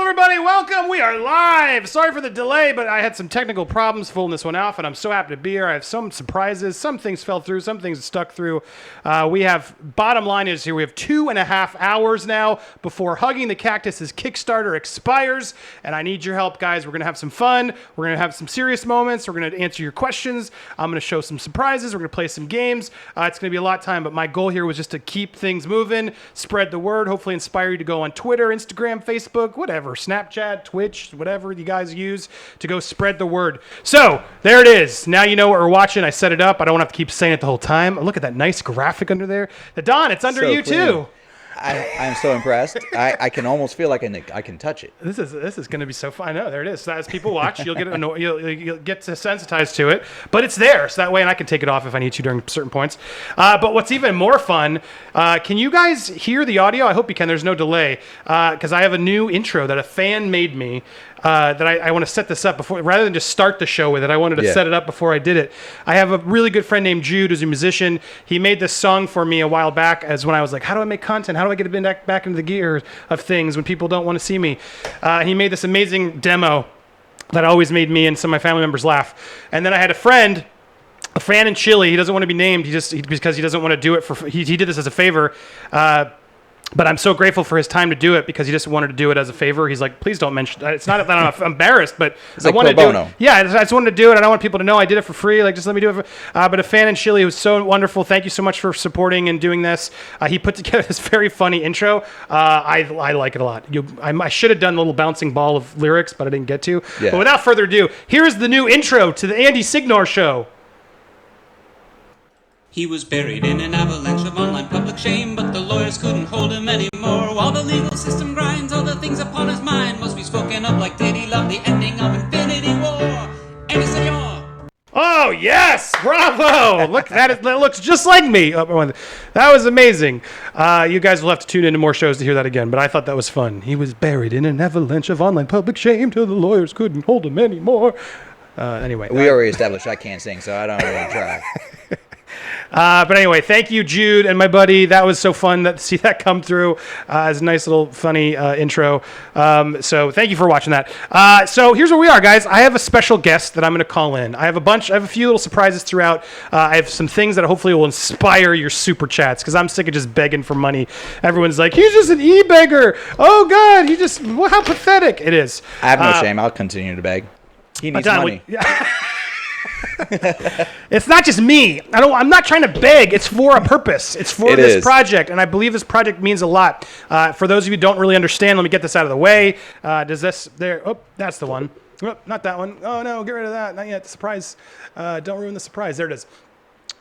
everybody, welcome. We are live. Sorry for the delay, but I had some technical problems pulling this one off, and I'm so happy to be here. I have some surprises. Some things fell through. Some things stuck through. We have, bottom line is here, we have 2.5 hours now before Hugging the Cactus's Kickstarter expires, and I need your help, guys. We're going to have some fun. We're going to have some serious moments. We're going to answer your questions. I'm going to show some surprises. We're going to play some games. It's going to be a lot of time, but my goal here was just to keep things moving, spread the word, hopefully inspire you to go on Twitter, Instagram, Facebook, whatever, Snapchat, Twitch, whatever you guys use to go spread the word. So there it is. Now you know what we're watching. I set it up. I don't have to keep saying it the whole time. Look at that nice graphic under there. Don, it's under you clean. Too. I'm so impressed. I can almost feel like I can touch it. This is going to be so fun. I know, there it is. So as people watch, you'll get you'll get desensitized to it, but it's there. So that way, and I can take it off if I need to during certain points. But what's even more fun, can you guys hear the audio? I hope you can. There's no delay because I have a new intro that a fan made me. That I want to set this up before, rather than just start the show with it. I wanted to set it up before I did it. I have a really good friend named Jude, who's a musician. He made this song for me a while back, as when I was like, how do I make content? How do I get back into the gear of things when people don't want to see me? He made this amazing demo that always made me and some of my family members laugh. And then I had a fan in Chile. He doesn't want to be named. Because he doesn't want to do it for. He did this as a favor. But I'm so grateful for his time to do it because he just wanted to do it as a favor. He's like, please don't mention it. It's not that I'm embarrassed, but I wanted to do it. Yeah, I just wanted to do it. I don't want people to know I did it for free. Like, just let me do it. But a fan in Chile was so wonderful. Thank you so much for supporting and doing this. He put together this very funny intro. I like it a lot. I should have done a little bouncing ball of lyrics, but I didn't get to. Yeah. But without further ado, here's the new intro to the Andy Signore Show. He was buried in an avalanche of online public shame, but the lawyers couldn't hold him anymore. While the legal system grinds, all the things upon his mind must be spoken of like did he love the ending of Infinity War. Andy Signore! Oh, yes! Bravo! Look, that looks just like me. That was amazing. You guys will have to tune into more shows to hear that again, but I thought that was fun. He was buried in an avalanche of online public shame till the lawyers couldn't hold him anymore. Anyway. We already established I can't sing, so I don't want to try. But anyway, thank you, Jude, and my buddy. That was so fun to see that come through as a nice little funny intro. So thank you for watching that. So here's where we are, guys. I have a special guest that I'm going to call in. I have a few little surprises throughout. I have some things that hopefully will inspire your super chats because I'm sick of just begging for money. Everyone's like, he's just an e-beggar. Oh, God, how pathetic it is. I have no shame. I'll continue to beg. He needs money. It's not just me. I'm not trying to beg. It's for a purpose. It's for this project, and I believe this project means a lot. For those of you who don't really understand, let me get this out of the way. Does this there? Oh, that's the one. Oh, not that one. Oh no, get rid of that. Not yet. The surprise. Don't ruin the surprise. There it is.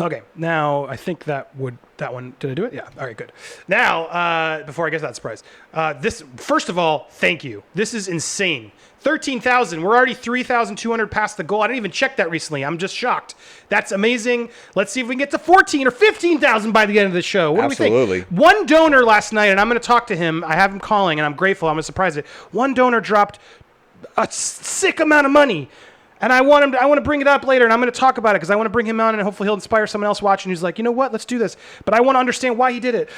Okay, now I think that one, did I do it? Yeah, all right, good. Now, before I get to that surprise, first of all, thank you. This is insane. 13,000, we're already 3,200 past the goal. I didn't even check that recently. I'm just shocked. That's amazing. Let's see if we can get to 14 or 15,000 by the end of the show. What do we think? One donor last night, and I'm going to talk to him. I have him calling, and I'm grateful. I'm surprised. One donor dropped a sick amount of money. And I want to bring it up later, and I'm going to talk about it because I want to bring him on, and hopefully he'll inspire someone else watching who's like, you know what, let's do this. But I want to understand why he did it.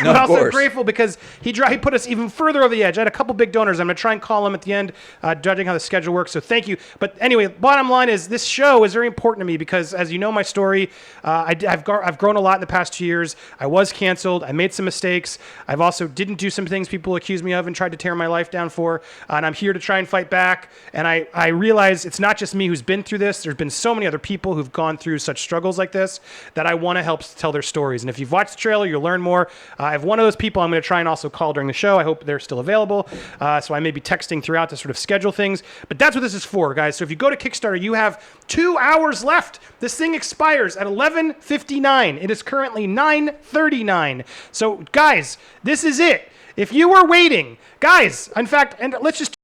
No, I'm also grateful because he put us even further over the edge. I had a couple big donors. I'm going to try and call them at the end, judging how the schedule works. So thank you. But anyway, bottom line is this show is very important to me because, as you know my story, I've grown a lot in the past 2 years. I was canceled. I made some mistakes. I've also didn't do some things people accused me of and tried to tear my life down for. And I'm here to try and fight back. And I realize it's not just me who's been through this. There's been so many other people who've gone through such struggles like this that I want to help tell their stories. And if you've watched the trailer, you'll learn more. I have one of those people I'm going to try and also call during the show. I hope they're still available. So I may be texting throughout to sort of schedule things. But that's what this is for, guys. So if you go to Kickstarter, you have 2 hours left. This thing expires at 11:59. It is currently 9:39. So, guys, this is it. If you were waiting, guys, in fact, and let's just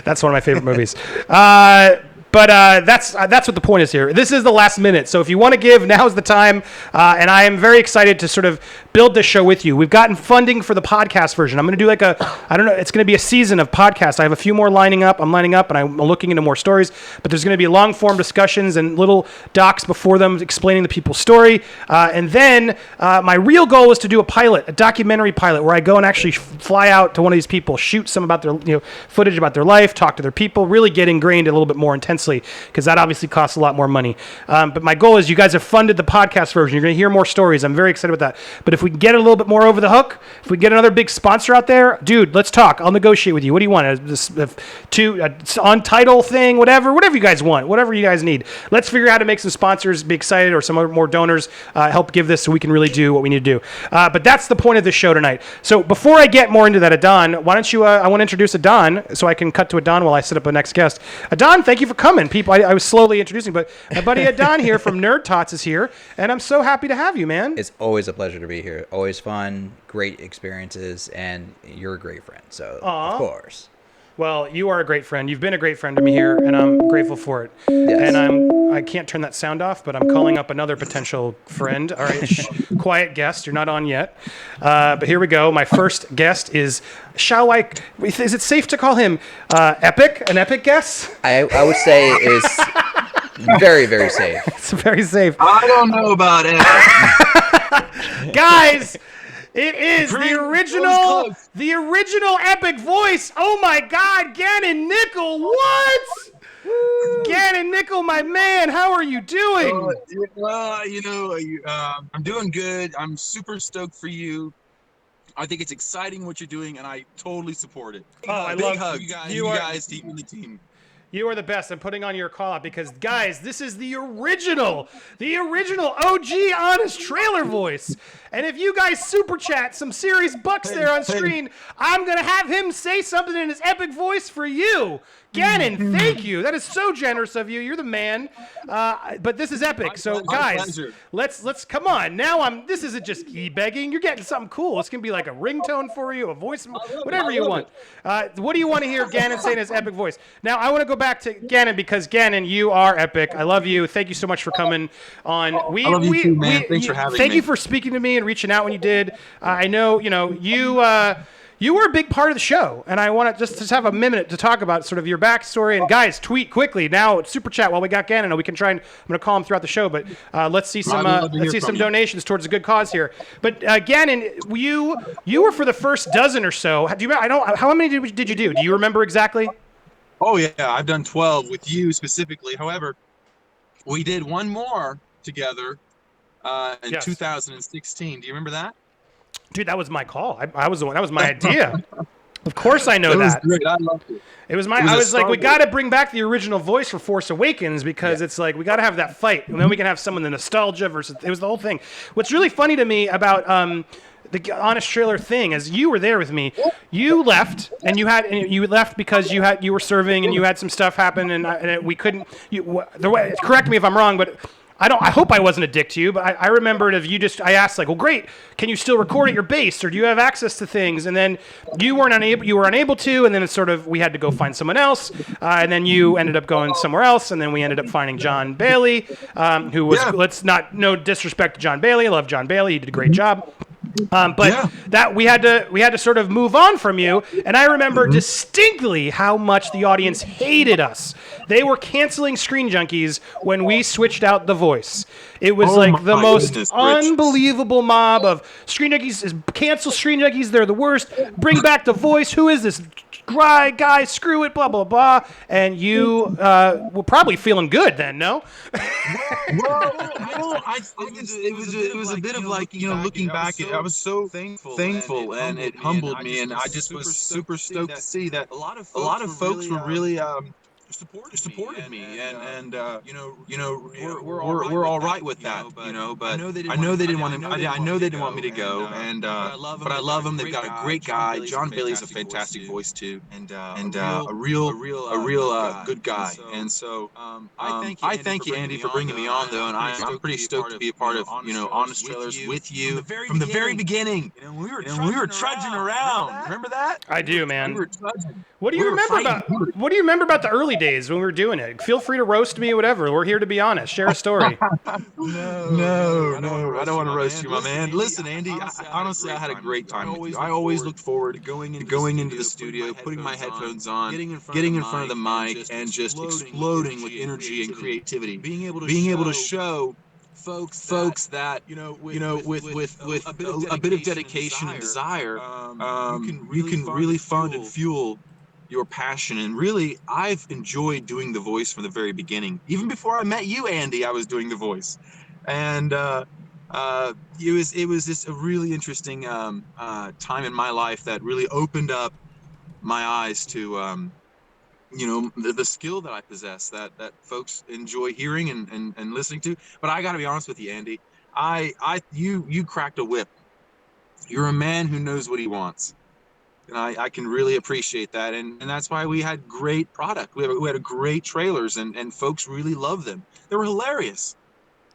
that's one of my favorite movies. But that's what the point is here. This is the last minute, so if you want to give, now's the time. And I am very excited to sort of build this show with you. We've gotten funding for the podcast version. I'm going to do like I don't know, it's going to be a season of podcasts. I have a few more lining up. I'm lining up, and I'm looking into more stories. But there's going to be long form discussions and little docs before them explaining the people's story. And then my real goal is to do a documentary pilot, where I go and actually fly out to one of these people, shoot some about their footage about their life, talk to their people, really get ingrained a little bit more intensely, because that obviously costs a lot more money. But my goal is, you guys have funded the podcast version. You're going to hear more stories. I'm very excited about that. But if we can get a little bit more over the hook, if we get another big sponsor out there, dude, let's talk. I'll negotiate with you. What do you want? Untitled thing, whatever you guys want, whatever you guys need. Let's figure out how to make some sponsors be excited, or some more donors help give this, so we can really do what we need to do. But that's the point of the show tonight. So before I get more into that, Adon, why don't you? I want to introduce Adon, so I can cut to Adon while I set up the next guest. Adon, thank you for coming. People, I was slowly introducing, but my buddy Adon here from Nerd Tots is here, and I'm so happy to have you, man. It's always a pleasure to be here. Always fun, great experiences, and you're a great friend. So, of course. Well, you are a great friend. You've been a great friend to me here, and I'm grateful for it. Yes. And I can't turn that sound off, but I'm calling up another potential friend. All right, quiet guest. You're not on yet. But here we go. My first guest is, is it safe to call him Epic? An Epic guest? I would say is very, very safe. It's very safe. I don't know about it. Guys, it is the original Epic voice. Oh my God, Gannon Nickel, what? Gannon Nickel, my man, how are you doing? Well, I'm doing good. I'm super stoked for you. I think it's exciting what you're doing, and I totally support it. Oh, I Big love hugs. You guys, team the team. You are the best. I'm putting on your call out because, guys, this is the original OG honest trailer voice. And if you guys super chat some serious bucks there on screen, I'm going to have him say something in his epic voice for you. Gannon, thank you. That is so generous of you. You're the man. But this is epic. So, guys, let's come on. Now this isn't just e-begging. You're getting something cool. It's going to be like a ringtone for you, a voice, whatever you want. What do you want to hear Gannon say in his epic voice? Now, I want to go back to Gannon because, Gannon, you are epic. I love you. Thank you so much for coming on. I love you too, man. Thanks for having me. Thank you for speaking to me and reaching out when you did. I know, you were a big part of the show, and I want to just have a minute to talk about sort of your backstory. And guys, tweet quickly now, super chat while we got Gannon. We can try and I'm going to call him throughout the show, but let's see some donations towards a good cause here. But Gannon, you were for the first dozen or so. How many did you do? Do you remember exactly? Oh yeah, I've done 12 with you specifically. However, we did one more together in 2016. Do you remember that? Dude, that was my call. I was the one. That was my idea. Of course I know that. It was great. I loved it. I was like, we got to bring back the original voice for Force Awakens because it's like, we got to have that fight. And then we can have some of the nostalgia versus, it was the whole thing. What's really funny to me about the honest trailer thing is you were there with me. You left and you left because you were serving and you had some stuff happen and we couldn't, correct me if I'm wrong, but I hope I wasn't a dick to you, but I remembered I asked like, well, great, can you still record at your base or do you have access to things? And then you were unable to, and then it's sort of, we had to go find someone else. And then you ended up going somewhere else. And then we ended up finding John Bailey, who was, no disrespect to John Bailey. I love John Bailey. He did a great job. That we had to sort of move on from you, and I remember distinctly how much the audience hated us. They were canceling Screen Junkies when we switched out the voice. It was the most unbelievable mob of Screen Junkies. Cancel Screen Junkies, they're the worst. Bring back the voice. Who is this guy? Screw it. Blah blah blah. And you were probably feeling good then, no? It was a bit of like, looking back, I was so thankful and it humbled me, and I just was super stoked to see that a lot of folks were really supported me, and we're all right with that, but I know they didn't want me to go, and but I love them. They've got a great guy. John Bailey's a fantastic voice too, and a real good guy. And so I thank you, Andy, for bringing me on though, and I'm pretty stoked to be a part of Honest Trailers with you from the very beginning. We were trudging around. Remember that? I do, man. We were trudging. What do you remember about the early days when we were doing it. Feel free to roast me, whatever. We're here to be honest. Share a story. No, I don't want to roast you, my man. Listen, Andy, honestly, I had a great time with you. I always look forward to going into the studio, putting my headphones on, getting in front of the mic, and just exploding with energy and creativity. Being able to show folks that with a bit of dedication and desire, you can really fund and fuel your passion. And really, I've enjoyed doing the voice from the very beginning. Even before I met you, Andy, I was doing the voice, and it was just a really interesting time in my life that really opened up my eyes to the skill that I possess that folks enjoy hearing and listening to. But I got to be honest with you, Andy, you cracked a whip. You're a man who knows what he wants. And I can really appreciate that. And that's why we had great product. We had a great trailers, and folks really loved them. They were hilarious.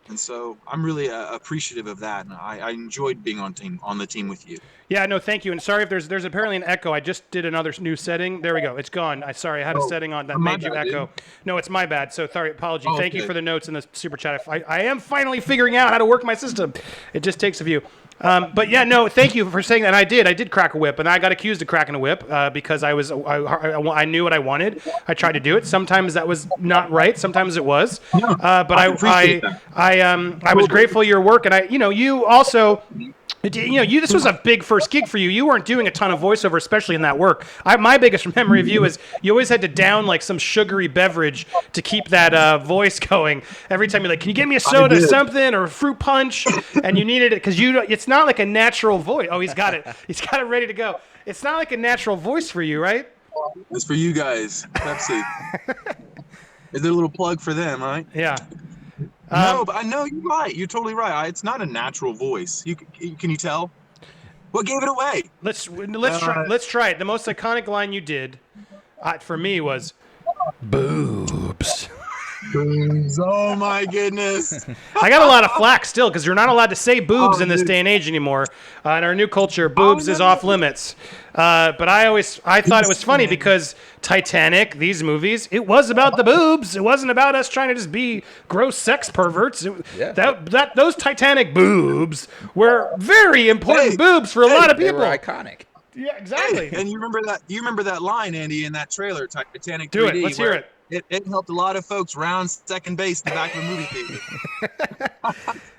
And so I'm really appreciative of that. And I enjoyed being on the team with you. Yeah, no, thank you. And sorry if there's apparently an echo. I just did another new setting. There we go. It's gone. Sorry, I had a setting on that made you echo. Dude. No, it's my bad. So sorry, apology. Thank you for the notes in the super chat. I am finally figuring out how to work my system. It just takes a few. But yeah, no, thank you for saying that. I did crack a whip, and I got accused of cracking a whip because I knew what I wanted. I tried to do it. Sometimes that was not right. Sometimes it was. But I was grateful for your work, and you also. This was a big first gig for you. You weren't doing a ton of voiceover, especially in that work. My biggest memory of you is you always had to down like some sugary beverage to keep that voice going. Every time you're like, "Can you get me a soda, something, or a fruit punch?" And you needed it because it's not like a natural voice. Oh, he's got it. He's got it ready to go. It's not like a natural voice for you, right? It's for you guys, Pepsi. Is there a little plug for them, right? Yeah. No, but I know you're right. You're totally right. It's not a natural voice. Can you tell? What gave it away? Let's try it. The most iconic line you did, for me, was boobs. Boobs. Oh my goodness. I got a lot of flack still because you're not allowed to say boobs in this day and age anymore. In our new culture, boobs is off limits. But I thought it was funny because Titanic, these movies, it was about the boobs. It wasn't about us trying to just be gross sex perverts. Those Titanic boobs were very important boobs for a lot of people. They were iconic. Yeah, exactly. And you remember that line, Andy, in that trailer, Titanic 3D. Do it. Let's hear it. It helped a lot of folks round second base in the back of a movie theater.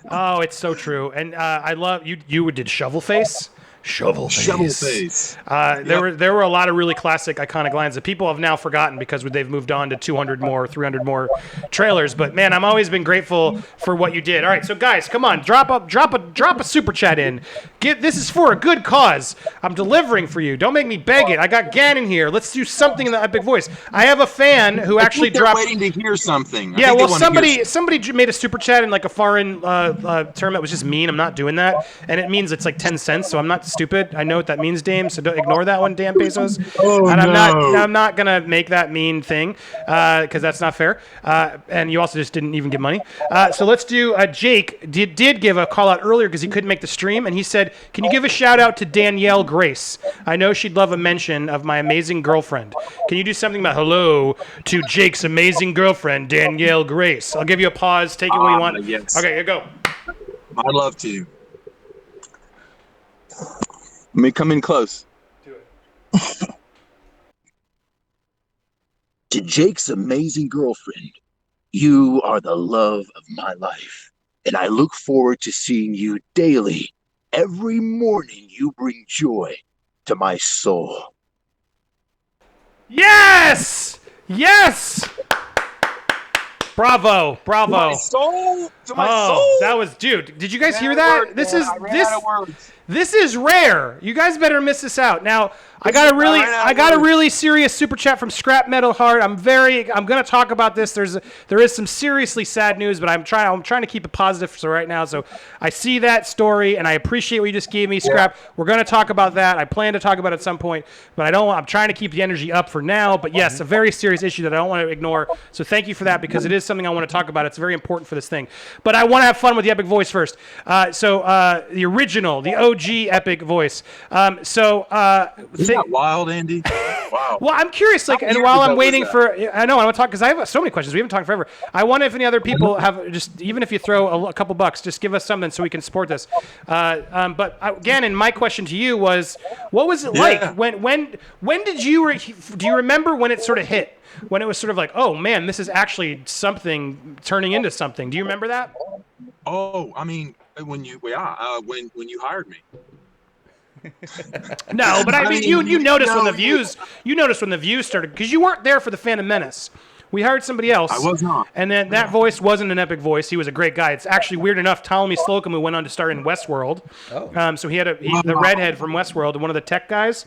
Oh, it's so true. And I love you. You did Shovel Face. Shovel Face. There were a lot of really classic, iconic lines that people have now forgotten because they've moved on to 200 more, 300 more trailers. But man, I've always been grateful for what you did. All right, so guys, come on, drop a super chat in. This is for a good cause. I'm delivering for you. Don't make me beg it. I got Gannon here. Let's do something in the epic voice. I have a fan who actually dropped. Waiting to hear something. Yeah, well, somebody made a super chat in like a foreign term that was just mean. I'm not doing that, and it means it's like 10 cents. So I'm not stupid. I know what that means, Dame. So don't ignore that one, Dan Bezos. And I'm not gonna make that mean thing because that's not fair. And you also just didn't even give money. So let's do. Jake did give a call out earlier because he couldn't make the stream, and he said, "Can you give a shout out to Danielle Grace? I know she'd love a mention of my amazing girlfriend. Can you do something about hello to Jake's amazing girlfriend, Danielle Grace?" I'll give you a pause. Take it where you want. Yes. Okay, here you go. I'd love to. Let me come in close. Do it. To Jake's amazing girlfriend, you are the love of my life, and I look forward to seeing you daily. Every morning you bring joy to my soul. Yes! Yes! Bravo. To my soul. That was, dude. Did you guys hear that? This is rare. You guys better miss this out. Now, I got a really serious super chat from Scrap Metal Heart. I'm going to talk about this. There is some seriously sad news, but I'm trying to keep it positive for right now. So I see that story and I appreciate what you just gave me, Scrap. Yeah. We're going to talk about that. I plan to talk about it at some point, but I'm trying to keep the energy up for now. But yes, a very serious issue that I don't want to ignore. So thank you for that because it is something I want to talk about. It's very important for this thing. But I want to have fun with the epic voice first. The original, the OG epic voice. Isn't that wild, Andy? Wow. Well, I'm curious, like, How and many while years I'm ago waiting was for, I know I want to talk because I have so many questions. We haven't talked forever. I wonder if any other people have just, even if you throw a couple bucks, just give us something so we can support this. But again, and my question to you was, what was it like Yeah. when did you do you remember when it sort of hit? When it was sort of like, oh man, this is actually something turning into something. Do you remember that? Oh, I mean, when you when you hired me. No, but I mean, you you noticed when know, you noticed when the views started because you weren't there for the Phantom Menace. We hired somebody else. I was not. And then that voice wasn't an epic voice. He was a great guy. It's actually weird enough. Ptolemy Slocum, who went on to star in Westworld. Oh. So he had the redhead from Westworld, one of the tech guys.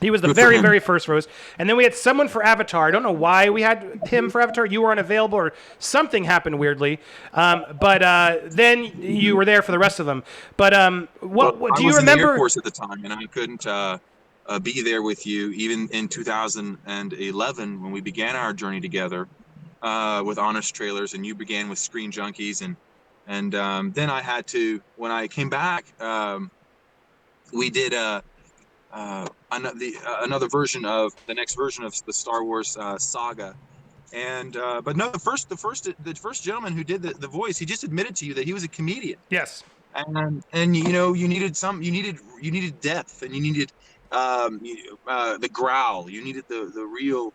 He was the Good for very, him. very first voice. And then we had someone for Avatar. I don't know why we had him for Avatar. You were unavailable or something happened weirdly. But then you were there for the rest of them. But what I do you was in the Air remember? Force at the time, and I couldn't be there with you even in 2011 when we began our journey together with Honest Trailers, and you began with Screen Junkies, and then I had to when I came back, we did another version of the next version of the Star Wars saga. And but no, the first gentleman who did the voice, he just admitted to you that he was a comedian. Yes. And you know you needed depth, and you needed the growl, you needed the real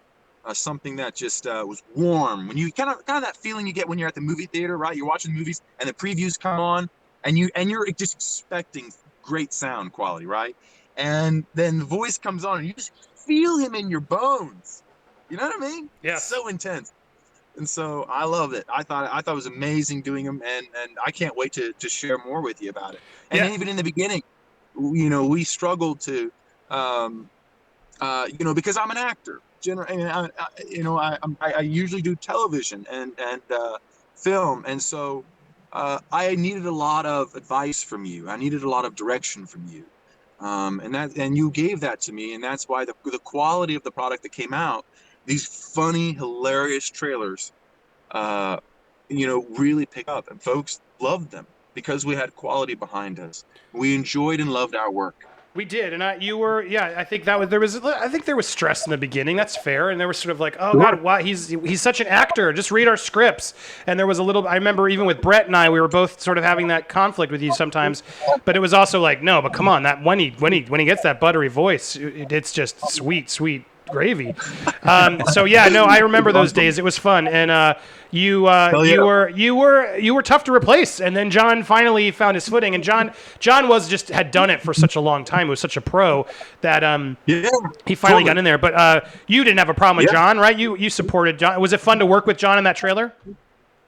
something that just was warm, when you kind of that feeling you get when you're at the movie theater, right? You're watching movies and the previews come on, and you're just expecting great sound quality, right? And then the voice comes on and you just feel him in your bones, you know what I mean? Yes. It's so intense. And so I love it. I thought it was amazing doing them, and I can't wait to share more with you about it. And Yeah. even in the beginning, you know, we struggled to, you know, because I'm an actor. You know, I usually do television and film, and so I needed a lot of advice from you. I needed a lot of direction from you, and you gave that to me, and that's why the quality of the product that came out, these funny, hilarious trailers, you know, really pick up, and folks loved them because we had quality behind us. We enjoyed and loved our work. We did, and you were, yeah. I think I think there was stress in the beginning. That's fair, and there was sort of like, oh God, why he's such an actor. Just read our scripts. And there was a little. I remember even with Brett and I, we were both sort of having that conflict with you sometimes. But it was also like, no, but come on, that when he gets that buttery voice, it's just sweet gravy. So yeah, no, I remember those days. It was fun, and you were tough to replace. And then John finally found his footing, and John had done it for such a long time. He was such a pro that he finally got in there. But you didn't have a problem with John, right? You supported John. Was it fun to work with John in that trailer?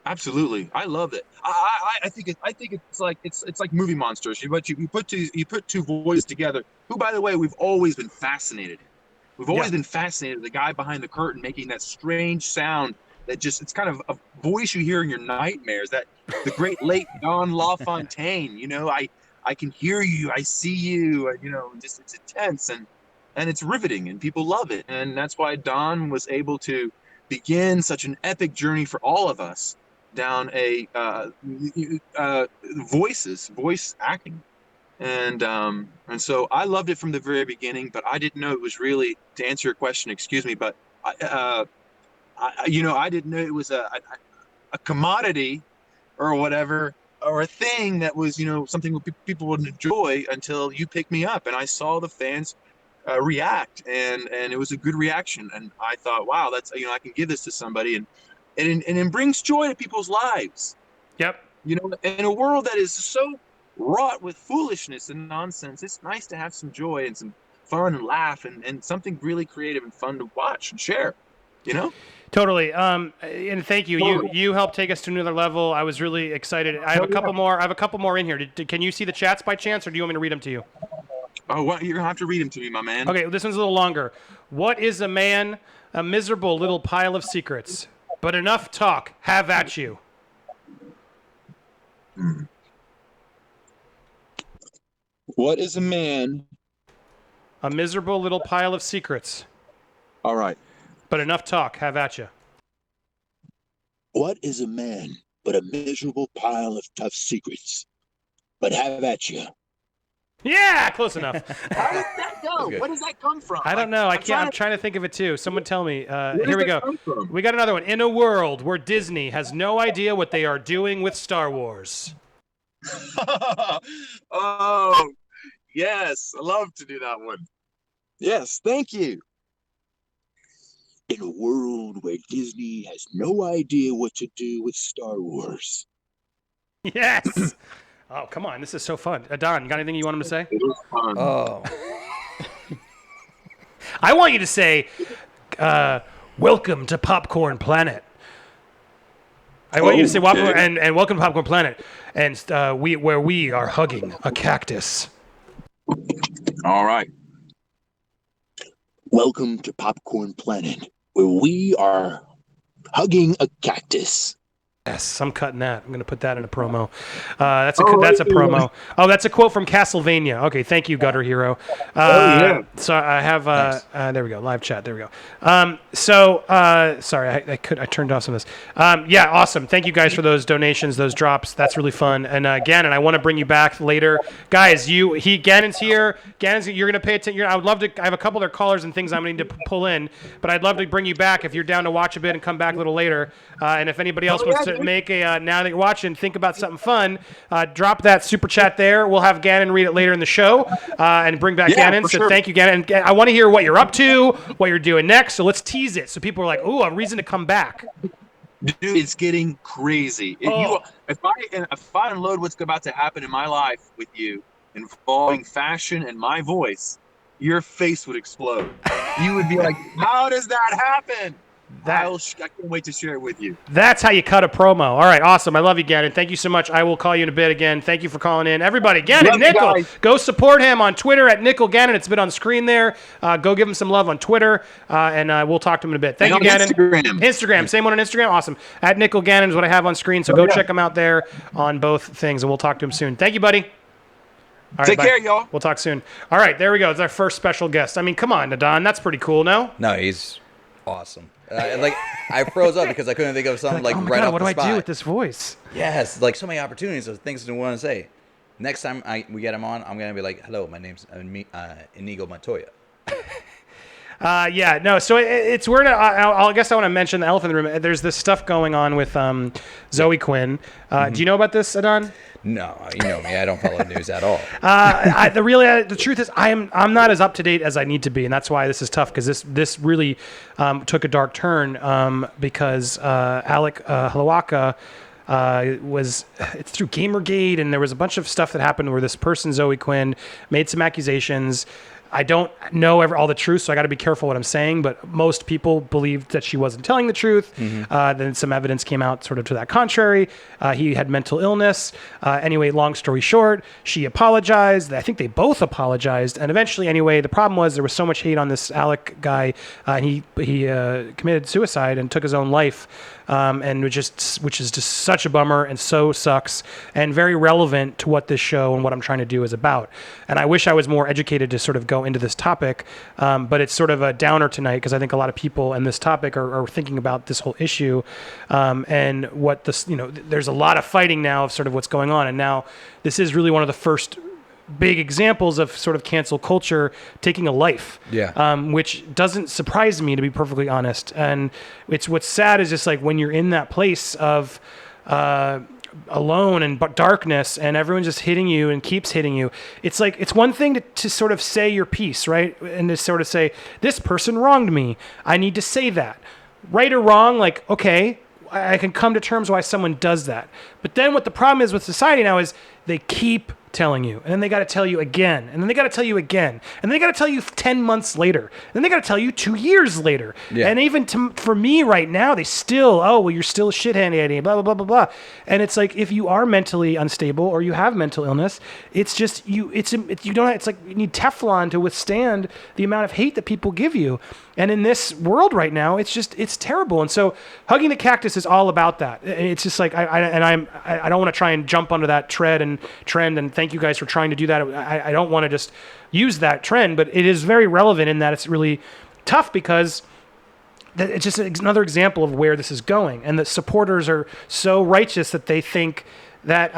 Absolutely, I loved it. I think it's like movie monsters. You put two voices together. Who, by the way, we've always been fascinated. We've always been fascinated with the guy behind the curtain making that strange sound that just, it's kind of a voice you hear in your nightmares, that the great late Don LaFontaine, you know, I can hear you, I see you, you know, just it's intense and it's riveting and people love it. And that's why Don was able to begin such an epic journey for all of us down a voice acting. And so I loved it from the very beginning, but I didn't know it was really, to answer your question, excuse me, but you know, I didn't know it was a commodity or whatever, or a thing that was, you know, something people would enjoy until you picked me up and I saw the fans react, and it was a good reaction, and I thought, wow, that's, you know, I can give this to somebody, and it brings joy to people's lives. Yep. You know, in a world that is so wrought with foolishness and nonsense, it's nice to have some joy and some fun and laugh and something really creative and fun to watch and share, you know? Totally. And thank you. Totally. You helped take us to another level. I was really excited. I have a couple more in here. Can you see the chats by chance, or do you want me to read them to you? Oh, well, you're gonna have to read them to me, my man. Okay, this one's a little longer. What is a man? A miserable little pile of secrets, but enough talk. Have at you. What is a man? A miserable little pile of secrets, All right. but enough talk. Have at you. What is a man but a miserable pile of tough secrets? But have at you. Yeah, close enough. How does that go? Where does that come from? I don't know. I can't. I'm trying to think of it too. Someone tell me. Here we go. come from? We got another one. In a world where Disney has no idea what they are doing with Star Wars. Oh, yes. I love to do that one. Yes, thank you. In a world where Disney has no idea what to do with Star Wars. Yes. Oh, come on. This is so fun. Don, you got anything you want him to say? It was fun. Oh, I want you to say, welcome to Popcorn Planet. I want you to say, and welcome to Popcorn Planet, and where we are hugging a cactus. All right. Welcome to Popcorn Planet, where we are hugging a cactus. Yes, I'm cutting that. I'm going to put that in a promo. That's a promo. Oh, that's a quote from Castlevania. Okay, thank you, Gutter Hero. So I have there we go, live chat. There we go. Sorry, I turned off some of this. Yeah, awesome. Thank you guys for those donations, those drops. That's really fun. And Gannon, I want to bring you back later, guys. Gannon's here. You're going to pay attention. I would love to. I have a couple other callers and things I'm going to need to pull in, but I'd love to bring you back if you're down to watch a bit and come back a little later. And if anybody else wants to make a now that you're watching, think about something fun, drop that super chat there. We'll have Gannon read it later in the show and bring back Gannon. So thank you, Gannon. And I want to hear what you're up to, what you're doing next. So let's tease it so people are like, ooh, a reason to come back. Dude, it's getting crazy. If I unload what's about to happen in my life with you involving fashion and my voice, your face would explode. You would be like, how does that happen? I can't wait to share it with you. That's how you cut a promo. All right, awesome. I love you, Gannon. Thank you so much. I will call you in a bit again. Thank you for calling in. Everybody, Gannon, Nickel, go support him on Twitter at Nickel Gannon. It's been on screen there. Go give him some love on Twitter, and we'll talk to him in a bit. Thank you, Gannon. Instagram. Same one on Instagram. Awesome. At Nickel Gannon is what I have on screen, so go check him out there on both things, and we'll talk to him soon. Thank you, buddy. All right, Take care, y'all. We'll talk soon. All right, there we go. It's our first special guest. I mean, come on, Nadon. That's pretty cool, no? no, he's awesome. I froze up because I couldn't think of something oh my right God, off what the do spot. I do with this voice? Yes, like so many opportunities of things to want to say. Next time we get him on, I'm gonna be like, "Hello, my name's Inigo Montoya." So it's weird. I guess I want to mention the elephant in the room. There's this stuff going on with Zoe Quinn. Do you know about this, Adon? No, you know me. I don't follow news at all. The truth is, I'm not as up to date as I need to be, and that's why this is tough because this really took a dark turn because Alec Halawaka it's through Gamergate, and there was a bunch of stuff that happened where this person, Zoe Quinn, made some accusations. I don't know all the truth, so I got to be careful what I'm saying, but most people believed that she wasn't telling the truth. Then some evidence came out sort of to that contrary. He had mental illness. Anyway, long story short, she apologized. I think they both apologized. And eventually, anyway, the problem was there was so much hate on this Alec guy, and he committed suicide and took his own life. And which is just such a bummer and so sucks and very relevant to what this show and what I'm trying to do is about. And I wish I was more educated to sort of go into this topic, but it's sort of a downer tonight because I think a lot of people in this topic are thinking about this whole issue and what this, there's a lot of fighting now of sort of what's going on. And now this is really one of the first big examples of sort of cancel culture taking a life, which doesn't surprise me, to be perfectly honest. And what's sad is just like when you're in that place of alone and darkness and everyone's just hitting you and keeps hitting you. It's like, it's one thing to sort of say your piece, right? And to sort of say, this person wronged me. I need to say that. Right or wrong, like, okay, I can come to terms why someone does that. But then what the problem is with society now is they keep telling you, and then they got to tell you again, and then they got to tell you again, and then they got to tell you 10 months later, and then they got to tell you 2 years later. And even for me right now, they still, you're still a shithead, blah, blah, blah, blah, blah. And it's like, if you are mentally unstable or you have mental illness, it's just, it's like you need Teflon to withstand the amount of hate that people give you. And in this world right now, it's terrible. And so Hugging the Cactus is all about that. It's just like, I don't want to try and jump onto that trend, and thank you guys for trying to do that. I don't want to just use that trend, but it is very relevant in that it's really tough because it's just another example of where this is going. And the supporters are so righteous that they think that,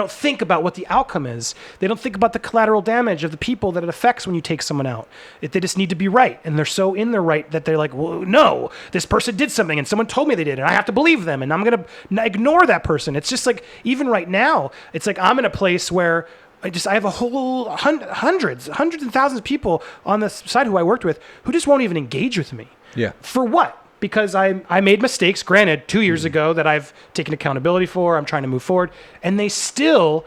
think about what the outcome is. They don't think about the collateral damage of the people that it affects when you take someone out. They just need to be right. And they're so in their right that they're like, well, no, this person did something and someone told me they did, and I have to believe them, and I'm going to ignore that person. It's just like, even right now, it's like I'm in a place where I have a whole hundreds and thousands of people on the side who I worked with who just won't even engage with me. Yeah. For what? Because I made mistakes, granted, 2 years ago that I've taken accountability for. I'm trying to move forward. And they still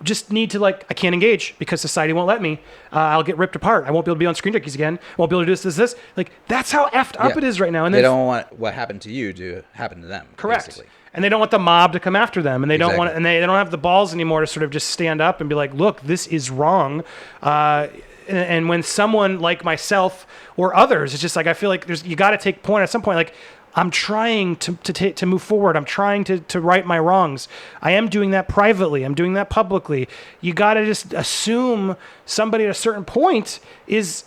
just need to, like, I can't engage because society won't let me. I'll get ripped apart. I won't be able to be on Screen Junkies again. I won't be able to do this. Like, that's how effed up it is right now. And they don't want what happened to you to happen to them. Correct. Basically. And they don't want the mob to come after them. And they don't want, and they don't have the balls anymore to sort of just stand up and be like, look, this is wrong. And when someone like myself or others, it's just like, I feel like you got to take point at some point. Like, I'm trying to move forward. I'm trying to right my wrongs. I am doing that privately. I'm doing that publicly. You got to just assume somebody at a certain point is,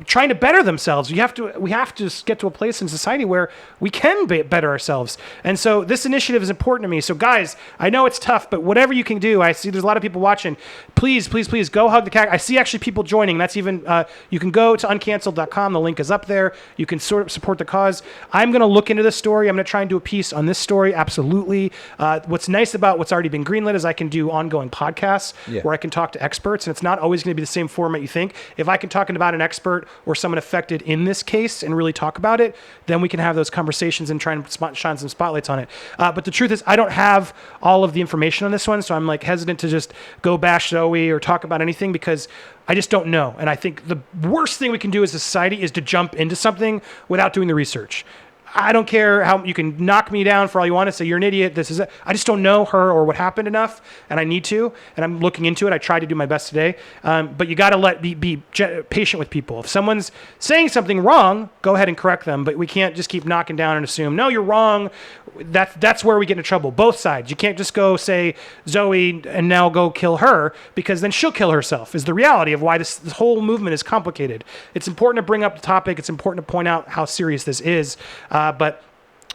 trying to better themselves. We have to get to a place in society where we can better ourselves. And so this initiative is important to me. So guys, I know it's tough, but whatever you can do, I see there's a lot of people watching. Please go hug the cactus. I see actually people joining. That's even, you can go to uncanceled.com. The link is up there. You can sort of support the cause. I'm going to look into this story. I'm going to try and do a piece on this story. Absolutely. What's nice about what's already been greenlit is I can do ongoing podcasts where I can talk to experts, and it's not always going to be the same format you think. If I can talk about an expert or someone affected in this case and really talk about it, then we can have those conversations and try and shine some spotlights on it. But the truth is, I don't have all of the information on this one, so I'm like hesitant to just go bash Zoe or talk about anything because I just don't know. And I think the worst thing we can do as a society is to jump into something without doing the research. I don't care how you can knock me down for all you want to say you're an idiot. This is it. I just don't know her or what happened enough, and I need to, and I'm looking into it. I tried to do my best today, but you got to be patient with people. If someone's saying something wrong, go ahead and correct them. But we can't just keep knocking down and assume no, you're wrong. That's where we get into trouble. Both sides. You can't just go say Zoe and now go kill her because then she'll kill herself. Is the reality of why this whole movement is complicated. It's important to bring up the topic. It's important to point out how serious this is. But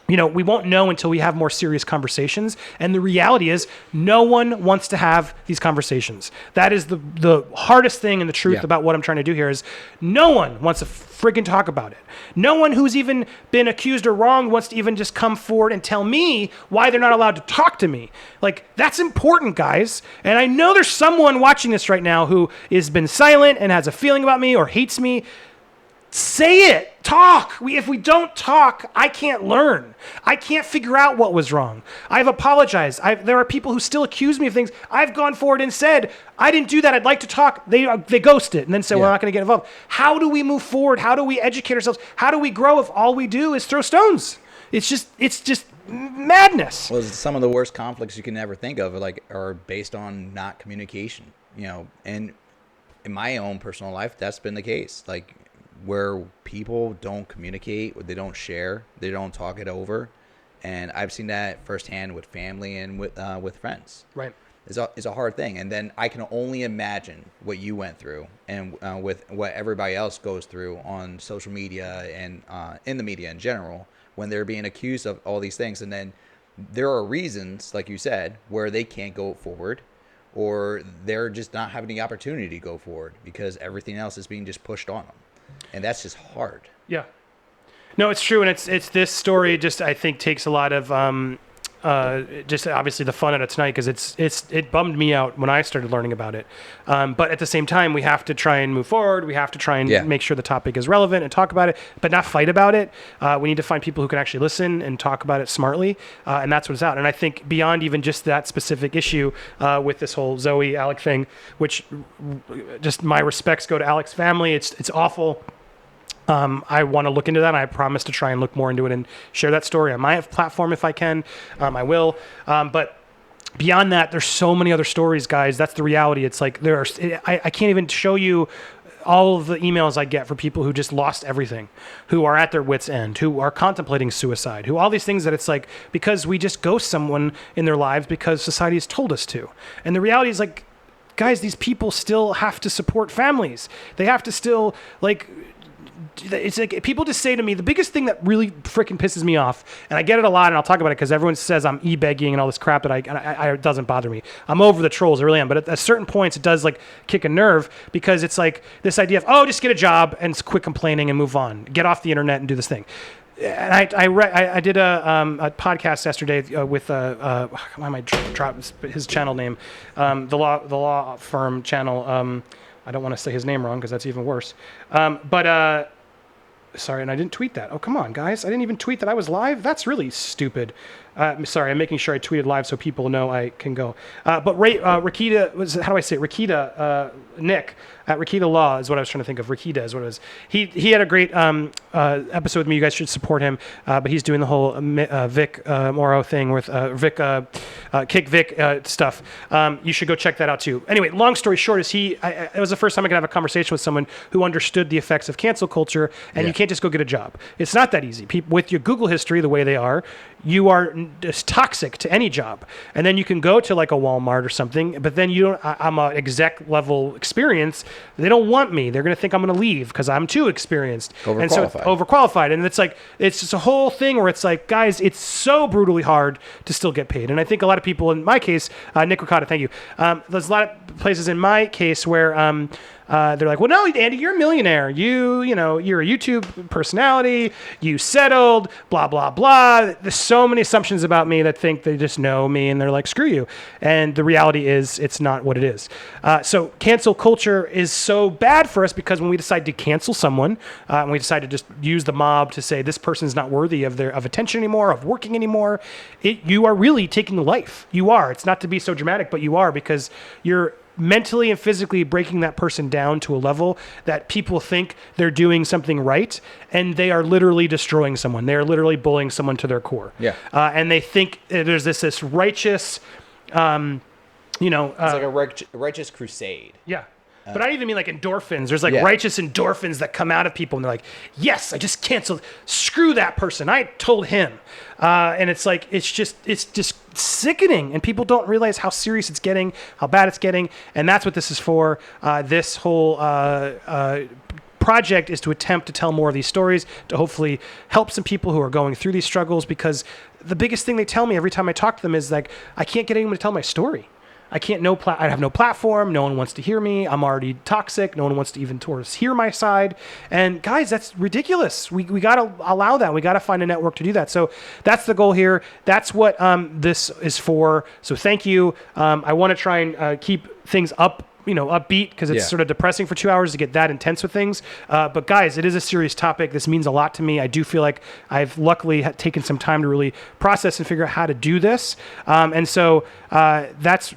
we won't know until we have more serious conversations. And the reality is no one wants to have these conversations. That is the hardest thing and the truth about what I'm trying to do here is no one wants to friggin' talk about it. No one who's even been accused or wronged wants to even just come forward and tell me why they're not allowed to talk to me. Like, that's important, guys. And I know there's someone watching this right now who has been silent and has a feeling about me or hates me. Say it. Talk. If we don't talk, I can't learn. I can't figure out what was wrong. I've apologized. There are people who still accuse me of things. I've gone forward and said, I didn't do that. I'd like to talk. They ghost it and then say, we're not going to get involved. How do we move forward? How do we educate ourselves? How do we grow if all we do is throw stones? It's just madness. Well, some of the worst conflicts you can ever think of are based on not communication, and in my own personal life, that's been the case. Like, where people don't communicate, or they don't share, they don't talk it over, and I've seen that firsthand with family and with friends. Right, it's a hard thing, and then I can only imagine what you went through, and with what everybody else goes through on social media and in the media in general, when they're being accused of all these things, and then there are reasons, like you said, where they can't go forward, or they're just not having the opportunity to go forward because everything else is being just pushed on them. And that's just hard. Yeah. No, it's true. And it's this story just, I think, takes a lot of just obviously the fun out of tonight because it bummed me out when I started learning about it. But at the same time, we have to try and move forward. We have to try and make sure the topic is relevant and talk about it, but not fight about it. We need to find people who can actually listen and talk about it smartly. And that's what it's out. And I think beyond even just that specific issue with this whole Zoe Alec thing, which just my respects go to Alec's family. It's awful. I want to look into that. I promise to try and look more into it and share that story on my platform if I can. I will. But beyond that, there's so many other stories, guys. That's the reality. It's like I can't even show you all of the emails I get for people who just lost everything, who are at their wits' end, who are contemplating suicide, who all these things that it's like because we just ghost someone in their lives because society has told us to. And the reality is like, guys, these people still have to support families. They have to still it's like people just say to me, the biggest thing that really freaking pisses me off, and I get it a lot, and I'll talk about it because everyone says I'm e-begging and all this crap that I it doesn't bother me. I'm over the trolls, I really am. But at certain points, it does like kick a nerve because it's like this idea of, oh, just get a job and quit complaining and move on, get off the internet and do this thing. And I did a podcast yesterday with why am I dropping his channel name, the law firm channel. I don't want to say his name wrong because that's even worse. Sorry, and I didn't tweet that. Oh, come on, guys. I didn't even tweet that I was live. That's really stupid. Sorry, I'm making sure I tweeted live so people know I can go. But Rakita, how do I say it? Rakita, Nick at Rakita Law is what I was trying to think of. Rakita is what it was. He had a great episode with me. You guys should support him. But he's doing the whole Vic Morrow thing with Kick Vic stuff. You should go check that out too. Anyway, long story short is it was the first time I could have a conversation with someone who understood the effects of cancel culture, and you can't just go get a job. It's not that easy. People with your Google history the way they are, you are just toxic to any job. And then you can go to like a Walmart or something, but then I'm a exec level experience. They don't want me. They're going to think I'm going to leave because I'm too experienced. And so overqualified. And it's like, it's just a whole thing where it's like, guys, it's so brutally hard to still get paid. And I think a lot of people, in my case, Nick Ricotta, thank you. There's a lot of places in my case where, they're like, well, no, Andy, you're a millionaire. You're a YouTube personality. You settled, blah, blah, blah. There's so many assumptions about me that think they just know me and they're like, screw you. And the reality is it's not what it is. So cancel culture is so bad for us because when we decide to cancel someone, and we decide to just use the mob to say this person is not worthy of attention anymore, of working anymore, you are really taking life. You are. It's not to be so dramatic, but you are, because you're mentally and physically breaking that person down to a level that people think they're doing something right, and they are literally destroying someone. They are literally bullying someone to their core. Yeah. And they think there's this righteous, it's like a righteous crusade. Yeah. But I don't even mean like endorphins. There's like righteous endorphins that come out of people, and they're like, yes, I just canceled. Screw that person. I told him. And it's like, it's just sickening. And people don't realize how serious it's getting, how bad it's getting. And that's what this is for. This whole project is to attempt to tell more of these stories, to hopefully help some people who are going through these struggles, because the biggest thing they tell me every time I talk to them is like, I can't get anyone to tell my story. I have no platform. No one wants to hear me. I'm already toxic. No one wants to even hear my side. And guys, that's ridiculous. We got to allow that. We got to find a network to do that. So that's the goal here. That's what this is for. So thank you. I want to try and keep things upbeat, because it's sort of depressing for 2 hours to get that intense with things. But guys, it is a serious topic. This means a lot to me. I do feel like I've luckily taken some time to really process and figure out how to do this. And so that's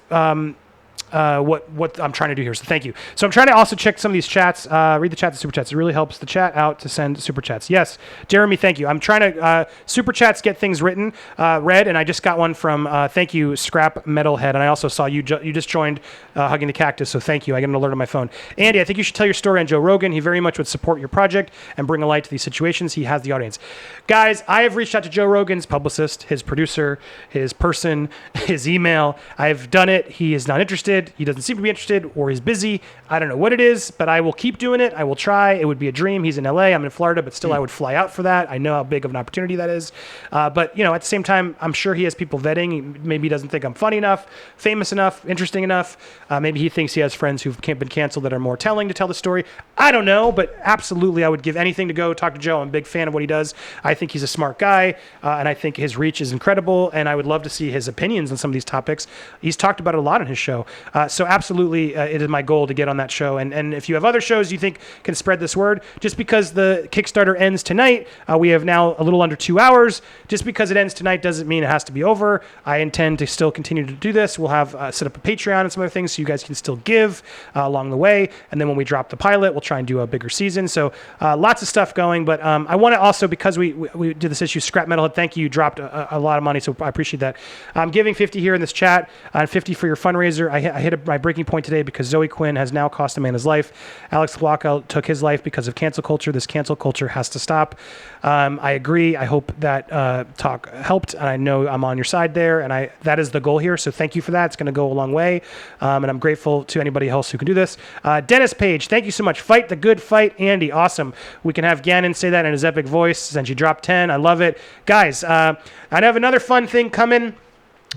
what I'm trying to do here. So thank you. So I'm trying to also check some of these chats, read the chats and super chats. It really helps the chat out to send super chats. Yes, Jeremy, thank you. I'm trying to super chats, get things read, and I just got one from thank you, Scrap Metalhead, and I also saw you just joined Hugging the Cactus, so thank you. I get an alert on my phone. Andy, I think you should tell your story on Joe Rogan. He very much would support your project and bring a light to these situations. He has the audience. Guys, I have reached out to Joe Rogan's publicist, his producer, his person, his email. I've done it. He is not interested. He doesn't seem to be interested, or he's busy. I don't know what it is, but I will keep doing it. I will try. It would be a dream. He's in LA. I'm in Florida, but still I would fly out for that. I know how big of an opportunity that is. But, at the same time, I'm sure he has people vetting. Maybe he doesn't think I'm funny enough, famous enough, interesting enough. Maybe he thinks he has friends who've been canceled that are more telling to tell the story. I don't know, but absolutely I would give anything to go talk to Joe. I'm a big fan of what he does. I think he's a smart guy, and I think his reach is incredible, and I would love to see his opinions on some of these topics. He's talked about it a lot on his show. So absolutely, it is my goal to get on that show. And if you have other shows you think can spread this word, just because the Kickstarter ends tonight, we have now a little under 2 hours. Just because it ends tonight doesn't mean it has to be over. I intend to still continue to do this. We'll have set up a Patreon and some other things so you guys can still give along the way. And then when we drop the pilot, we'll try and do a bigger season. So lots of stuff going. But I want to also, because we did this issue, Scrap Metalhead, thank you. You dropped a lot of money, so I appreciate that. I'm giving 50 here in this chat, and 50 for your fundraiser. I hit my breaking point today because Zoe Quinn has now cost a man his life. Alex Walkout took his life because of cancel culture. This cancel culture has to stop. I agree. I hope that talk helped, and I know I'm on your side there, and that is the goal here. So thank you for that. It's going to go a long way, and I'm grateful to anybody else who can do this. Dennis Page, thank you so much. Fight the good fight, Andy. Awesome. We can have Gannon say that in his epic voice since you dropped 10. I love it, guys. I have another fun thing coming.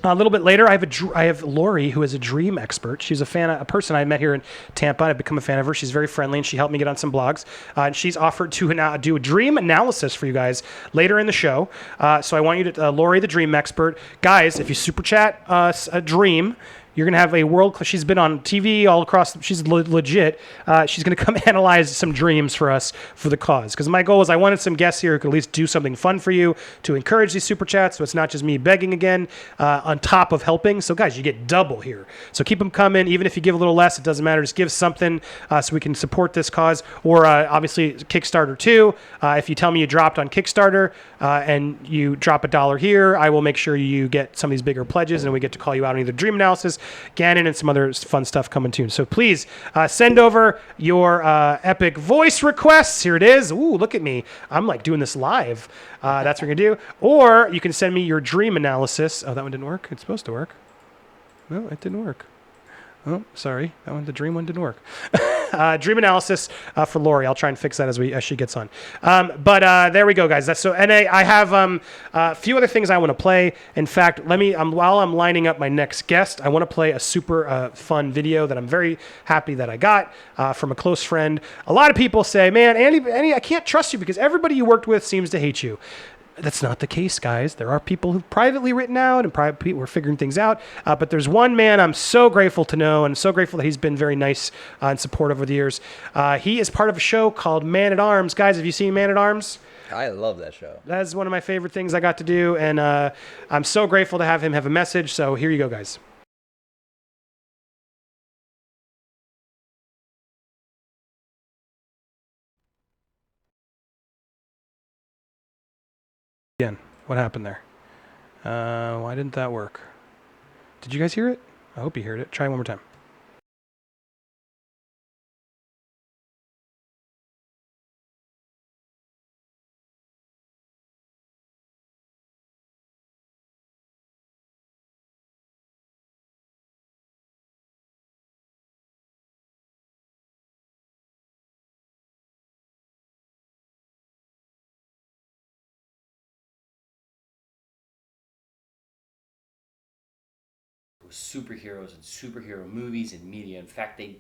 A little bit later, I have Lori, who is a dream expert. She's a person I met here in Tampa. I've become a fan of her. She's very friendly, and she helped me get on some blogs. And she's offered to do a dream analysis for you guys later in the show. So I want you to, Lori, the dream expert. Guys, if you super chat us a dream, you're going to have a world class. She's been on TV all across. She's legit. She's going to come analyze some dreams for us for the cause. Because my goal is I wanted some guests here who could at least do something fun for you to encourage these super chats. So it's not just me begging again on top of helping. So guys, you get double here. So keep them coming. Even if you give a little less, it doesn't matter. Just give something so we can support this cause. Or obviously Kickstarter too. If you tell me you dropped on Kickstarter and you drop $1 here, I will make sure you get some of these bigger pledges and we get to call you out on either dream analysis, Gannon, and some other fun stuff coming too. So please send over your epic voice requests. Here it is. Ooh, look at me. I'm like doing this live. That's what we're going to do. Or you can send me your dream analysis. Oh, that one didn't work. It's supposed to work. No, it didn't work. Oh, sorry. The dream one didn't work. Dream analysis for Lori. I'll try and fix that as she gets on. But there we go, guys. I have a few other things I want to play. In fact, while I'm lining up my next guest, I want to play a super fun video that I'm very happy that I got from a close friend. A lot of people say, man, Andy, I can't trust you because everybody you worked with seems to hate you. That's not the case, guys. There are people who've privately written out and we're figuring things out. But there's one man I'm so grateful to know and so grateful that he's been very nice and supportive over the years. He is part of a show called Man at Arms. Guys, have you seen Man at Arms? I love that show. That is one of my favorite things I got to do. And I'm so grateful to have him have a message. So here you go, guys. Again, what happened there? Why didn't that work? Did you guys hear it? I hope you heard it. Try one more time. Superheroes and superhero movies and media. In fact, they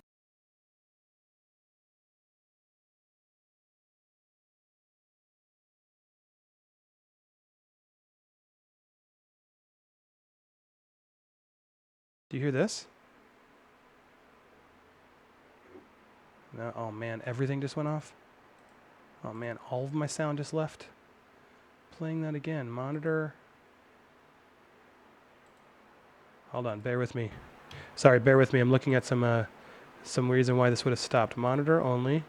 Do you hear this? No. Oh man, everything just went off. Oh man, all of my sound just left. Playing that again. Monitor. Hold on, bear with me. Sorry, bear with me. I'm looking at some reason why this would have stopped. Monitor only.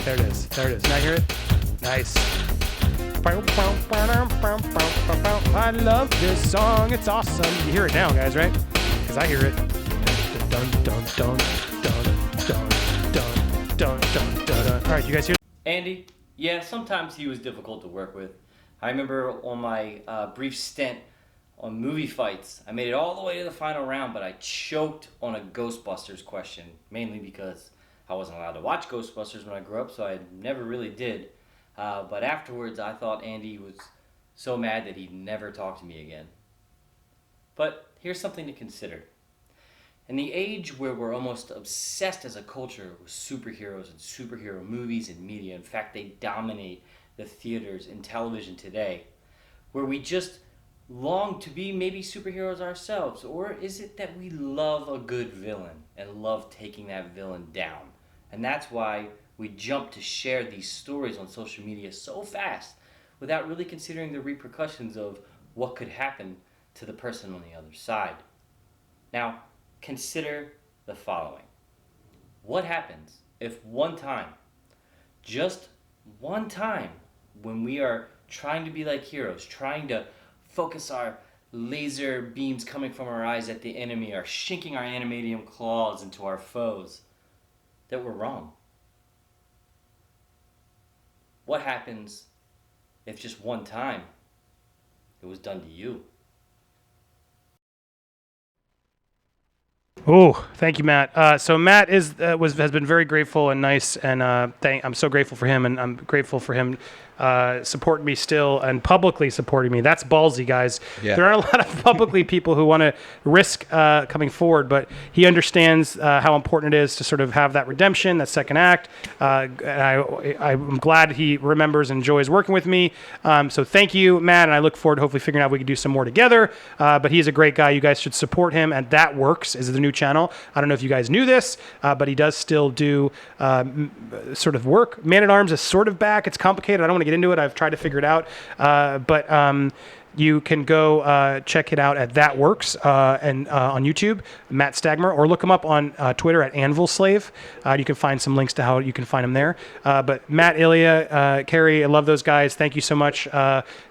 There it is. There it is. Now hear it? Nice. I love this song. It's awesome. You hear it now, guys, right? Because I hear it. Dun, dun, dun, dun, dun, dun, dun, dun, dun. All right, you guys hear? Andy, yeah, sometimes he was difficult to work with. I remember on my brief stint On movie fights, I made it all the way to the final round, but I choked on a Ghostbusters question, mainly because I wasn't allowed to watch Ghostbusters when I grew up, so I never really did. But afterwards, I thought Andy was so mad that he'd never talk to me again. But here's something to consider. In the age where we're almost obsessed as a culture with superheroes and superhero movies and media, in fact, they dominate the theaters and television today, where we just long to be maybe superheroes ourselves? Or is it that we love a good villain and love taking that villain down? And that's why we jump to share these stories on social media so fast without really considering the repercussions of what could happen to the person on the other side. Now, consider the following. What happens if one time, just one time, when we are trying to be like heroes, trying to focus our laser beams coming from our eyes at the enemy, or shinking our animadium claws into our foes, that we're wrong? What happens if just one time it was done to you? Oh, thank you, Matt. So Matt has been very grateful and nice, and I'm so grateful for him, and I'm grateful for him supporting me still and publicly supporting me. That's ballsy, guys. Yeah. There aren't a lot of publicly people who want to risk coming forward, but he understands how important it is to sort of have that redemption, that second act. And I'm glad he remembers and enjoys working with me. So thank you, Matt, and I look forward to hopefully figuring out if we can do some more together. But he's a great guy. You guys should support him, and That Works is the new channel. I don't know if you guys knew this, but he does still do sort of work. Man at Arms is sort of back. It's complicated. I don't want to get into it. I've tried to figure it out. But you can go check it out at That Works and on YouTube, Matt Stagmer, or look him up on Twitter at Anvil Slave. You can find some links to how you can find him there. But Matt, Ilya, Carrie, I love those guys. Thank you so much.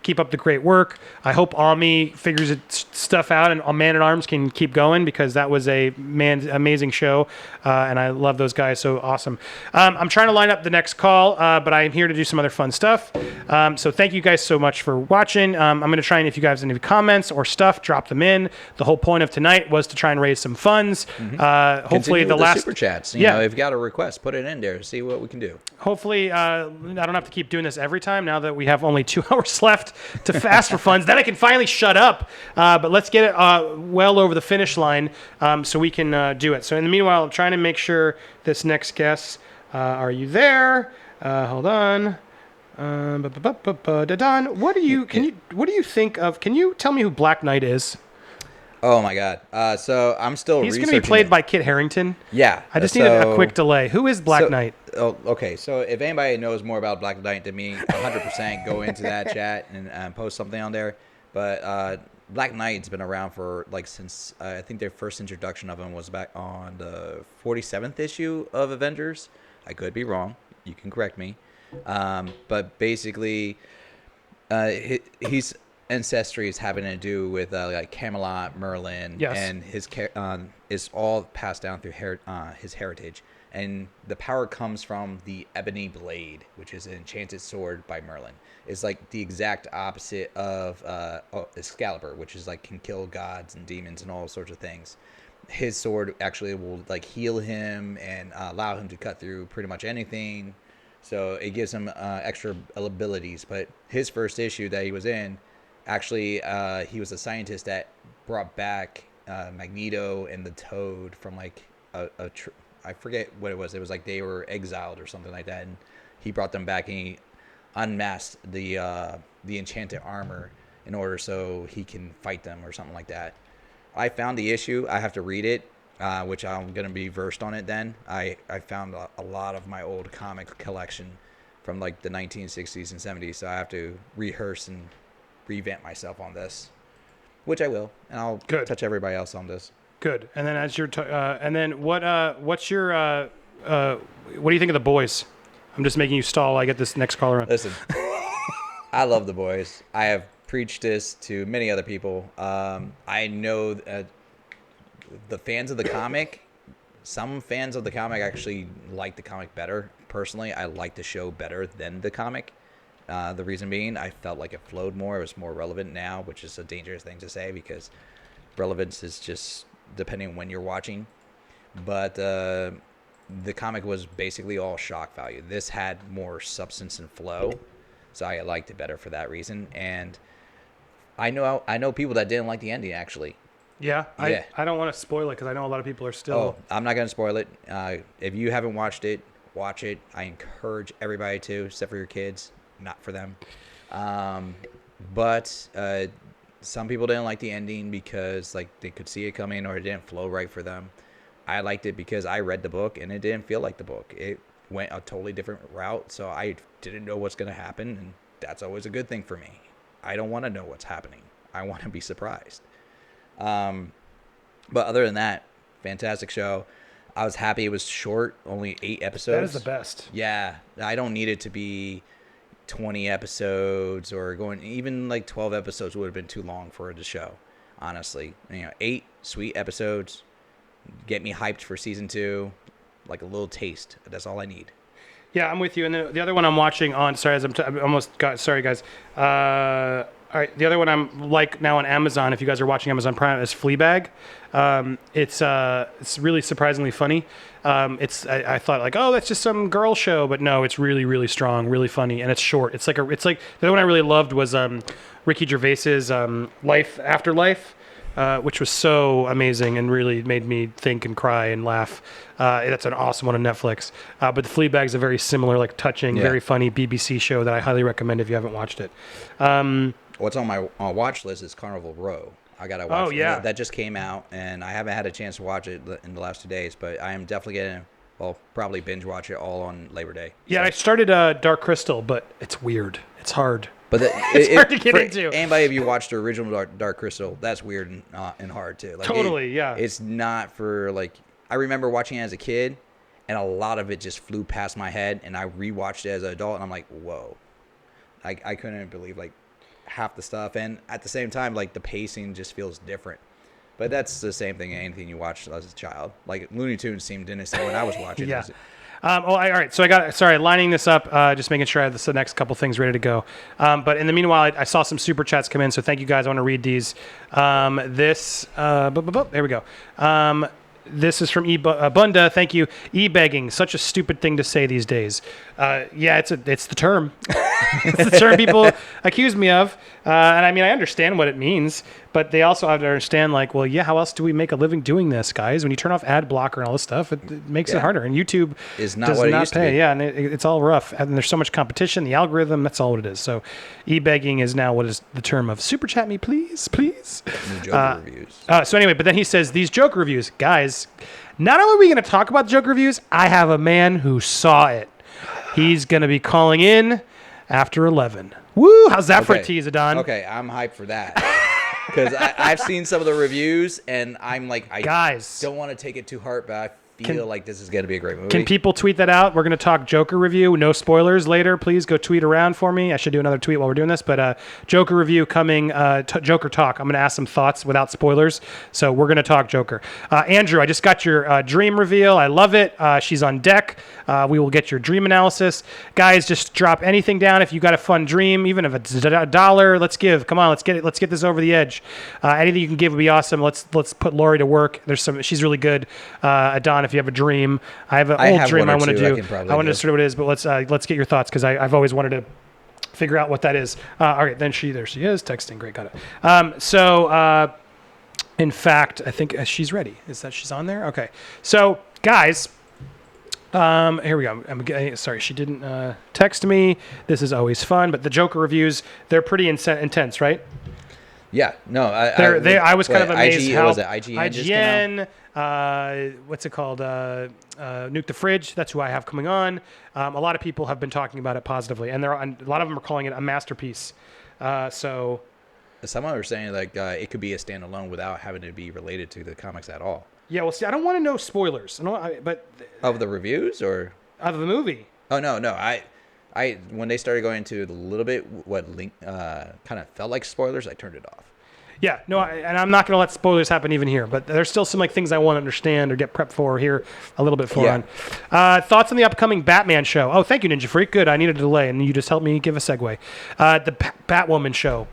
Keep up the great work. I hope Ami figures stuff out and Man at Arms can keep going, because that was a amazing show, and I love those guys. So awesome. I'm trying to line up the next call, but I'm here to do some other fun stuff. So thank you guys so much for watching. I'm going to try and, if you guys have any comments or stuff, drop them in. The whole point of tonight was to try and raise some funds. Hopefully Continue the with last super chats. You know, if you got a request, put it in there. See what we can do. Hopefully, I don't have to keep doing this every time now that we have only 2 hours left to fast for funds. Then I can finally shut up. But let's get it well over the finish line so we can do it. So in the meanwhile, I'm trying to make sure this next guest, are you there? Hold on. Don, what do you think of? Can you tell me who Black Knight is? Oh my God! So I'm still. He's going to be played by Kit Harington. Yeah. I just need a quick delay. Who is Black Knight? Oh, okay. So if anybody knows more about Black Knight than me, 100% go into that chat and post something on there. But Black Knight's been around for since I think their first introduction of him was back on the 47th issue of Avengers. I could be wrong. You can correct me. But basically, his ancestry is having to do with Camelot, Merlin, yes. And his is all passed down through his heritage. And the power comes from the Ebony Blade, which is an enchanted sword by Merlin. It's like the exact opposite of Excalibur, which is can kill gods and demons and all sorts of things. His sword actually will heal him and allow him to cut through pretty much anything. So it gives him extra abilities. But his first issue that he was in, actually, he was a scientist that brought back Magneto and the Toad from I forget what it was. It was they were exiled or something like that. And he brought them back and he unmasked the enchanted armor in order so he can fight them or something like that. I found the issue. I have to read it. Which I'm going to be versed on it then. I found a lot of my old comic collection from the 1960s and 70s, so I have to rehearse and revamp myself on this, which I will, and I'll touch everybody else on this. Good. And then as you're and then what's your what do you think of The Boys? I'm just making you stall. I get this next caller on. Listen, I love The Boys. I have preached this to many other people. I know the fans of the comic, some fans of the comic actually like the comic better. Personally, I like the show better than the comic. The reason being, I felt like it flowed more. It was more relevant now, which is a dangerous thing to say because relevance is just depending on when you're watching. But the comic was basically all shock value. This had more substance and flow, so I liked it better for that reason. And I know people that didn't like the ending, actually. Yeah, Yeah. I don't want to spoil it because I know a lot of people are still. Oh, I'm not going to spoil it. If you haven't watched it, watch it. I encourage everybody to, except for your kids. Not for them. But some people didn't like the ending because like they could see it coming or it didn't flow right for them. I liked it because I read the book and it didn't feel like the book. It went a totally different route, so I didn't know what's going to happen, and that's always a good thing for me. I don't want to know what's happening. I want to be surprised. But other than that, fantastic show. I was happy it was short, only 8 episodes. That is the best. Yeah, I don't need it to be 20 episodes or going even like 12 episodes would have been too long for the show, honestly. 8 sweet episodes get me hyped for season 2, like a little taste. That's all I need. Yeah, I'm with you. And the other one I'm watching on, sorry, I almost got, sorry guys. All right, the other one I'm like now on Amazon, if you guys are watching Amazon Prime, is Fleabag. It's really surprisingly funny. I thought like, oh, that's just some girl show, but no, it's really, really strong, really funny, and it's short. It's like the other one I really loved was Ricky Gervais's Life After Life, which was so amazing and really made me think and cry and laugh. That's an awesome one on Netflix. But the Fleabag is a very similar, like touching, very funny BBC show that I highly recommend if you haven't watched it. What's on my watch list is Carnival Row. I gotta watch. Oh yeah, that just came out, and I haven't had a chance to watch it in the last 2 days. But I am definitely gonna, probably binge watch it all on Labor Day. Yeah, so. I started Dark Crystal, but it's weird. It's hard. But it's hard to get into. Anybody, if you watched the original Dark Crystal, that's weird and hard too. Like, totally, yeah. It's not for like. I remember watching it as a kid, and a lot of it just flew past my head, and I rewatched it as an adult, and I'm like, whoa, I couldn't believe like half the stuff, and at the same time, like the pacing just feels different. But that's the same thing anything you watched as a child. Like Looney Tunes seemed innocent when I was watching. Yeah. All right. So lining this up, just making sure I have the next couple things ready to go. But in the meanwhile, I saw some super chats come in, so thank you guys. I want to read these. There we go. This is from Bunda. Thank you. E-begging, such a stupid thing to say these days. Yeah, it's the term. It's the term people accuse me of. And I mean, I understand what it means, but they also have to understand, like, well, yeah, how else do we make a living doing this, guys? When you turn off ad blocker and all this stuff, it makes it harder. And YouTube is not does what not it used pay. to be. Yeah, and it's all rough. And there's so much competition. The algorithm, that's all what it is. So e-begging is now what is the term of super chat me, please. Joker reviews. So anyway, but then he says, these Joker reviews, guys, not only are we going to talk about the Joker reviews, I have a man who saw it. He's going to be calling in after 11. Woo! How's that for a tease, Adon? Okay, I'm hyped for that. Because I've seen some of the reviews, and I'm like, guys, don't want to take it too hard, but I feel like this is going to be a great movie. Can people tweet that out? We're going to talk Joker review. No spoilers later. Please go tweet around for me. I should do another tweet while we're doing this. But Joker review coming. Joker talk. I'm going to ask some thoughts without spoilers. So we're going to talk Joker. Andrew, I just got your dream reveal. I love it. She's on deck. We will get your dream analysis. Guys, just drop anything down if you got a fun dream, even if it's $1. Let's give. Come on, let's get it. Let's get this over the edge. Anything you can give would be awesome. Let's put Lori to work. She's really good. Adon, if you have a dream, I have an old dream I want to do. I want to sort of what it is, but let's get your thoughts because I've always wanted to figure out what that is. All right, then there she is texting. Great, got it. In fact, I think she's ready. Is that she's on there? Okay. So guys, here we go. Sorry, she didn't text me. This is always fun, but the Joker reviews, they're pretty intense, right? Yeah, no, I was kind of amazed how IGN what's it called? Nuke the Fridge. That's who I have coming on. A lot of people have been talking about it positively, and a lot of them are calling it a masterpiece. So some are saying like it could be a standalone without having to be related to the comics at all. Yeah, well, see, I don't want to know spoilers. But of the reviews or of the movie. Oh no, I when they started going into a little bit what kind of felt like spoilers, I turned it off. Yeah, no, and I'm not going to let spoilers happen even here, but there's still some like things I want to understand or get prepped for here a little bit for on. Thoughts on the upcoming Batman show? Oh, thank you, Ninja Freak. Good, I needed a delay, and you just helped me give a segue. The Batwoman show.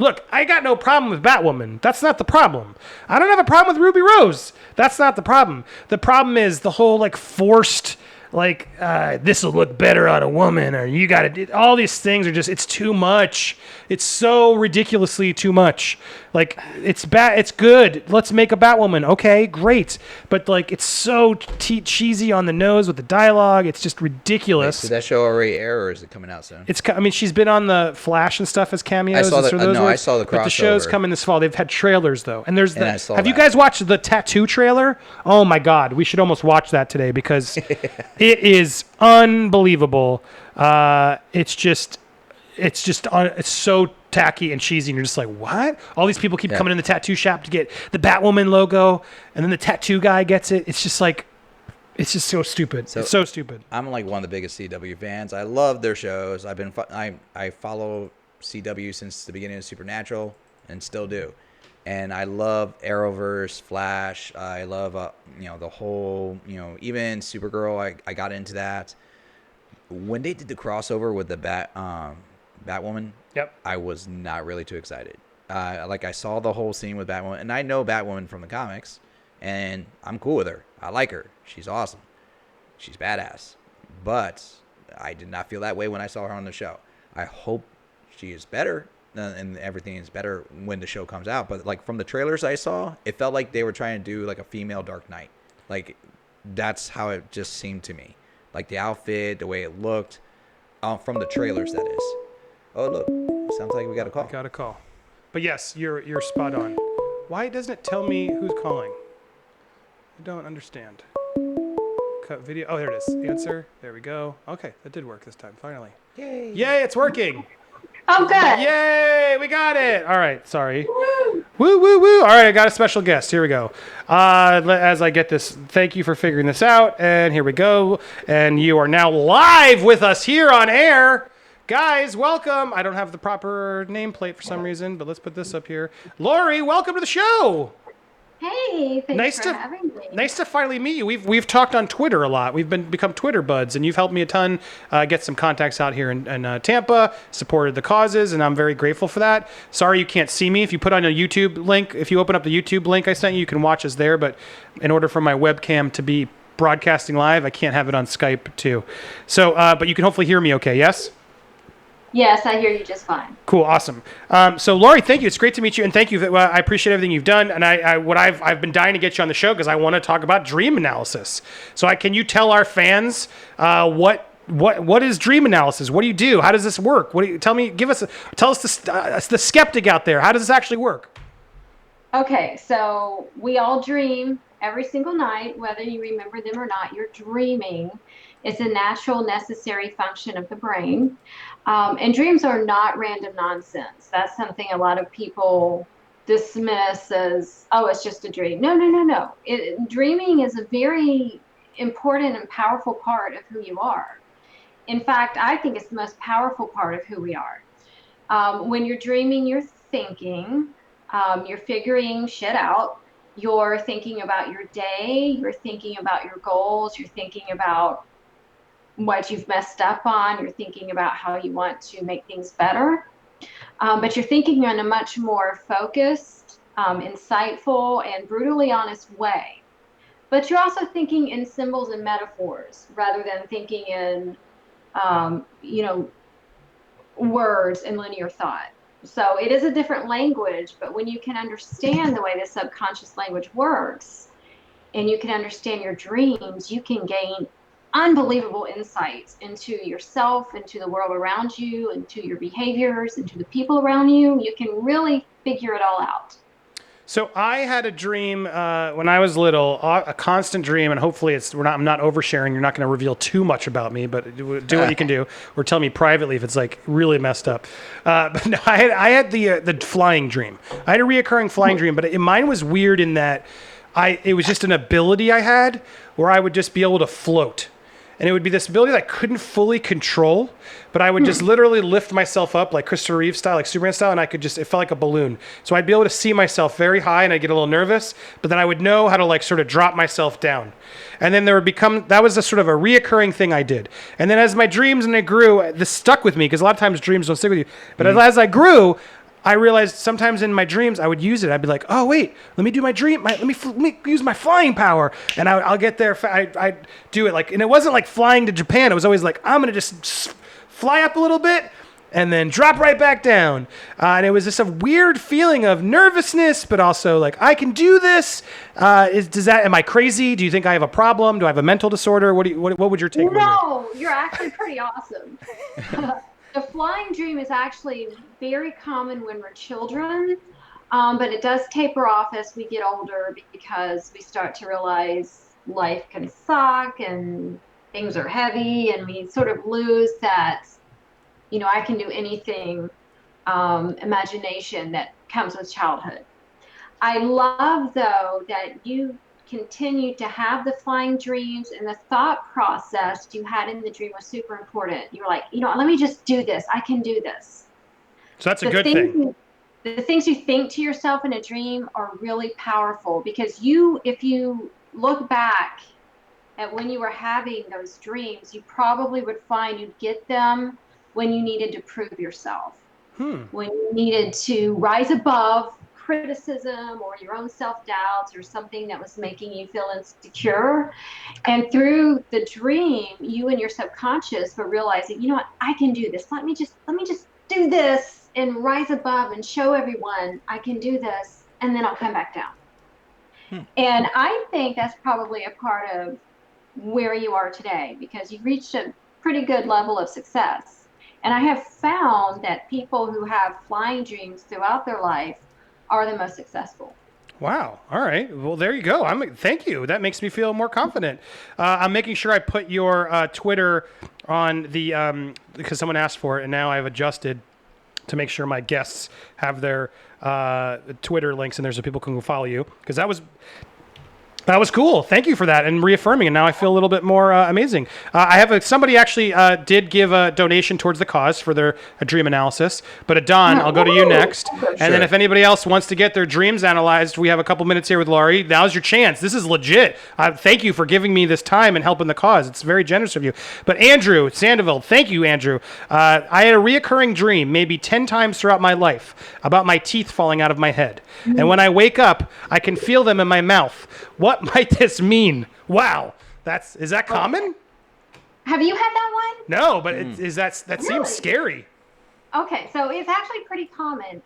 Look, I got no problem with Batwoman. That's not the problem. I don't have a problem with Ruby Rose. That's not the problem. The problem is the whole like forced, like this will look better on a woman, or you got to. All these things are just. It's too much. It's so ridiculously too much. Like it's bad. It's good. Let's make a Batwoman. Okay, great. But like it's so cheesy on the nose with the dialogue. It's just ridiculous. Did that show already air, or is it coming out soon? I mean, she's been on the Flash and stuff as cameos. I saw the crossover. But the show's coming this fall. They've had trailers though, and there's And Have you guys watched the Tattoo trailer? Oh my God, we should almost watch that today because it is unbelievable. It's so tacky and cheesy, and you're just like, what? All these people keep coming in the tattoo shop to get the Batwoman logo, and then the tattoo guy gets it. It's just like, it's just so stupid. It's so stupid. I'm like one of the biggest CW fans. I love their shows. I follow CW since the beginning of Supernatural and still do. And I love Arrowverse, Flash. I love the whole, even Supergirl. I got into that. When they did the crossover with the Batwoman, I was not really too excited. I saw the whole scene with Batwoman, and I know Batwoman from the comics, and I'm cool with her. I like her. She's awesome. She's badass. But I did not feel that way when I saw her on the show. I hope she is better, and everything is better when the show comes out. But like from the trailers I saw, it felt like they were trying to do like a female Dark Knight. Like that's how it just seemed to me. Like the outfit, the way it looked, from the trailers, that is. Oh, look. Sounds like we got a call. Got a call. But yes, you're spot on. Why doesn't it tell me who's calling? I don't understand. Cut video. Oh, there it is. Answer. There we go. Okay, that did work this time, finally. Yay. Yay, it's working. Oh, good. Yay, we got it. All right, sorry. Woo, woo, woo. All right, I got a special guest. Here we go. As I get this, thank you for figuring this out. And here we go. And you are now live with us here on air. Guys, welcome. I don't have the proper nameplate for some reason, but let's put this up here. Lori, welcome to the show. Hey, thanks for having me. Nice to finally meet you. We've talked on Twitter a lot. We've become Twitter buds, and you've helped me a ton get some contacts out here in Tampa, supported the causes, and I'm very grateful for that. Sorry you can't see me. If you put on a YouTube link, if you open up the YouTube link I sent you, you can watch us there, but in order for my webcam to be broadcasting live, I can't have it on Skype too. So, but you can hopefully hear me okay, yes? Yes, I hear you just fine. Cool, awesome. So, Lori, thank you. It's great to meet you, and thank you. I appreciate everything you've done. And I've been dying to get you on the show because I want to talk about dream analysis. So, can you tell our fans what is dream analysis? What do you do? How does this work? Tell us the skeptic out there. How does this actually work? Okay, so we all dream every single night, whether you remember them or not. You're dreaming. It's a natural, necessary function of the brain. And dreams are not random nonsense. That's something a lot of people dismiss as, oh, it's just a dream. No. Dreaming is a very important and powerful part of who you are. In fact, I think it's the most powerful part of who we are. When you're dreaming, you're thinking, you're figuring shit out. You're thinking about your day. You're thinking about your goals. You're thinking about what you've messed up on. You're thinking about how you want to make things better. But you're thinking in a much more focused, insightful, and brutally honest way. But you're also thinking in symbols and metaphors rather than thinking in, words and linear thought. So it is a different language, but when you can understand the way the subconscious language works and you can understand your dreams, you can gain unbelievable insights into yourself, into the world around you, into your behaviors, into the people around you. You can really figure it all out. So I had a dream when I was little, a constant dream, and hopefully I'm not oversharing. You're not going to reveal too much about me, but do what you can do, or tell me privately if it's like really messed up. But no, I had the flying dream. I had a reoccurring flying dream, but mine was weird in that it was just an ability I had where I would just be able to float. and it would be this ability that I couldn't fully control, but I would just literally lift myself up like Christopher Reeve style, like Superman style, and it felt like a balloon. So I'd be able to see myself very high, and I'd get a little nervous, but then I would know how to like sort of drop myself down. And then that was a sort of a reoccurring thing I did. And then as my dreams and I grew, this stuck with me because a lot of times dreams don't stick with you. But as I grew, I realized sometimes in my dreams I would use it. I'd be like, "Oh wait, let me do my dream. Let me use my flying power," and I'll get there. I'd do it like, and it wasn't like flying to Japan. It was always like, I'm gonna just fly up a little bit and then drop right back down. And it was just a weird feeling of nervousness, but also like, I can do this. Am I crazy? Do you think I have a problem? Do I have a mental disorder? What would your take be? No, you're actually pretty awesome. The flying dream is actually very common when we're children, but it does taper off as we get older because we start to realize life can suck and things are heavy, and we sort of lose that, I can do anything, imagination that comes with childhood. I love, though, that you continue to have the flying dreams, and the thought process you had in the dream was super important. You were like, let me just do this. I can do this. So that's a good thing. The things you think to yourself in a dream are really powerful because if you look back at when you were having those dreams, you probably would find you'd get them when you needed to prove yourself, when you needed to rise above criticism or your own self-doubts or something that was making you feel insecure. And through the dream, you and your subconscious were realizing, I can do this. Let me just do this and rise above and show everyone I can do this, and then I'll come back down. And I think that's probably a part of where you are today because you've reached a pretty good level of success. And I have found that people who have flying dreams throughout their life are the most successful. Wow. All right. Well, there you go. Thank you. That makes me feel more confident. I'm making sure I put your Twitter on the because someone asked for it, and now I've adjusted to make sure my guests have their Twitter links, and there's people who can follow you because that was cool. Thank you for that and reaffirming. And now I feel a little bit more amazing. I have somebody actually did give a donation towards the cause for their dream analysis. But Adon, I'll go to you next. And then if anybody else wants to get their dreams analyzed, we have a couple minutes here with Laurie. Now's your chance. This is legit. Thank you for giving me this time and helping the cause. It's very generous of you. But Andrew Sandoval, thank you, Andrew. I had a reoccurring dream maybe 10 times throughout my life about my teeth falling out of my head. And when I wake up, I can feel them in my mouth. What might this mean? Wow. Is that common? Have you had that one? No, but that seems scary. Okay, so it's actually pretty common.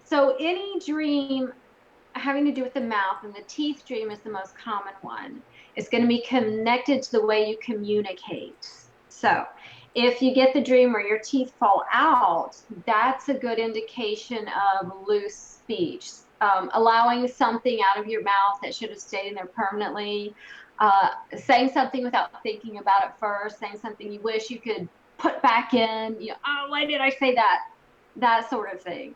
So any dream having to do with the mouth, and the teeth dream is the most common one, is going to be connected to the way you communicate. So if you get the dream where your teeth fall out, that's a good indication of loose speech. Allowing something out of your mouth that should have stayed in there permanently, saying something without thinking about it first, saying something you wish you could put back in, why did I say that? That sort of thing.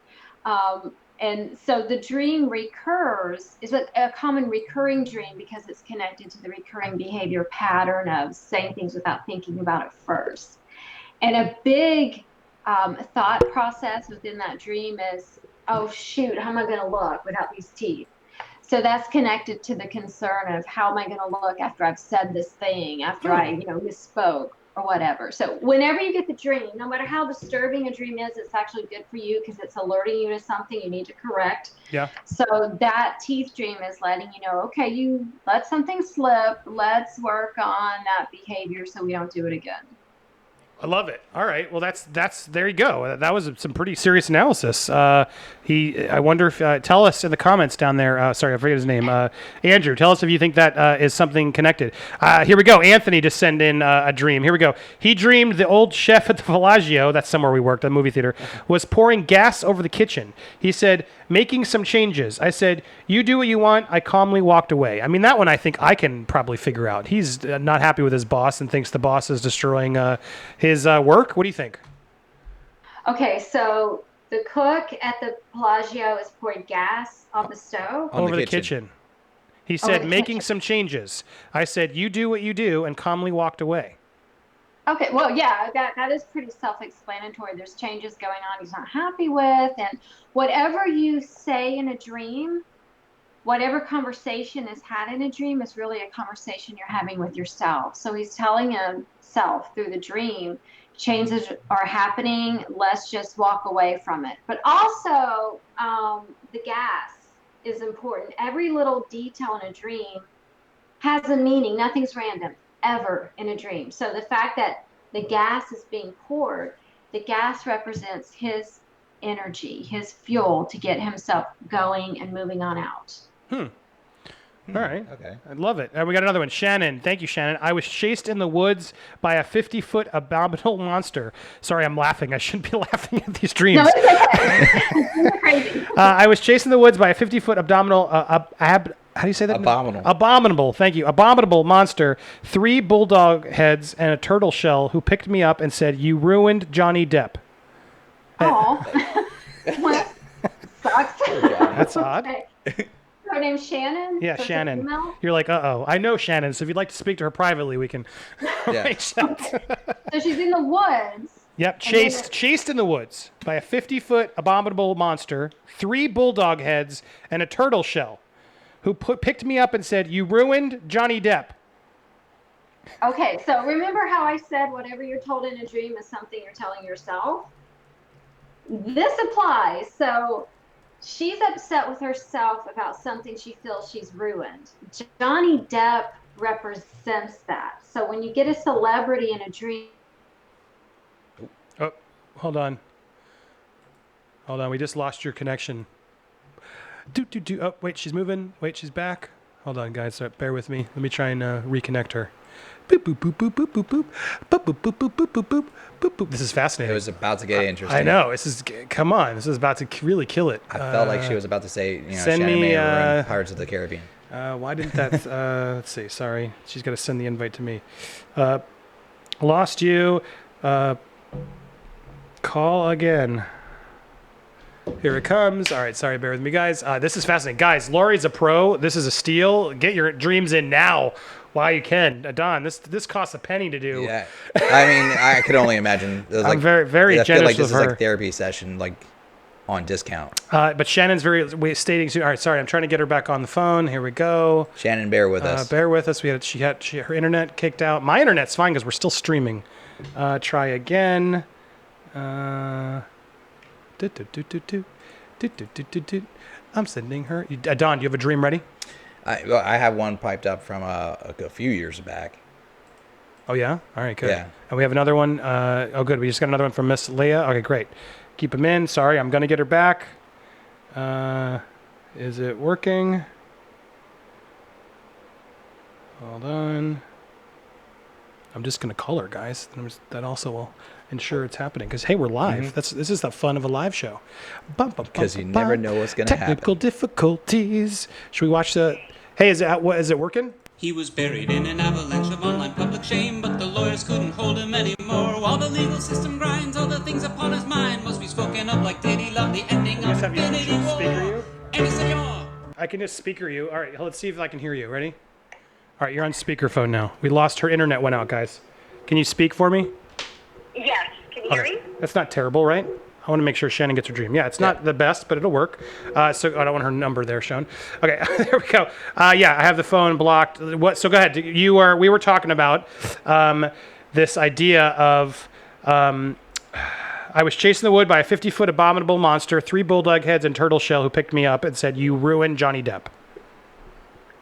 And so the dream recurs, is a common recurring dream because it's connected to the recurring behavior pattern of saying things without thinking about it first. And a big thought process within that dream is, oh shoot, how am I going to look without these teeth? So that's connected to the concern of how am I going to look after I've said this thing, after I, misspoke or whatever. So whenever you get the dream, no matter how disturbing a dream is, it's actually good for you because it's alerting you to something you need to correct. Yeah. So that teeth dream is letting you know, okay, you let something slip. Let's work on that behavior so we don't do it again. I love it. All right. Well, that's there you go. That was some pretty serious analysis. I wonder if tell us in the comments down there. Sorry, I forget his name. Andrew, tell us if you think that is something connected. Here we go. Anthony just sent in a dream. Here we go. He dreamed the old chef at the Bellagio, that's somewhere we worked, the movie theater, was pouring gas over the kitchen. He said, making some changes. I said, you do what you want. I calmly walked away. I mean, that one I think I can probably figure out. He's not happy with his boss and thinks the boss is destroying his work. What do you think? Okay, so the cook at the Bellagio is pouring gas on the stove. Over the kitchen. He said, making some changes. I said, you do what you do, and calmly walked away. Okay, well, yeah, that is pretty self-explanatory. There's changes going on he's not happy with, and whatever you say in a dream, whatever conversation is had in a dream is really a conversation you're having with yourself. So he's telling himself through the dream, changes are happening, let's just walk away from it. But also, the gas is important. Every little detail in a dream has a meaning. Nothing's random ever in a dream. So the fact that the gas is being poured, the gas represents his energy, his fuel to get himself going and moving on out. All right. Okay. I love it. We got another one. Shannon. Thank you, Shannon. I was chased in the woods by a 50-foot abominable monster. Sorry, I'm laughing. I shouldn't be laughing at these dreams. No, it's okay. You're crazy. I was chased in the woods by a 50-foot abdominal... how do you say that? Abominable. Abominable. Thank you. Abominable monster. 3 bulldog heads and a turtle shell who picked me up and said, "You ruined Johnny Depp." Oh. Well, sucks. That's odd. Okay. Her name's Shannon? Yeah, So it's a Shannon. female? You're like, uh-oh. I know Shannon, so if you'd like to speak to her privately, we can arrange that. So she's in the woods. Yep, chased in the woods by a 50-foot abominable monster, 3 bulldog heads, and a turtle shell, who picked me up and said, "You ruined Johnny Depp." Okay, so remember how I said whatever you're told in a dream is something you're telling yourself? This applies. So she's upset with herself about something she feels she's ruined. Johnny Depp represents that. So when you get a celebrity in a dream... Oh, hold on. Hold on, we just lost your connection. Oh, wait, she's moving. Wait, she's back. Hold on, guys. Bear with me. Let me try and reconnect her. Boop, boop, boop, boop, boop, boop, boop. Boop, boop, boop, boop, boop, boop, boop. Boop, boop. This is fascinating. It was about to get interesting. I know. Come on. This is about to really kill it. I felt like she was about to say, send Shannon me, May run Pirates of the Caribbean. Why didn't that... let's see. Sorry. She's got to send the invite to me. Lost you. Call again. Here it comes. All right, sorry, bear with me, guys. This is fascinating. Guys, Lori's a pro. This is a steal. Get your dreams in now while you can. Don, this costs a penny to do. Yeah. I mean, I could only imagine. It was I'm very, very I generous feel like this with is her. like therapy session, like on discount. But Shannon's stating soon. All right, sorry, I'm trying to get her back on the phone. Here we go. Shannon, bear with us. Bear with us. She had her internet kicked out. My internet's fine because we're still streaming. Try again. I'm sending her. Don, do you have a dream ready? I have one piped up from a few years back. Oh, yeah? All right, good. Yeah. And we have another one. Oh, good. We just got another one from Miss Leah. Okay, great. Keep them in. Sorry, I'm going to get her back. Is it working? Hold on. I'm just going to call her, guys. That also will ensure it's happening. Because, hey, we're live. Mm-hmm. This is the fun of a live show. Because you never know what's going to happen. Technical difficulties. Should we watch the... Hey, is it working? He was buried in an avalanche of online public shame, but the lawyers couldn't hold him anymore. While the legal system grinds, all the things upon his mind must be spoken of like did he love the ending of Infinity War. And Signore. I can just speaker you. All right, let's see if I can hear you. Ready? All right, you're on speakerphone now. We lost her internet went out, guys. Can you speak for me? Yes. Can you hear me? That's not terrible, right? I want to make sure Shannon gets her dream. Yeah, it's not the best, but it'll work. So I don't want her number there shown. Okay, there we go. Yeah, I have the phone blocked. So go ahead. We were talking about this idea of I was chased in the wood by a 50-foot abominable monster, 3 bulldog heads and turtle shell who picked me up and said, "You ruined Johnny Depp."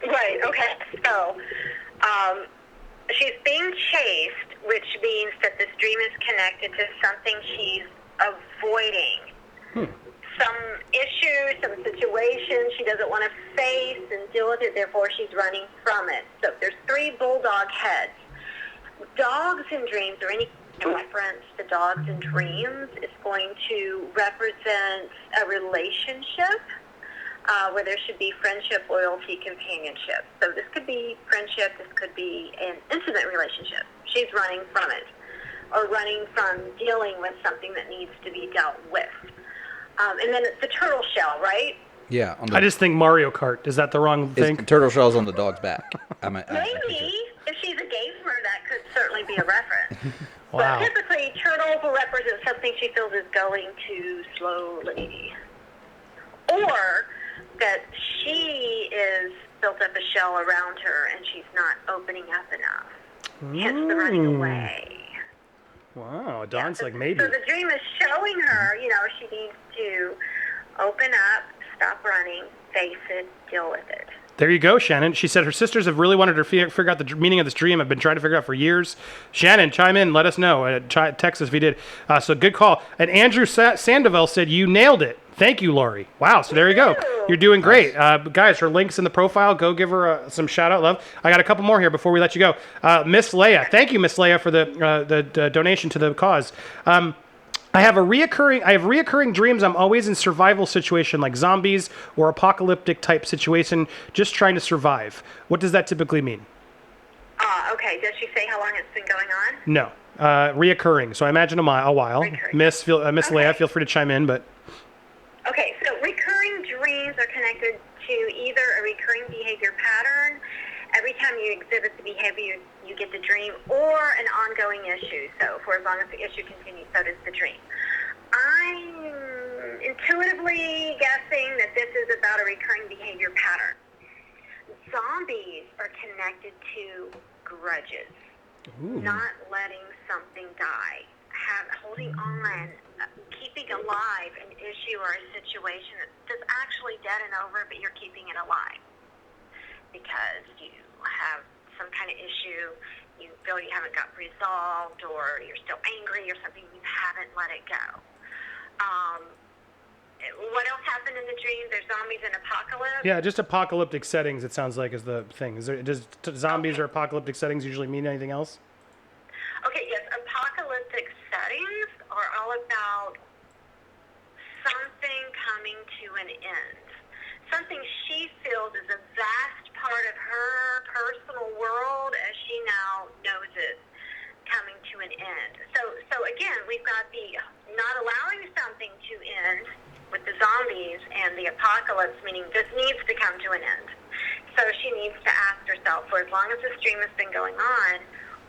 Right. Okay. So, she's being chased, which means that this dream is connected to something she's avoiding. Some issue, some situation she doesn't want to face and deal with it, therefore she's running from it. So there's 3 bulldog heads. Dogs in dreams, or any reference to dogs in dreams, is going to represent a relationship where there should be friendship, loyalty, companionship. So this could be friendship, this could be an intimate relationship. She's running from it, or running from dealing with something that needs to be dealt with. And then it's the turtle shell, right? Yeah. I just think Mario Kart. Is that the wrong thing? Turtle shells on the dog's back. Maybe if she's a gamer, that could certainly be a reference. Wow. But typically, turtles will represent something she feels is going too slowly, or that she is built up a shell around her and she's not opening up enough. Hence the running away. Wow, Dawn's like maybe. So the dream is showing her, she needs to open up, stop running, face it, deal with it. There you go, Shannon. She said her sisters have really wanted her to figure out the meaning of this dream. I've been trying to figure it out for years. Shannon, chime in. Let us know. Text us if you did. So good call. And Andrew Sandoval said, you nailed it. Thank you, Lori. Wow. So there you go. You're doing great. Guys, her link's in the profile. Go give her some shout-out love. I got a couple more here before we let you go. Miss Leia. Thank you, Miss Leia, for the donation to the cause. I have reoccurring dreams. I'm always in survival situation like zombies or apocalyptic type situation, just trying to survive. What does that typically mean? Okay. Does she say how long it's been going on? No. Reoccurring. So I imagine a while. Recurring. Miss Leia, feel free to chime in, but. Okay. So recurring dreams are connected to either a recurring behavior pattern. Every time you exhibit the behavior, you get the dream, or an ongoing issue. So for as long as the issue continues, so does the dream. I'm intuitively guessing that this is about a recurring behavior pattern. Zombies are connected to grudges, not letting something die, holding on, keeping alive an issue or a situation that's actually dead and over, but you're keeping it alive. Because you have some kind of issue, you feel you haven't got resolved, or you're still angry or something, you haven't let it go. What else happened in the dream? There's zombies and apocalypse? Yeah, just apocalyptic settings, it sounds like, is the thing. Does zombies or apocalyptic settings usually mean anything else? Okay, yes. Apocalyptic settings are all about something coming to an end. Something she feels is a vast part of her personal world as she now knows it coming to an end. So again, we've got the not allowing something to end with the zombies and the apocalypse, meaning this needs to come to an end. So she needs to ask herself, for as long as this dream has been going on,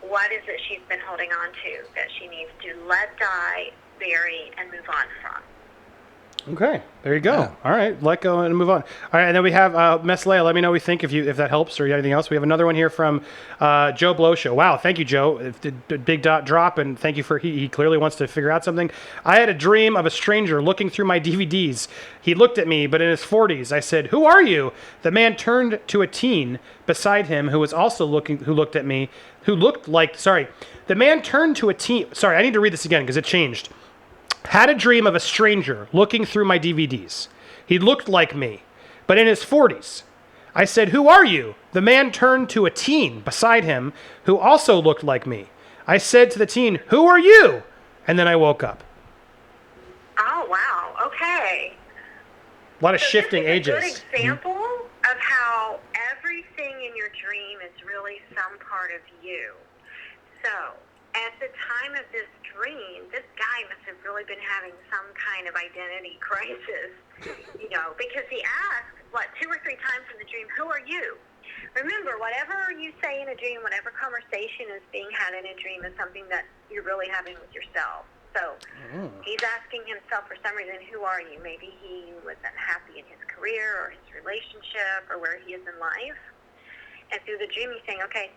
what is it she's been holding on to that she needs to let die, bury, and move on from? Okay, there you go. Yeah. All right, let go and move on. All right, and then we have Miss Leia. Let me know what you think if that helps or anything else. We have another one here from Joe Blow Show. Wow, thank you, Joe. Big drop, and thank you for he clearly wants to figure out something. I had a dream of a stranger looking through my DVDs. He looked at me, but in his 40s. I said, "Who are you?" The man turned to a teen beside him who was also who looked at me, who looked like. Sorry, the man turned to a teen. Sorry, I need to read this again because it changed. Had a dream of a stranger looking through my DVDs. He looked like me, but in his 40s. I said, "Who are you?" The man turned to a teen beside him who also looked like me. I said to the teen, "Who are you?" And then I woke up. Oh, wow. Okay. A lot of shifting ages. This is a good example of how everything in your dream is really some part of you. So, at the time of this dream, this guy must have really been having some kind of identity crisis, because he asked, 2 or 3 times in the dream, "Who are you?" Remember, whatever you say in a dream, whatever conversation is being had in a dream is something that you're really having with yourself. So he's asking himself for some reason, "Who are you?" Maybe he was unhappy in his career or his relationship or where he is in life. And through the dream, he's saying, "Okay,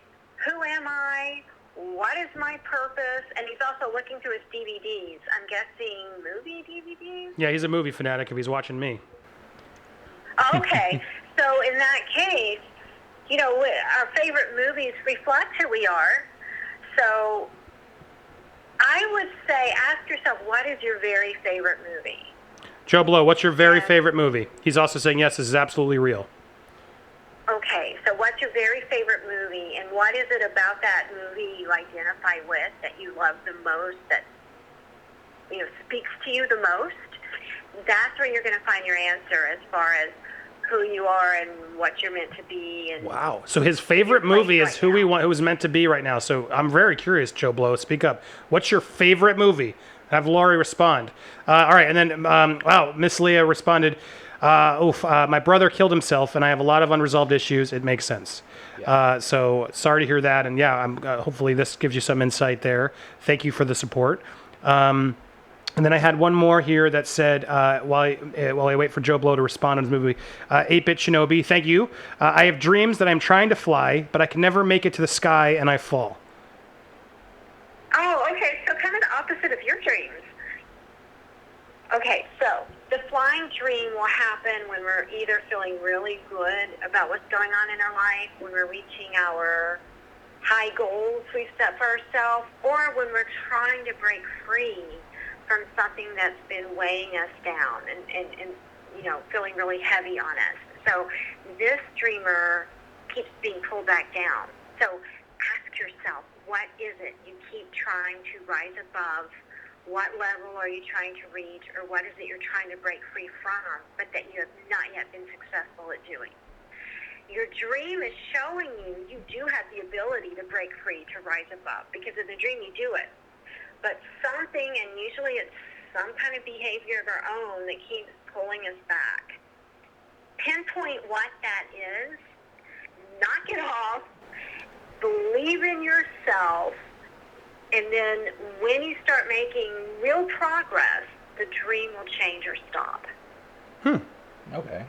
who am I? What is my purpose?" And he's also looking through his DVDs. I'm guessing movie DVDs? Yeah, he's a movie fanatic if he's watching me. Okay. So in that case, our favorite movies reflect who we are. So I would say ask yourself, what is your very favorite movie? Joe Blow, what's your very favorite movie? He's also saying, yes, this is absolutely real. Okay, so what's your very favorite movie, and what is it about that movie you identify with that you love the most, that speaks to you the most? That's where you're going to find your answer as far as who you are and what you're meant to be. And wow. So his favorite movie is who is meant to be right now. So I'm very curious, Joe Blow. Speak up. What's your favorite movie? Have Laurie respond. All right, and then Miss Leah responded. My brother killed himself, and I have a lot of unresolved issues. It makes sense. So sorry to hear that. And yeah, hopefully this gives you some insight there. Thank you for the support. And then I had one more here that said, while I wait for Joe Blow to respond on his movie, 8-Bit Shinobi, thank you. I have dreams that I'm trying to fly, but I can never make it to the sky, and I fall. Oh, okay. So kind of the opposite of your dreams. Okay, so the flying dream will happen when we're either feeling really good about what's going on in our life, when we're reaching our high goals we've set for ourselves, or when we're trying to break free from something that's been weighing us down and feeling really heavy on us. So this dreamer keeps being pulled back down. So ask yourself, what is it you keep trying to rise above? What level are you trying to reach, or what is it you're trying to break free from, but that you have not yet been successful at doing? Your dream is showing you do have the ability to break free, to rise above, because in the dream you do it. But something, and usually it's some kind of behavior of our own that keeps pulling us back. Pinpoint what that is, knock it off, believe in yourself, and then when you start making real progress, the dream will change or stop. Okay.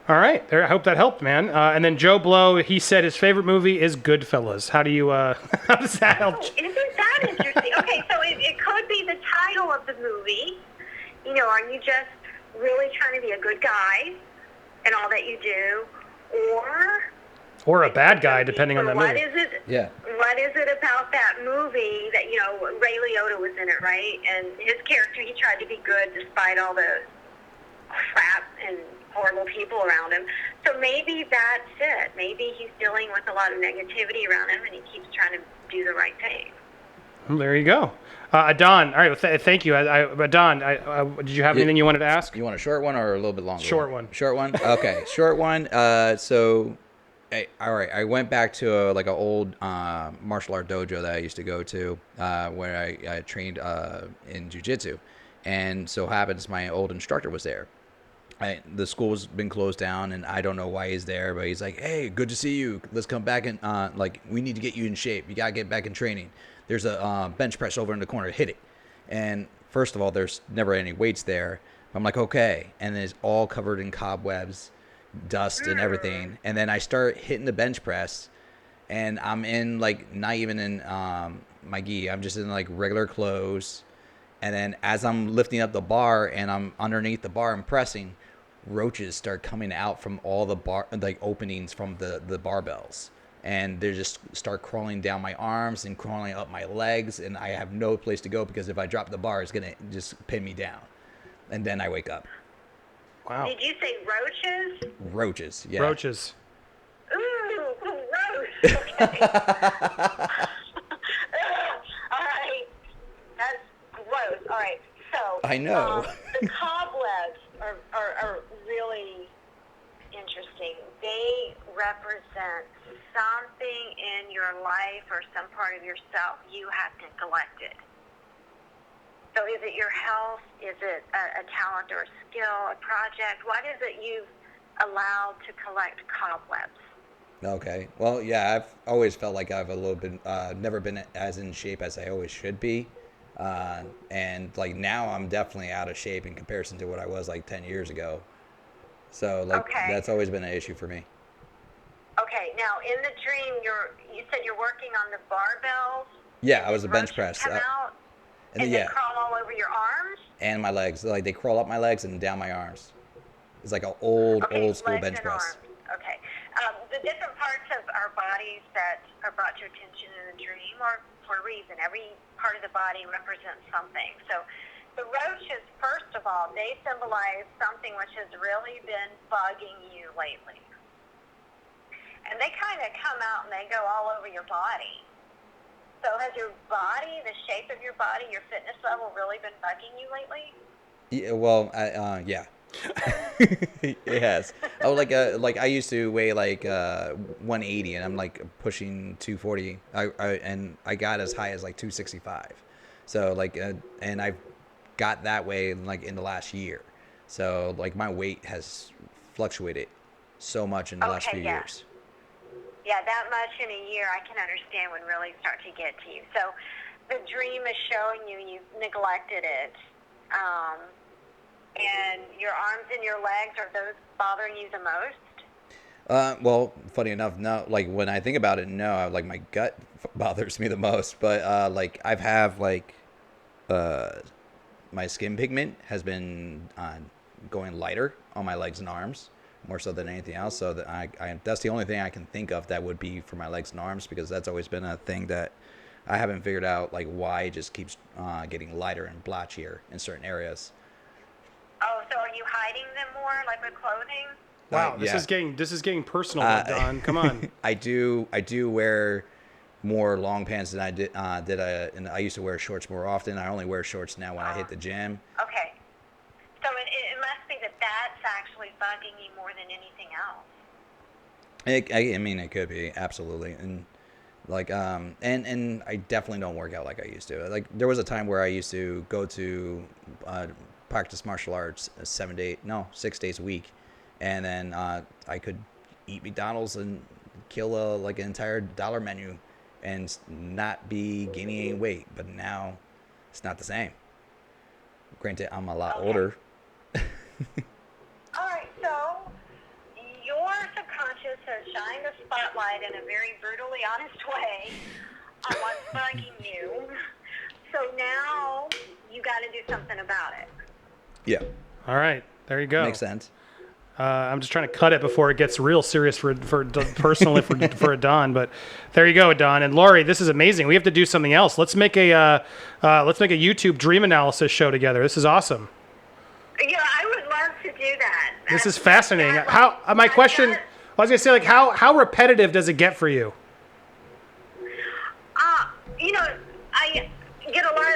All right. There, I hope that helped, man. And then Joe Blow, he said his favorite movie is Goodfellas. How do you, how does that help? Oh, isn't that interesting? Okay, so it could be the title of the movie. Are you just really trying to be a good guy in all that you do? Or a bad guy, depending on the movie. What is it? Yeah. What is it about that movie that, Ray Liotta was in it, right? And his character, he tried to be good despite all the crap and horrible people around him. So maybe that's it. Maybe he's dealing with a lot of negativity around him, and he keeps trying to do the right thing. Well, there you go. Adon, all right, thank you. Adon, did you have anything you wanted to ask? You want a short one or a little bit longer? Short one. Short one? Okay, short one. All right, I went back to an old martial art dojo that I used to go to where I trained in jiu-jitsu. And so happens my old instructor was there. The school's been closed down, and I don't know why he's there, but he's like, hey, good to see you. Let's come back and, we need to get you in shape. You got to get back in training. There's a bench press over in the corner. Hit it. And first of all, there's never any weights there. I'm like, okay. And it's all covered in cobwebs, dust and everything. And then I start hitting the bench press, and I'm in, not even in my gi. I'm just in, regular clothes. And then as I'm lifting up the bar and I'm underneath the bar and pressing, roaches start coming out from all the openings from the barbells. And they just start crawling down my arms and crawling up my legs, and I have no place to go because if I drop the bar, it's going to just pin me down. And then I wake up. Wow. Did you say roaches? Roaches, yeah. Roaches. Ooh, gross. Okay. All right. That's gross. All right. So I know. The cobwebs are really interesting. They represent something in your life or some part of yourself you have neglected. So is it your health? Is it a talent or a skill, a project? What is it you've allowed to collect cobwebs? Okay. Well, yeah, I've always felt like I've never been as in shape as I always should be. And now I'm definitely out of shape in comparison to what I was 10 years ago. So Okay. That's always been an issue for me. Okay, now in the dream, you said you're working on the barbells. Yeah, I was a bench roaches press. Come out, and yeah. they crawl all over your arms. And my legs, they crawl up my legs and down my arms. It's like an old school legs bench and press. Arms. Okay, the different parts of our bodies that are brought to attention in the dream are for a reason. Every part of the body represents something. So the roaches, first of all, they symbolize something which has really been bugging you lately. And they kind of come out and they go all over your body. So has your body, the shape of your body, your fitness level really been bugging you lately? Yeah, well, yeah. It has. I used to weigh 180, and I'm pushing 240. And I got as high as 265. So and I've got that way in the last year. So like my weight has fluctuated so much in the last few years. Yeah, that much in a year, I can understand would really start to get to you. So the dream is showing you've neglected it. And your arms and your legs, are those bothering you the most? Well, funny enough, no. Like when I think about it, no. Like my gut bothers me the most. But like I've have like my skin pigment has been going lighter on my legs and arms, more so than anything else. So that I that's the only thing I can think of that would be for my legs and arms, because that's always been a thing that I haven't figured out, like why it just keeps getting lighter and blotchier in certain areas. Oh, so are you hiding them more, like with clothing? Wow, this is getting personal, Don. Come on. I do wear more long pants than I did. And I used to wear shorts more often. I only wear shorts now when I hit the gym. Okay. So it must be that's actually bugging you more than anything else. I mean, it could be, absolutely. And like and I definitely don't work out like I used to. Like there was a time where I used to go to practice martial arts 6 days a week, and then I could eat McDonald's and kill like an entire dollar menu and not be gaining any weight. But now it's not the same. Granted, I'm a lot older. All right, so your subconscious has shined a spotlight in a very brutally honest way on what's bugging you. So now you got to do something about it. Yeah. All right, there you go. Makes sense. I'm just trying to cut it before it gets real serious for personally for Don. But there you go, Don and Lori. This is amazing. We have to do something else. Let's make a YouTube dream analysis show together. This is awesome. Yeah, I would love to do that. This is fascinating. My question? I was gonna say, like, how repetitive does it get for you? I get a lot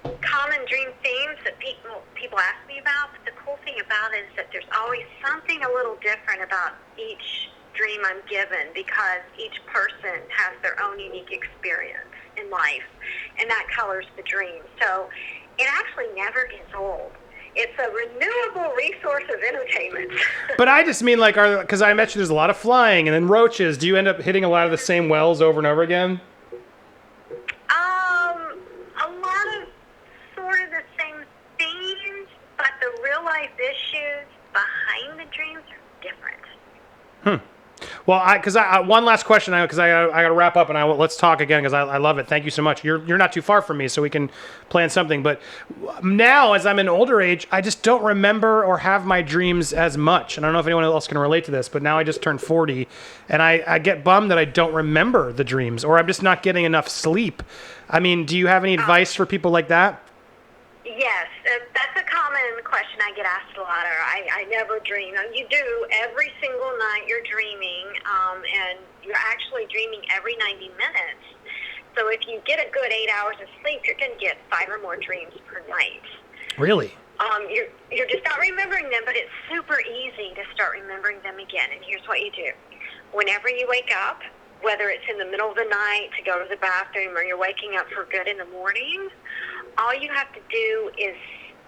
of common dream themes that people ask me about, but the cool thing about it is that there's always something a little different about each dream I'm given, because each person has their own unique experience in life, and that colors the dream. So it actually never gets old. It's a renewable resource of entertainment. But I just mean, like, because I mentioned there's a lot of flying and then roaches. Do you end up hitting a lot of the same wells over and over again? A lot of sort of the same themes, but the real life issues behind the dreams are different. Well, because one last question, because I got to wrap up, and let's talk again, because I love it. Thank you so much. You're not too far from me, so we can plan something. But now, as I'm in older age, I just don't remember or have my dreams as much. And I don't know if anyone else can relate to this, but now I just turned 40, and I get bummed that I don't remember the dreams, or I'm just not getting enough sleep. I mean, do you have any advice for people like that? Yes, that's a common question I get asked a lot. I never dream. You do. Every single night you're dreaming, and you're actually dreaming every 90 minutes. So if you get a good 8 hours of sleep, you're going to get 5 or more dreams per night. Really? You're just not remembering them, but it's super easy to start remembering them again. And here's what you do. Whenever you wake up, whether it's in the middle of the night to go to the bathroom or you're waking up for good in the morning, all you have to do is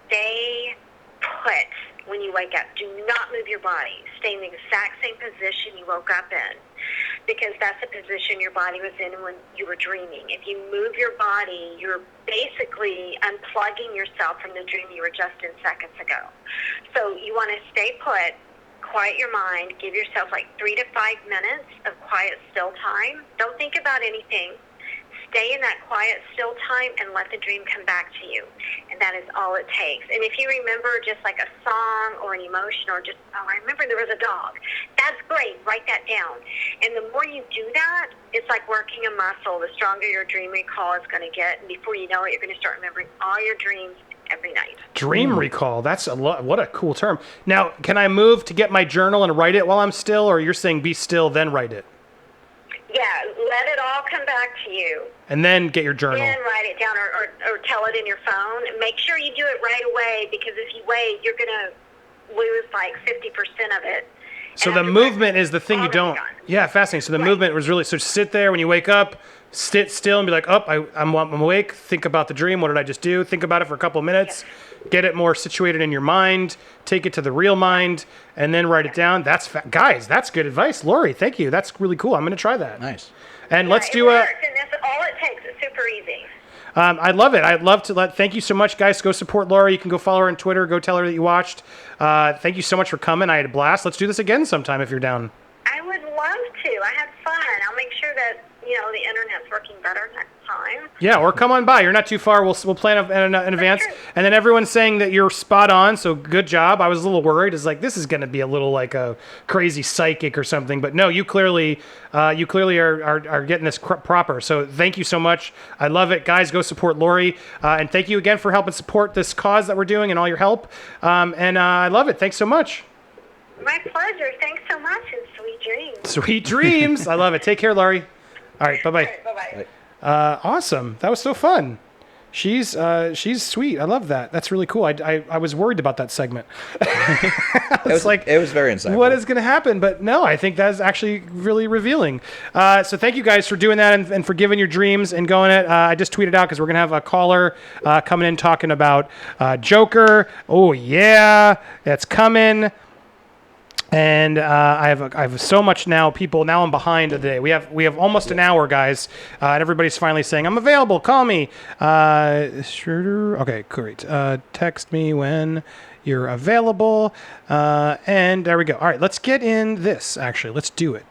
stay put when you wake up. Do not move your body. Stay in the exact same position you woke up in, because that's the position your body was in when you were dreaming. If you move your body, you're basically unplugging yourself from the dream you were just in seconds ago. So you want to stay put, quiet your mind, give yourself like 3 to 5 minutes of quiet, still time. Don't think about anything. Stay in that quiet, still time and let the dream come back to you. And that is all it takes. And if you remember just like a song or an emotion, or just, I remember there was a dog, that's great. Write that down. And the more you do that, it's like working a muscle. The stronger your dream recall is going to get. And before you know it, you're going to start remembering all your dreams every night. Dream recall. That's what a cool term. Now, can I move to get my journal and write it while I'm still, or you're saying be still, then write it? Yeah, let it all come back to you. And then get your journal. Then write it down, or tell it in your phone. Make sure you do it right away, because if you wait, you're going to lose like 50% of it. So And the that's movement is the thing you already don't. done. Yeah, fascinating. So the Right. movement was really, so sit there when you wake up, sit still and be like, I'm awake. Think about the dream. What did I just do? Think about it for a couple of minutes. Get it more situated in your mind. Take it to the real mind, and then write it down. Guys, that's good advice, Lori. Thank you. That's really cool. I'm gonna try that. Nice. And Yeah, let's it do a. works, and that's all it takes. It's super easy. I love it. I'd love to thank you so much, guys. Go support Laura. You can go follow her on Twitter. Go tell her that you watched. Thank you so much for coming. I had a blast. Let's do this again sometime if you're down. I would love to. I had fun. I'll make sure that, the internet's working better next time. Yeah, or come on by. You're not too far. We'll plan in advance. true. And then everyone's saying that you're spot on, so good job. I was a little worried. It's like, this is going to be a little like a crazy psychic or something. But no, you clearly are getting this proper. So thank you so much. I love it. Guys, go support Lori. And thank you again for helping support this cause that we're doing and all your help. And I love it. Thanks so much. My pleasure. Thanks so much, and sweet dreams. Sweet dreams. I love it. Take care, Lori. All right, bye-bye. All right, bye-bye. Awesome. That was so fun. She's sweet. I love that. That's really cool. I was worried about that segment. It was very insightful. What is going to happen? But no, I think that's actually really revealing. So thank you guys for doing that and for giving your dreams and going it. I just tweeted out because we're going to have a caller coming in talking about Joker. Oh yeah, that's coming. And I have so much now. People now I'm behind today. We have almost an hour, guys, and everybody's finally saying I'm available. Call me. Sure. Okay, great. Text me when you're available. And there we go. All right, let's get in this. Actually, let's do it.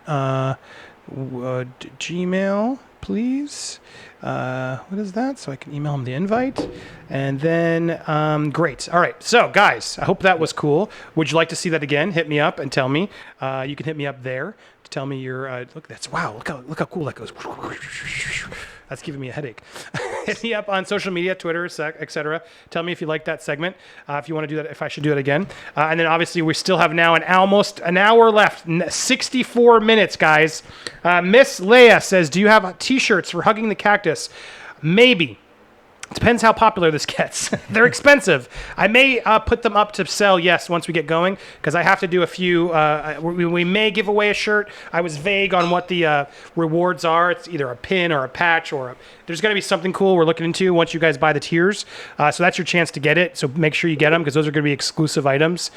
Gmail, please. What is that? So I can email him the invite. And then, great. All right. So, guys, I hope that was cool. Would you like to see that again? Hit me up and tell me. You can hit me up there to tell me your. Look how cool that goes. That's giving me a headache. Hit me up on social media, Twitter, etc. Tell me if you like that segment. If you want to do that, if I should do it again. And then obviously we still have now almost an hour left. 64 minutes, guys. Miss Leia says, "Do you have T-shirts for Hugging the Cactus?" Maybe. Depends how popular this gets. They're expensive. I may put them up to sell, yes, once we get going, because I have to do a few. We may give away a shirt. I was vague on what the rewards are. It's either a pin or a patch, or there's going to be something cool we're looking into once you guys buy the tiers. So that's your chance to get it. So make sure you get them, because those are going to be exclusive items.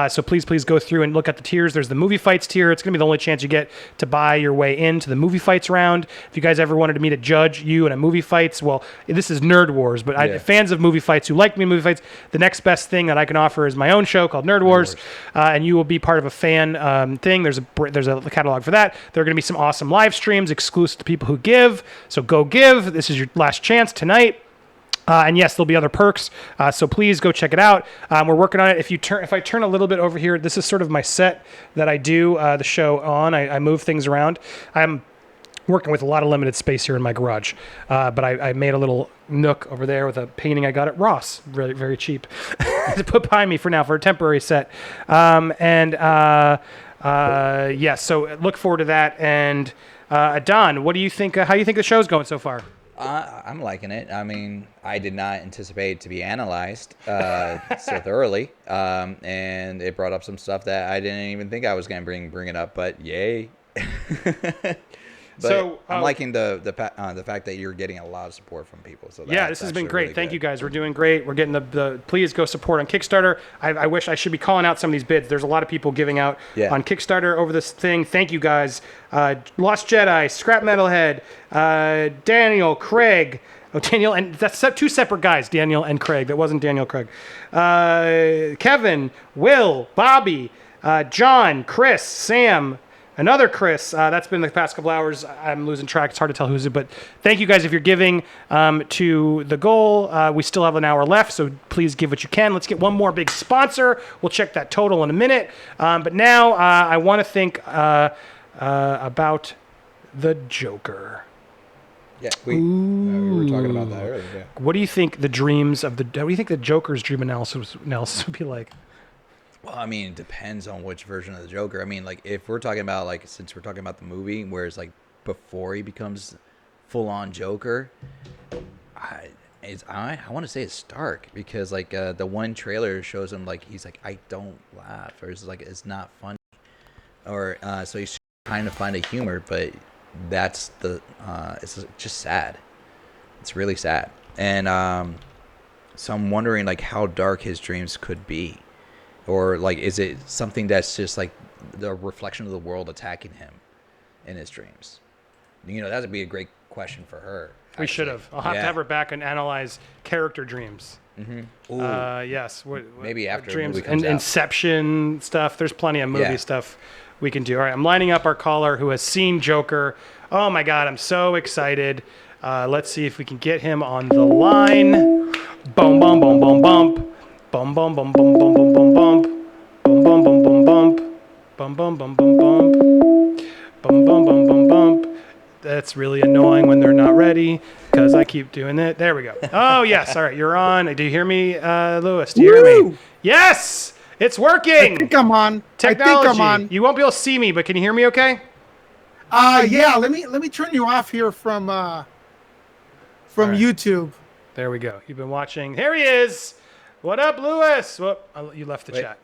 So please go through and look at the tiers. There's the movie fights tier. It's going to be the only chance you get to buy your way into the movie fights round. If you guys ever wanted me to judge you in a movie fights, well, this is Nerd Wars, but fans of movie fights who like me in movie fights, the next best thing that I can offer is my own show called Nerd Wars, and you will be part of a fan thing. There's a catalog for that. There are going to be some awesome live streams exclusive to people who give, so go give. This is your last chance tonight. And yes, there'll be other perks, so please go check it out. We're working on it. If I turn a little bit over here, this is sort of my set that I do the show on. I move things around. I'm working with a lot of limited space here in my garage, but I made a little nook over there with a painting I got at Ross, very, very cheap, to put behind me for now for a temporary set. So look forward to that. And Don, what do you think? How do you think the show's going so far? I'm liking it. I mean, I did not anticipate it to be analyzed so thoroughly, and it brought up some stuff that I didn't even think I was going to bring it up. But yay! But So I'm liking the fact that you're getting a lot of support from people. So yeah, this has been great. Really Thank you guys. We're doing great. We're getting the please go support on Kickstarter. I wish I should be calling out some of these bids. There's a lot of people giving out on Kickstarter over this thing. Thank you guys. Lost Jedi, Scrap Metalhead, Daniel, Craig. Oh, Daniel, and that's two separate guys, Daniel and Craig. That wasn't Daniel Craig. Kevin, Will, Bobby, John, Chris, Sam, another Chris. That's been the past couple hours. I'm losing track. It's hard to tell who's it, but thank you guys if you're giving to the goal. We still have an hour left, so please give what you can. Let's get one more big sponsor. We'll check that total in a minute. But now I want to think about the Joker. Yeah, we were talking about that earlier. Yeah. What do you think the dreams of what do you think the Joker's dream analysis would be like? Well, I mean, it depends on which version of the Joker. I mean, like, if we're talking about, like, since we're talking about the movie, where it's, like, before he becomes full-on Joker, I want to say it's Stark, because, like, the one trailer shows him, like, he's like, I don't laugh, or it's like, it's not funny. or so he's trying to find a humor, but that's the it's just sad. It's really sad, and so I'm wondering like how dark his dreams could be, or like is it something that's just like the reflection of the world attacking him in his dreams? You know, that would be a great question for her. We should have. I'll have to have her back and analyze character dreams. Yes. Maybe after dreams the movie comes and out. Inception stuff. There's plenty of movie stuff we can do. All right, I'm lining up our caller who has seen Joker. Oh my God, I'm so excited. Let's see if we can get him on the line. Boom, boom, boom, boom, bump. Boom, boom, boom, boom, boom, boom, boom, bump. Boom, boom, boom, boom, bump. Boom, boom, boom, boom, bump. Boom, boom, boom, boom, bump. That's really annoying when they're not ready because I keep doing it. There we go. Oh, yes. All right. You're on. Do you hear me, Lewis? Do you hear me? Yes. It's working. I think I'm on. Technology. I think I'm on. You won't be able to see me, but can you hear me okay? Yeah. Let me turn you off here from right. YouTube. There we go. You've been watching. Here he is. What up, Lewis? Whoop. You left the chat.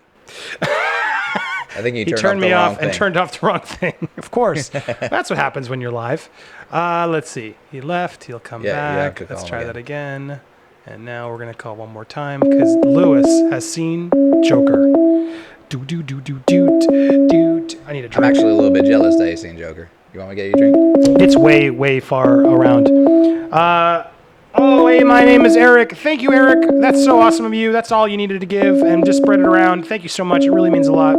I think he turned me off and turned off the wrong thing. Of course. That's what happens when you're live. Let's see. He left. He'll come back. Let's try that again. And now we're going to call one more time because Lewis has seen Joker. I need a drink. I'm actually a little bit jealous that he's seen Joker. You want me to get you a drink? It's way, way far around. Oh, hey, my name is Eric. Thank you, Eric. That's so awesome of you. That's all you needed to give, and just spread it around. Thank you so much. It really means a lot.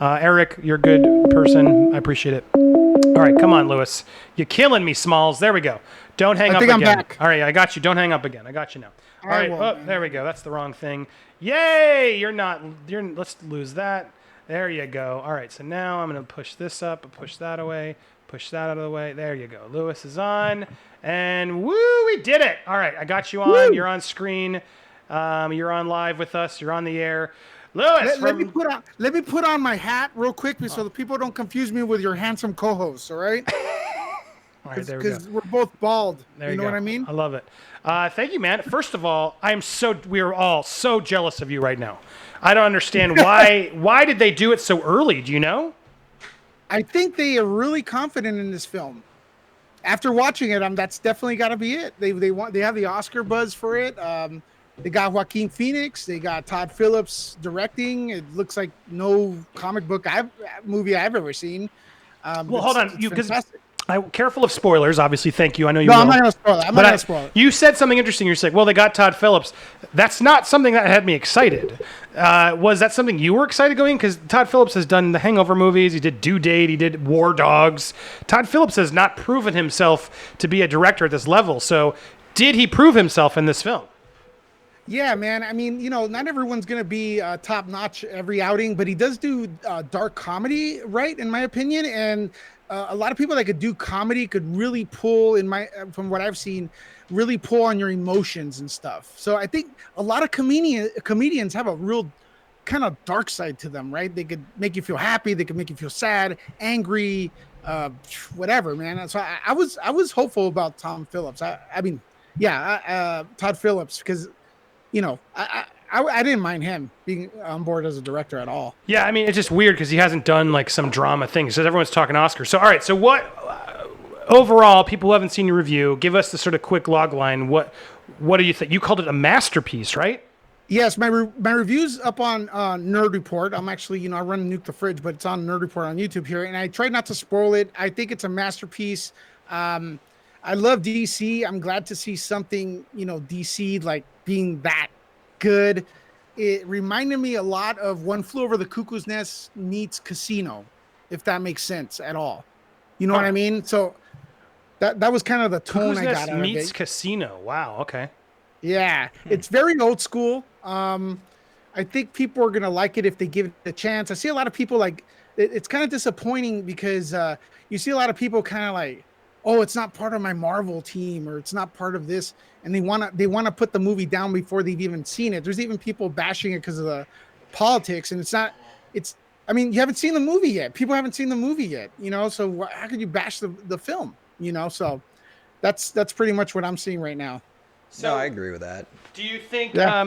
Eric, you're a good person. I appreciate it. All right, come on, Lewis. You're killing me, Smalls. There we go. Don't hang up again. I'm back. All right, I got you. Don't hang up again. I got you now. All right. Oh, there we go. That's the wrong thing. Yay! Let's lose that. There you go. All right, so now I'm going to push this up, push that away, push that out of the way. There you go. Lewis is on. And woo, we did it. All right, I got you on. Woo. You're on screen. You're on live with us. You're on the air. Lewis, let me put on my hat real quick so the people don't confuse me with your handsome co-host, all right? All right, there we go. Because we're both bald. There you know go. what I mean? I love it. Thank you, man. First of all, we are all so jealous of you right now. I don't understand why. Why did they do it so early? Do you know? I think they are really confident in this film. After watching it, that's definitely got to be it. They have the Oscar buzz for it. They got Joaquin Phoenix. They got Todd Phillips directing. It looks like no comic book movie I've ever seen. Well, hold on, because careful of spoilers. Obviously, thank you. I know you. No, I'm not going to spoil it. I'm not going to spoil it. You said something interesting. You're like, well, they got Todd Phillips. That's not something that had me excited. Was that something you were excited going? Because Todd Phillips has done the Hangover movies. He did Due Date. He did War Dogs. Todd Phillips has not proven himself to be a director at this level. So, did he prove himself in this film? Yeah, man. I mean, not everyone's going to be top notch every outing, but he does do dark comedy, right? In my opinion. And a lot of people that could do comedy could really pull from what I've seen, really pull on your emotions and stuff. So I think a lot of comedians have a real kind of dark side to them, right? They could make you feel happy. They could make you feel sad, angry, whatever, man. So I was hopeful about Tom Phillips. Todd Phillips, because I didn't mind him being on board as a director at all. Yeah, I mean, it's just weird because he hasn't done like some drama things. So everyone's talking Oscars. So, all right. So what, overall, people who haven't seen your review, give us the sort of quick log line. What do you think? You called it a masterpiece, right? Yes, my review's up on Nerd Report. I'm actually, I run Nuke the Fridge, but it's on Nerd Report on YouTube here. And I tried not to spoil it. I think it's a masterpiece. I love DC. I'm glad to see something, DC like being that good. It reminded me a lot of One Flew Over the Cuckoo's Nest meets Casino, if that makes sense at all. You know what I mean? So that was kind of the tone I got out of it. Meets Casino. Wow. Okay. Yeah, it's very old school. I think people are gonna like it if they give it a chance. I see a lot of people like it's kind of disappointing because you see a lot of people kind of like, oh, it's not part of my Marvel team or it's not part of this, and they wanna put the movie down before they've even seen it. There's even people bashing it because of the politics, and I mean, you haven't seen the movie yet. People haven't seen the movie yet, so how could you bash the film, so that's pretty much what I'm seeing right now. So I agree with that. Do you think? Yeah.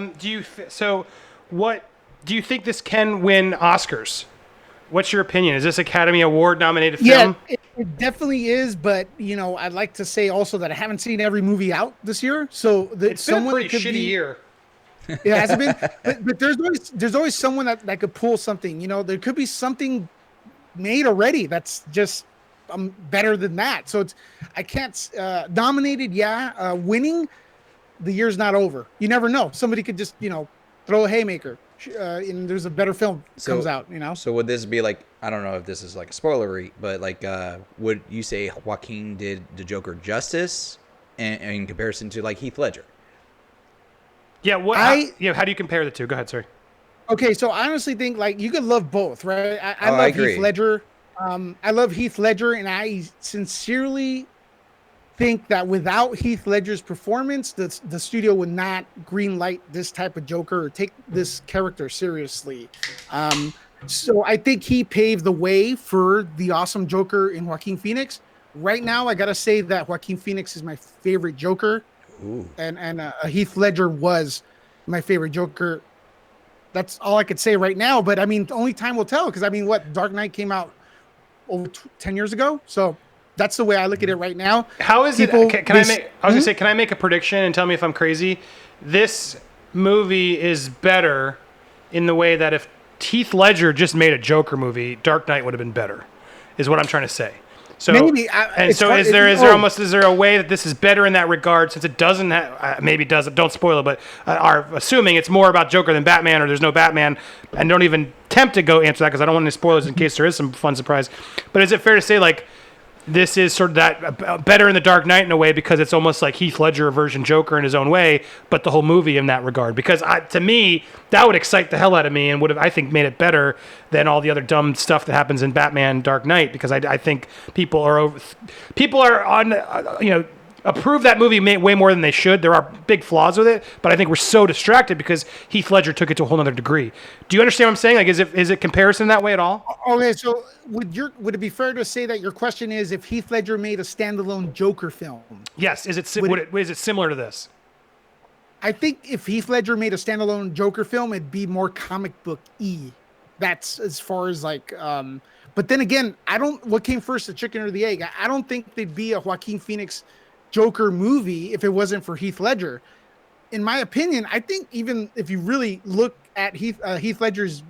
What do you think this can win Oscars? What's your opinion? Is this Academy Award nominated Yeah, film? it definitely is. But I'd like to say also that I haven't seen every movie out this year, so that It's been a someone pretty that could shitty be, year. It hasn't been, but there's always someone that could pull something. There could be something made already that's just better than that. So I can't nominated. Yeah, winning, the year's not over. You never know. Somebody could just throw a haymaker, and there's a better film comes out. So would this be like, I don't know if this is like spoilery, but like, would you say Joaquin did the Joker justice in comparison to like Heath Ledger? Yeah. How do you compare the two? Go ahead, sorry. Okay, so I honestly think like you could love both, right? I love agree. Heath Ledger. I love Heath Ledger, and I sincerely think that without Heath Ledger's performance, the studio would not greenlight this type of Joker or take this character seriously. So I think he paved the way for the awesome Joker in Joaquin Phoenix. Right now, I gotta say that Joaquin Phoenix is my favorite Joker, and Heath Ledger was my favorite Joker. That's all I could say right now. But I mean, only time will tell. Because I mean, Dark Knight came out over 10 years ago, so that's the way I look at it right now. How is it? Can I make a prediction and tell me if I'm crazy? This movie is better in the way that if Heath Ledger just made a Joker movie, Dark Knight would have been better. Is what I'm trying to say. So maybe, is there a way that this is better in that regard, since it doesn't maybe doesn't, don't spoil it, but are assuming it's more about Joker than Batman, or there's no Batman, and don't even attempt to go answer that because I don't want any spoilers in case there is some fun surprise. But is it fair to say like this is sort of that better in the Dark Knight in a way because it's almost like Heath Ledger version Joker in his own way, but the whole movie in that regard? Because to me, that would excite the hell out of me and would have, I think, made it better than all the other dumb stuff that happens in Batman Dark Knight, because I think people are on, approve that movie way more than they should. There are big flaws with it, but I think we're so distracted because Heath Ledger took it to a whole nother degree. Do you understand what I'm saying? Like, is it comparison that way at all? Okay, so would it be fair to say that your question is if Heath Ledger made a standalone Joker film? Yes. Is it similar to this? I think if Heath Ledger made a standalone Joker film, it'd be more comic book-y. That's as far as like, but then again, what came first, the chicken or the egg? I don't think there'd be a Joaquin Phoenix Joker movie if it wasn't for Heath Ledger. In my opinion, I think even if you really look at Heath Ledger's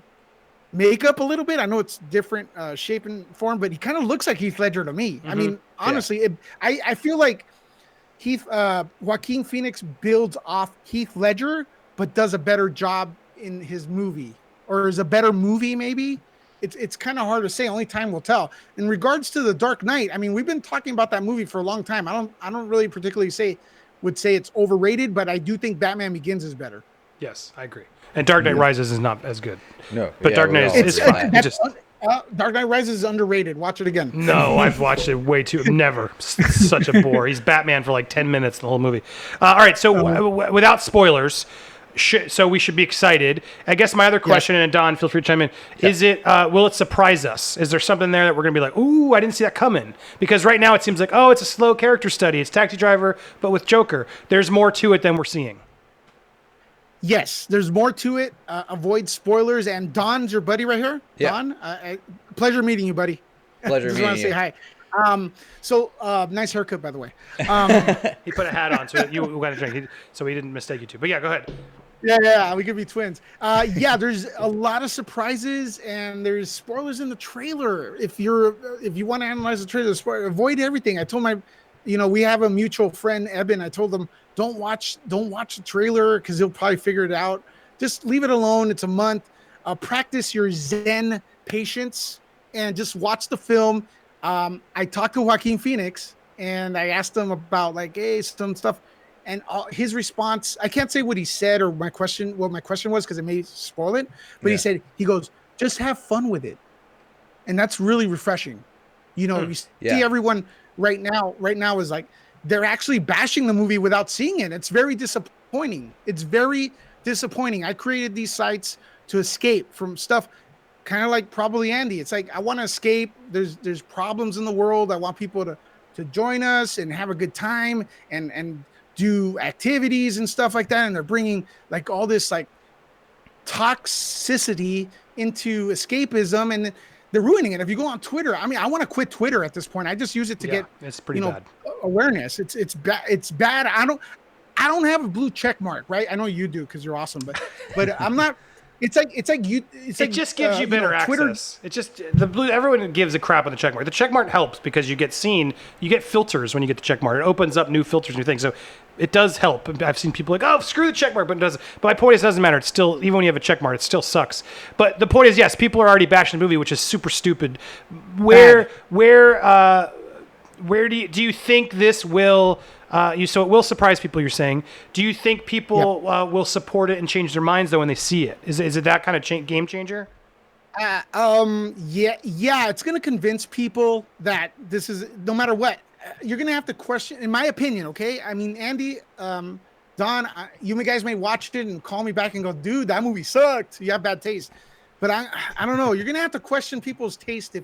makeup a little bit, I know it's different shape and form, but he kind of looks like Heath Ledger to me. Mm-hmm. I mean, honestly, I feel like Joaquin Phoenix builds off Heath Ledger, but does a better job in his movie, or is a better movie maybe. It's kind of hard to say. Only time will tell. In regards to The Dark Knight, I mean, we've been talking about that movie for a long time. I don't really particularly would say it's overrated, but I do think Batman Begins is better. Yes, I agree. And Dark Knight Rises is not as good. No, but Dark Knight is fine. Dark Knight Rises is underrated. Watch it again. No, I've watched it way too. Never. Such a bore. He's Batman for like 10 minutes in the whole movie. All right, so without spoilers. So we should be excited. I guess my other question, and Don, feel free to chime in. Is it? Will it surprise us? Is there something there that we're gonna be like, ooh, I didn't see that coming? Because right now it seems like, oh, it's a slow character study. It's Taxi Driver, but with Joker. There's more to it than we're seeing. Yes, there's more to it. Avoid spoilers. And Don's your buddy right here. Yeah. Don, pleasure meeting you, buddy. Pleasure just meeting want to say hi. So nice haircut, by the way. He put a hat on, so you got a drink, so he didn't mistake you two. But yeah, go ahead. Yeah, we could be twins. There's a lot of surprises, and there's spoilers in the trailer. If you want to analyze the trailer, avoid everything. I told we have a mutual friend, Eben. I told him don't watch the trailer because he'll probably figure it out. Just leave it alone. It's a month. Practice your Zen patience and just watch the film. I talked to Joaquin Phoenix and I asked him about some stuff. And his response, I can't say what he said or what my question was because it may spoil it. But he goes, just have fun with it. And that's really refreshing. You see everyone right now is like, they're actually bashing the movie without seeing it. It's very disappointing. I created these sites to escape from stuff kind of like probably Andy. It's like, I want to escape. There's problems in the world. I want people to join us and have a good time and do activities and stuff like that, and they're bringing like all this like toxicity into escapism, and they're ruining it. If you go on Twitter, I mean, I want to quit Twitter at this point. I just use it to get, it's pretty bad. Awareness. It's bad. It's bad. I don't have a blue check mark, right? I know you do because you're awesome, but I'm not. It just gives you better access. It just everyone gives a crap on the check mark. The check mark helps because you get seen. You get filters when you get the check mark. It opens up new filters, new things. So it does help. I've seen people like, oh, screw the check mark, but it doesn't. But my point is, it doesn't matter. It's still, even when you have a check mark, it still sucks. But the point is, yes, people are already bashing the movie, which is super stupid. Where do you think this will? So it will surprise people, you're saying. Do you think people will support it and change their minds, though, when they see it? Is it that kind of game changer? Yeah, it's going to convince people that this is, no matter what, you're going to have to question, in my opinion, okay? I mean, Andy, Don, you guys may watch it and call me back and go, dude, that movie sucked. You have bad taste. But I don't know. You're going to have to question people's taste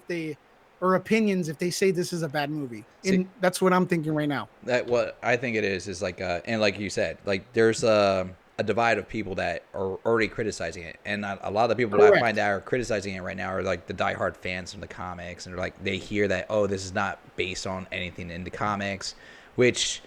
or opinions if they say this is a bad movie. And that's what I'm thinking right now. What I think it is like, and like you said, like there's a divide of people that are already criticizing it. And a lot of the people that I find that are criticizing it right now are like the diehard fans from the comics. And they're like, they hear that, oh, this is not based on anything in the comics, which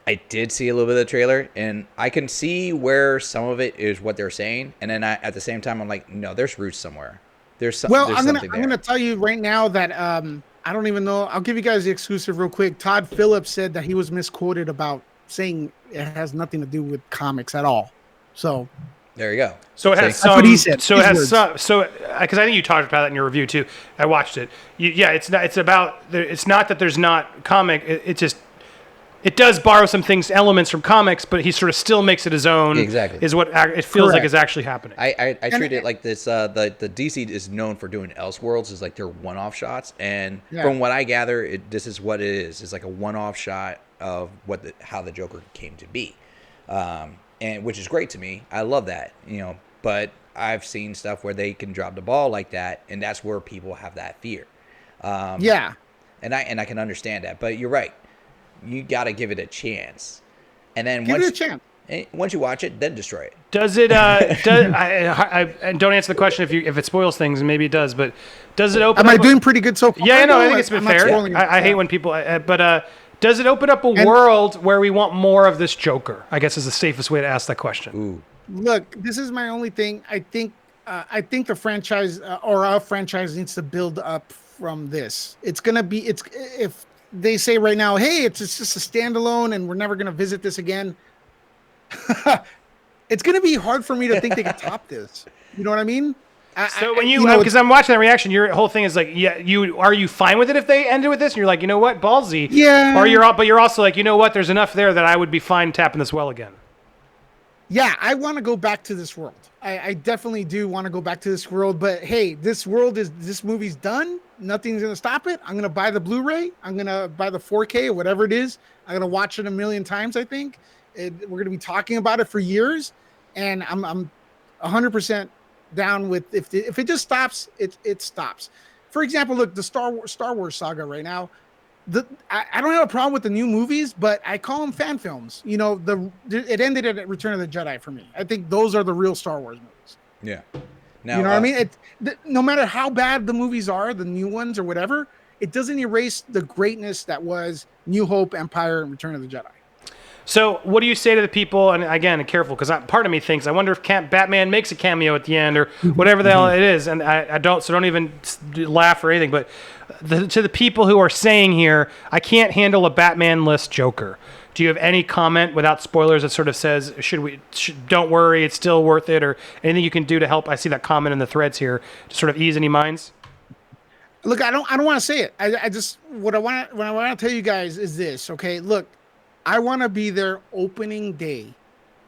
I did see a little bit of the trailer. And I can see where some of it is what they're saying. And then at the same time, I'm like, no, there's roots somewhere. I'm gonna tell you right now that I don't even know. I'll give you guys the exclusive real quick. Todd Phillips said that he was misquoted about saying it has nothing to do with comics at all. So there you go. So it has that's what he said. So it has some. So because I think you talked about that in your review too. I watched it. It's not. It's about. It's not that there's not comic. It just. It does borrow some elements from comics, but he sort of still makes it his own. Exactly. Is what it feels like is actually happening. I treat it like this. The DC is known for doing Elseworlds is like their one-off shots, and from what I gather, this is what it is. It's like a one-off shot of how the Joker came to be, and which is great to me. I love that, But I've seen stuff where they can drop the ball like that, and that's where people have that fear. And I can understand that, but you're right. You got to give it a chance, and then once you watch it, then destroy it. Does it? I don't answer the question if it spoils things, and maybe it does. But does it open? Am I doing pretty good so far? Yeah, no, I think it's been fair. I hate when people. But does it open up a world where we want more of this Joker? I guess is the safest way to ask that question. Ooh. Look, this is my only thing. I think the franchise or our franchise needs to build up from this. It's gonna be. If they say right now, hey, it's just a standalone and we're never going to visit this again. It's going to be hard for me to think they can top this. You know what I mean? So when because I'm watching that reaction, your whole thing is like, are you fine with it if they ended with this? And you're like, you know what, ballsy. Yeah. But you're also like, you know what, there's enough there that I would be fine tapping this well again. Yeah, I want to go back to this world. I definitely do want to go back to this world. But hey, this movie's done. Nothing's going to stop it. I'm going to buy the Blu-ray. I'm going to buy the 4K or whatever it is. I'm going to watch it a million times, I think. We're going to be talking about it for years. And I'm 100% down with if it just stops, it stops. For example, look, the Star Wars saga right now. I don't have a problem with the new movies, but I call them fan films. It ended at Return of the Jedi for me. I think those are the real Star Wars movies. Yeah. Now, you know what I mean? No matter how bad the movies are, the new ones or whatever, it doesn't erase the greatness that was New Hope, Empire, and Return of the Jedi. So what do you say to the people, and again, careful, because part of me thinks, I wonder if Batman makes a cameo at the end or whatever the hell it is, and I don't even laugh or anything, but to the people who are saying here, I can't handle a Batman-less Joker. Do you have any comment without spoilers that sort of says, don't worry, it's still worth it, or anything you can do to help? I see that comment in the threads here to sort of ease any minds. Look, I don't want to say it. I just what I want to tell you guys is this. Okay, look, I want to be there opening day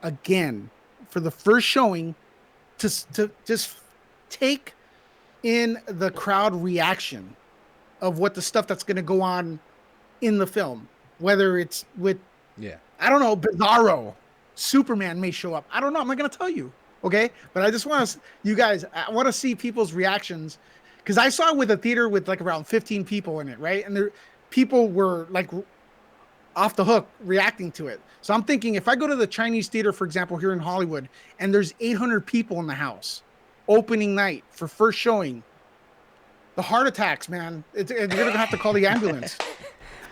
again for the first showing to just take in the crowd reaction of what the stuff that's going to go on in the film, whether it's with. Yeah. I don't know, Bizarro, Superman may show up. I don't know. I'm not going to tell you. Okay. But I just want I want to see people's reactions because I saw it with a theater with like around 15 people in it. Right. And people were like off the hook reacting to it. So I'm thinking if I go to the Chinese theater, for example, here in Hollywood, and there's 800 people in the house opening night for first showing, the heart attacks, man. You're gonna have to call the ambulance.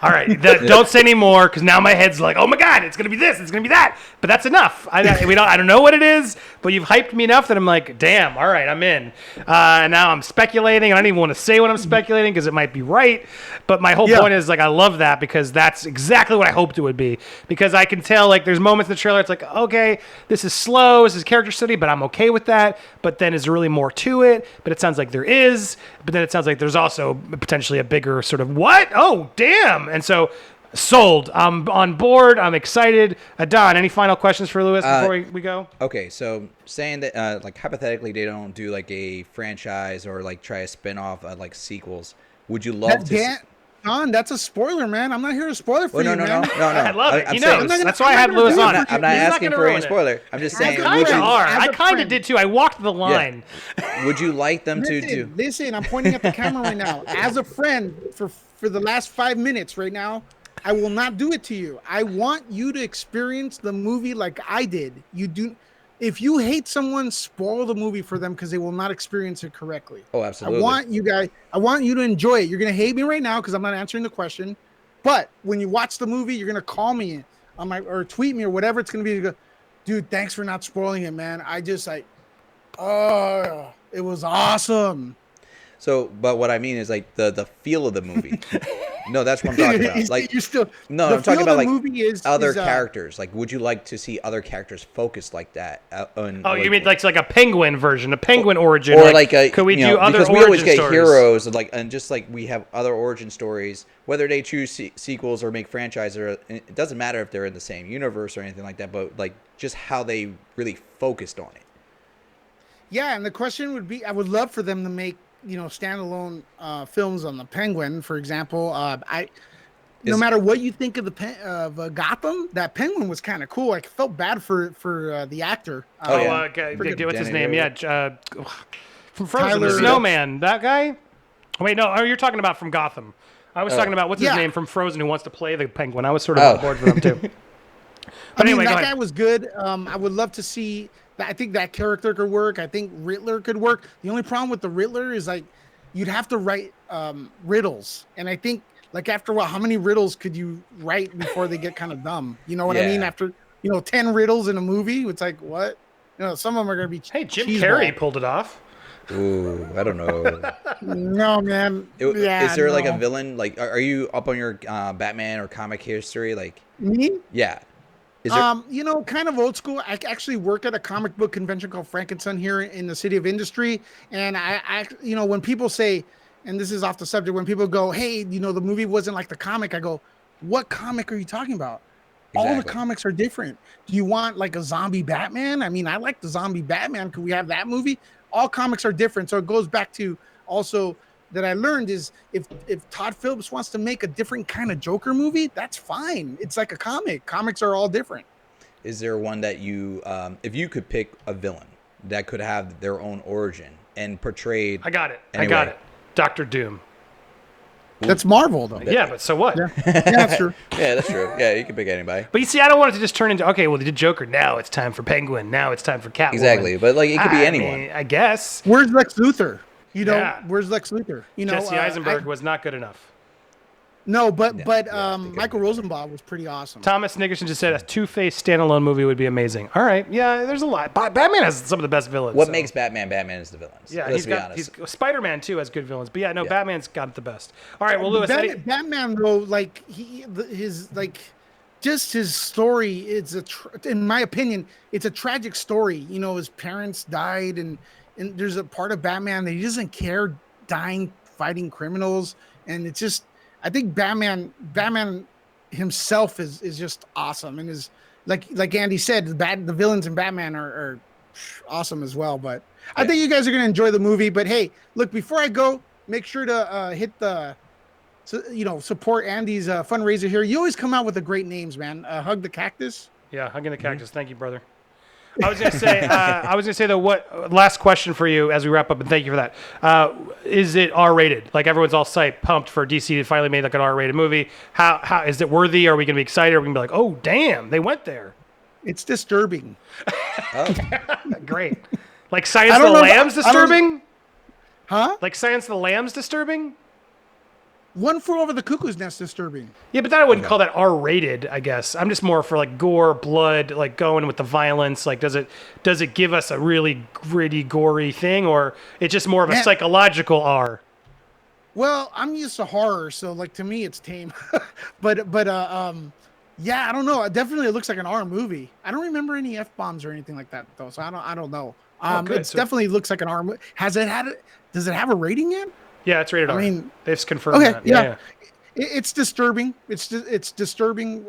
All right, don't say any more because now my head's like, oh my god, it's gonna be this, it's gonna be that. But that's enough. I don't know what it is, but you've hyped me enough that I'm like, damn, all right, I'm in. Now I'm speculating, and I don't even want to say what I'm speculating because it might be right. But my whole point is like, I love that because that's exactly what I hoped it would be. Because I can tell like there's moments in the trailer, it's like, okay, this is slow, this is character study, but I'm okay with that. But then is there really more to it? But it sounds like there is. But then it sounds like there's also potentially a bigger sort of what? Oh, damn. And so, sold. I'm on board. I'm excited. Don, any final questions for Lewis before we go? Okay, so saying that, like, hypothetically, they don't do, like, a franchise or, like, try a spin-off, like, sequels, would you love to... Don, that's a spoiler, man. I'm not here to spoil it for you, man. No. I love it. I'm He knows. saying, That's why I had Lewis on it. I'm not asking for any spoiler. I'm just saying... I kind of did, too. I walked the line. Yeah. Would you like them to do... Listen, I'm pointing at the camera right now. As a friend, for the last 5 minutes right now, I will not do it to you. I want you to experience the movie like I did. If you hate someone, spoil the movie for them because they will not experience it correctly. Oh, absolutely. I want you to enjoy it. You're going to hate me right now because I'm not answering the question. But when you watch the movie, you're going to call me or tweet me or whatever it's going to be. You go, dude, thanks for not spoiling it, man. It was awesome. So, but what I mean is like the feel of the movie. No, that's what I'm talking about. Like you're still I'm talking about like other is, characters. Like, would you like to see other characters focused like that? You mean like a penguin version, a penguin origin, or like a? Could we do other because origin we always get stories? heroes, and just like we have other origin stories. Whether they choose sequels or make franchises, it doesn't matter if they're in the same universe or anything like that. But like just how they really focused on it. Yeah, and the question would be, I would love for them to make standalone films on the Penguin, for example. No matter what you think of Gotham, that Penguin was kind of cool. I felt bad for the actor. What's his name? Yeah, from Frozen, Tyler, the Snowman. That guy. Oh, wait, no. You're talking about from Gotham. I was talking about what's his name from Frozen who wants to play the Penguin. I was sort of on board for them too. But anyway, that guy was good. I would love to see. I think that character could work. I think Riddler could work. The only problem with the Riddler is like you'd have to write riddles, and I think like after a while, how many riddles could you write before they get kind of dumb? You know what I mean? After 10 riddles in a movie, it's like what? Some of them are gonna be. Hey, Jim Carrey pulled it off. Ooh, I don't know. No, man. Is there like a villain? Like, are you up on your Batman or comic history? Like me? Yeah. Kind of old school. I actually work at a comic book convention called Frankenstein here in the City of Industry. And I when people say, and this is off the subject, when people go, hey, the movie wasn't like the comic, I go, what comic are you talking about? Exactly. All the comics are different. Do you want like a zombie Batman? I mean, I like the zombie Batman. Could we have that movie? All comics are different. So it goes back to also that I learned is if Todd Phillips wants to make a different kind of Joker movie, that's fine. It's like a comic. Comics are all different. Is there one that you, if you could pick a villain that could have their own origin and portrayed? I got it. Dr. Doom. That's Marvel, though. Yeah, but so what? Yeah, that's true. Yeah, that's true. Yeah, you can pick anybody. But you see, I don't want it to just turn into, okay, well, they did Joker. Now it's time for Penguin. Now it's time for Catwoman. Exactly. But like, it could be anyone. I guess. Where's Lex Luthor? Where's Lex Luthor? Jesse Eisenberg was not good enough. No, but Michael Rosenbaum was pretty awesome. Thomas Nickerson just said a Two-Face standalone movie would be amazing. All right, yeah, there's a lot. Batman has some of the best villains. What makes Batman is the villains. Yeah, let's be honest. Spider-Man too has good villains, but Batman's got the best. All right, well, Lewis, Batman though, like his story is in my opinion, it's a tragic story. His parents died, and there's a part of Batman that he doesn't care dying fighting criminals, and it's just. I think Batman himself is just awesome, and is like Andy said, the villains in Batman are awesome as well. But I think you guys are gonna enjoy the movie. But hey, look, before I go, make sure to hit the support Andy's fundraiser here. You always come out with the great names, man. Hug the Cactus. Yeah, Hugging the Cactus. Thank you, brother. I was gonna say though, what last question for you as we wrap up, and thank you for that. Is it R-rated? Like everyone's all pumped for DC to finally made like an R-rated movie. How is it worthy? Are we gonna be excited? Are we gonna be like, oh damn, they went there? It's disturbing. Great. Like Silence of the Lambs disturbing? Huh? Like Silence of the Lambs disturbing? One Flew Over the Cuckoo's Nest disturbing. Yeah, but then I wouldn't call that R-rated, I guess. I'm just more for like gore, blood, like going with the violence. Like, does it give us a really gritty, gory thing, or it's just more of a psychological R? Well, I'm used to horror, so like to me it's tame. but yeah, I don't know. Definitely, it looks like an R movie. I don't remember any F-bombs or anything like that though, so I don't know. It definitely looks like an R movie. Does it have a rating yet? Yeah, it's rated R. I mean, they've confirmed that. Yeah. It's disturbing. It's disturbing,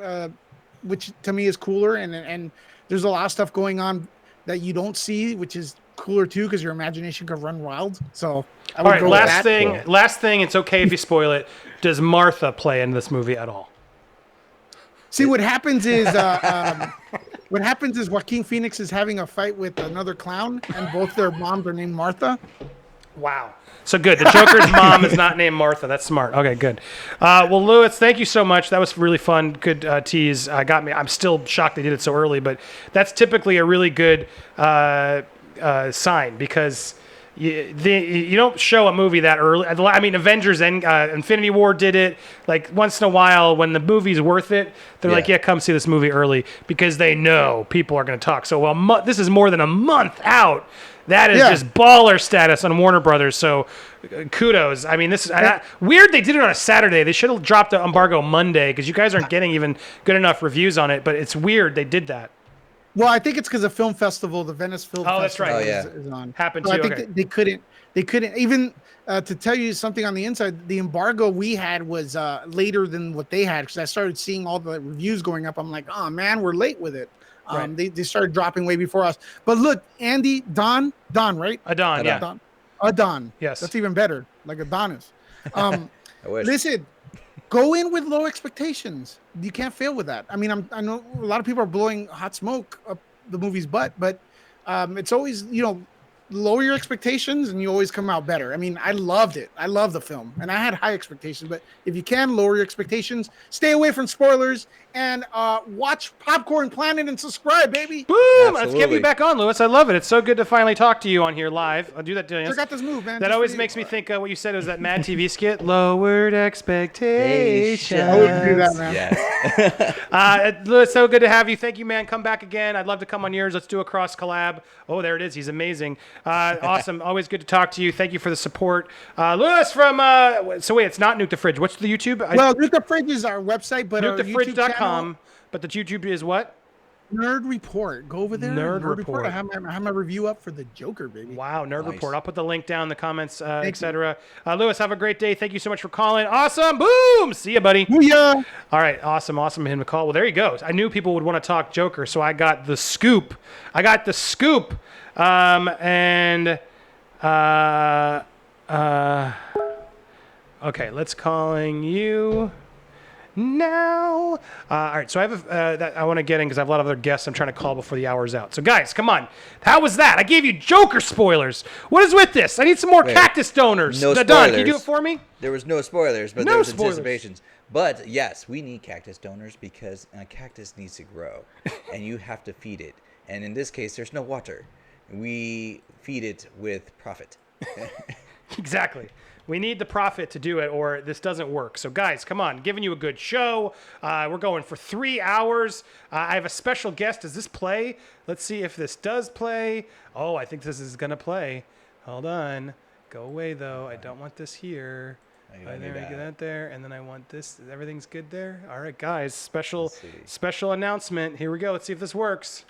which to me is cooler. And there's a lot of stuff going on that you don't see, which is cooler too, because your imagination could run wild. So, all right. Last thing. It's okay if you spoil it. Does Martha play in this movie at all? See, what happens is Joaquin Phoenix is having a fight with another clown, and both their moms are named Martha. Wow. So good. The Joker's mom is not named Martha. That's smart. Okay, good. Well, Lewis, thank you so much. That was really fun. Good tease. Got me. I'm still shocked they did it so early, but that's typically a really good sign, because you don't show a movie that early. I mean, Avengers and Infinity War did it. Like once in a while, when the movie's worth it, they're like, yeah, come see this movie early, because they know people are going to talk. So this is more than a month out. That is just baller status on Warner Brothers. So kudos. I mean, this is weird. They did it on a Saturday. They should have dropped the embargo Monday, because you guys aren't getting even good enough reviews on it. But it's weird they did that. Well, I think it's because the film festival, the Venice Film Festival, that's right. is on. Happened so too. I think they couldn't even to tell you something on the inside. The embargo we had was later than what they had, because I started seeing all the reviews going up. I'm like, oh man, we're late with it. They started dropping way before us. But look, Andy, Don, right? Adon, yeah. Adon. Yes. That's even better. Like Adonis. I wish. Listen, go in with low expectations. You can't fail with that. I mean, I know a lot of people are blowing hot smoke up the movie's butt, but it's always, lower your expectations and you always come out better. I mean, I loved it. I love the film, and I had high expectations, but if you can lower your expectations, stay away from spoilers, and watch Popcorn Planet and subscribe, baby. Boom! Absolutely. Let's get you back on, Lewis. I love it. It's so good to finally talk to you on here live. I'll do that. Check out this move, man. That always makes me think what you said was that Mad TV skit, lowered expectations. I wouldn't do that, man. Yes. Lewis, so good to have you. Thank you, man. Come back again. I'd love to come on yours. Let's do a cross collab. Oh, there it is. He's amazing. Awesome. Always good to talk to you. Thank you for the support. Lewis from, so wait, it's not Nuke the Fridge. What's the YouTube? Well, Nuke the Fridge is our website, but NukeTheFridge.com. But the YouTube is what? Nerd Report. Go over there. Nerd Report. I have my review up for the Joker, baby. Wow, Nerd Report. I'll put the link down in the comments, etc. Lewis, have a great day. Thank you so much for calling. Awesome. Boom. See you, buddy. Booyah. All right. Awesome. Awesome of him to call. Well, there you go. I knew people would want to talk Joker, so I got the scoop. Okay, let's calling you now. All right, so I have that I want to get in because I have a lot of other guests I'm trying to call before the hour's out. So guys, come on. How was that? I gave you Joker spoilers. What is with this? I need some more cactus donors. No spoilers. Don, can you do it for me? There was no spoilers, but there was anticipations. But yes, we need cactus donors because a cactus needs to grow, and you have to feed it. And in this case, there's no water. We feed it with profit. Exactly. We need the profit to do it, or this doesn't work. So, guys, come on. Giving you a good show. We're going for 3 hours. I have a special guest. Does this play? Let's see if this does play. Oh, I think this is going to play. Hold on. Go away, though. I don't want this here. There, get that there. And then I want this. Everything's good there? All right, guys. Special announcement. Here we go. Let's see if this works.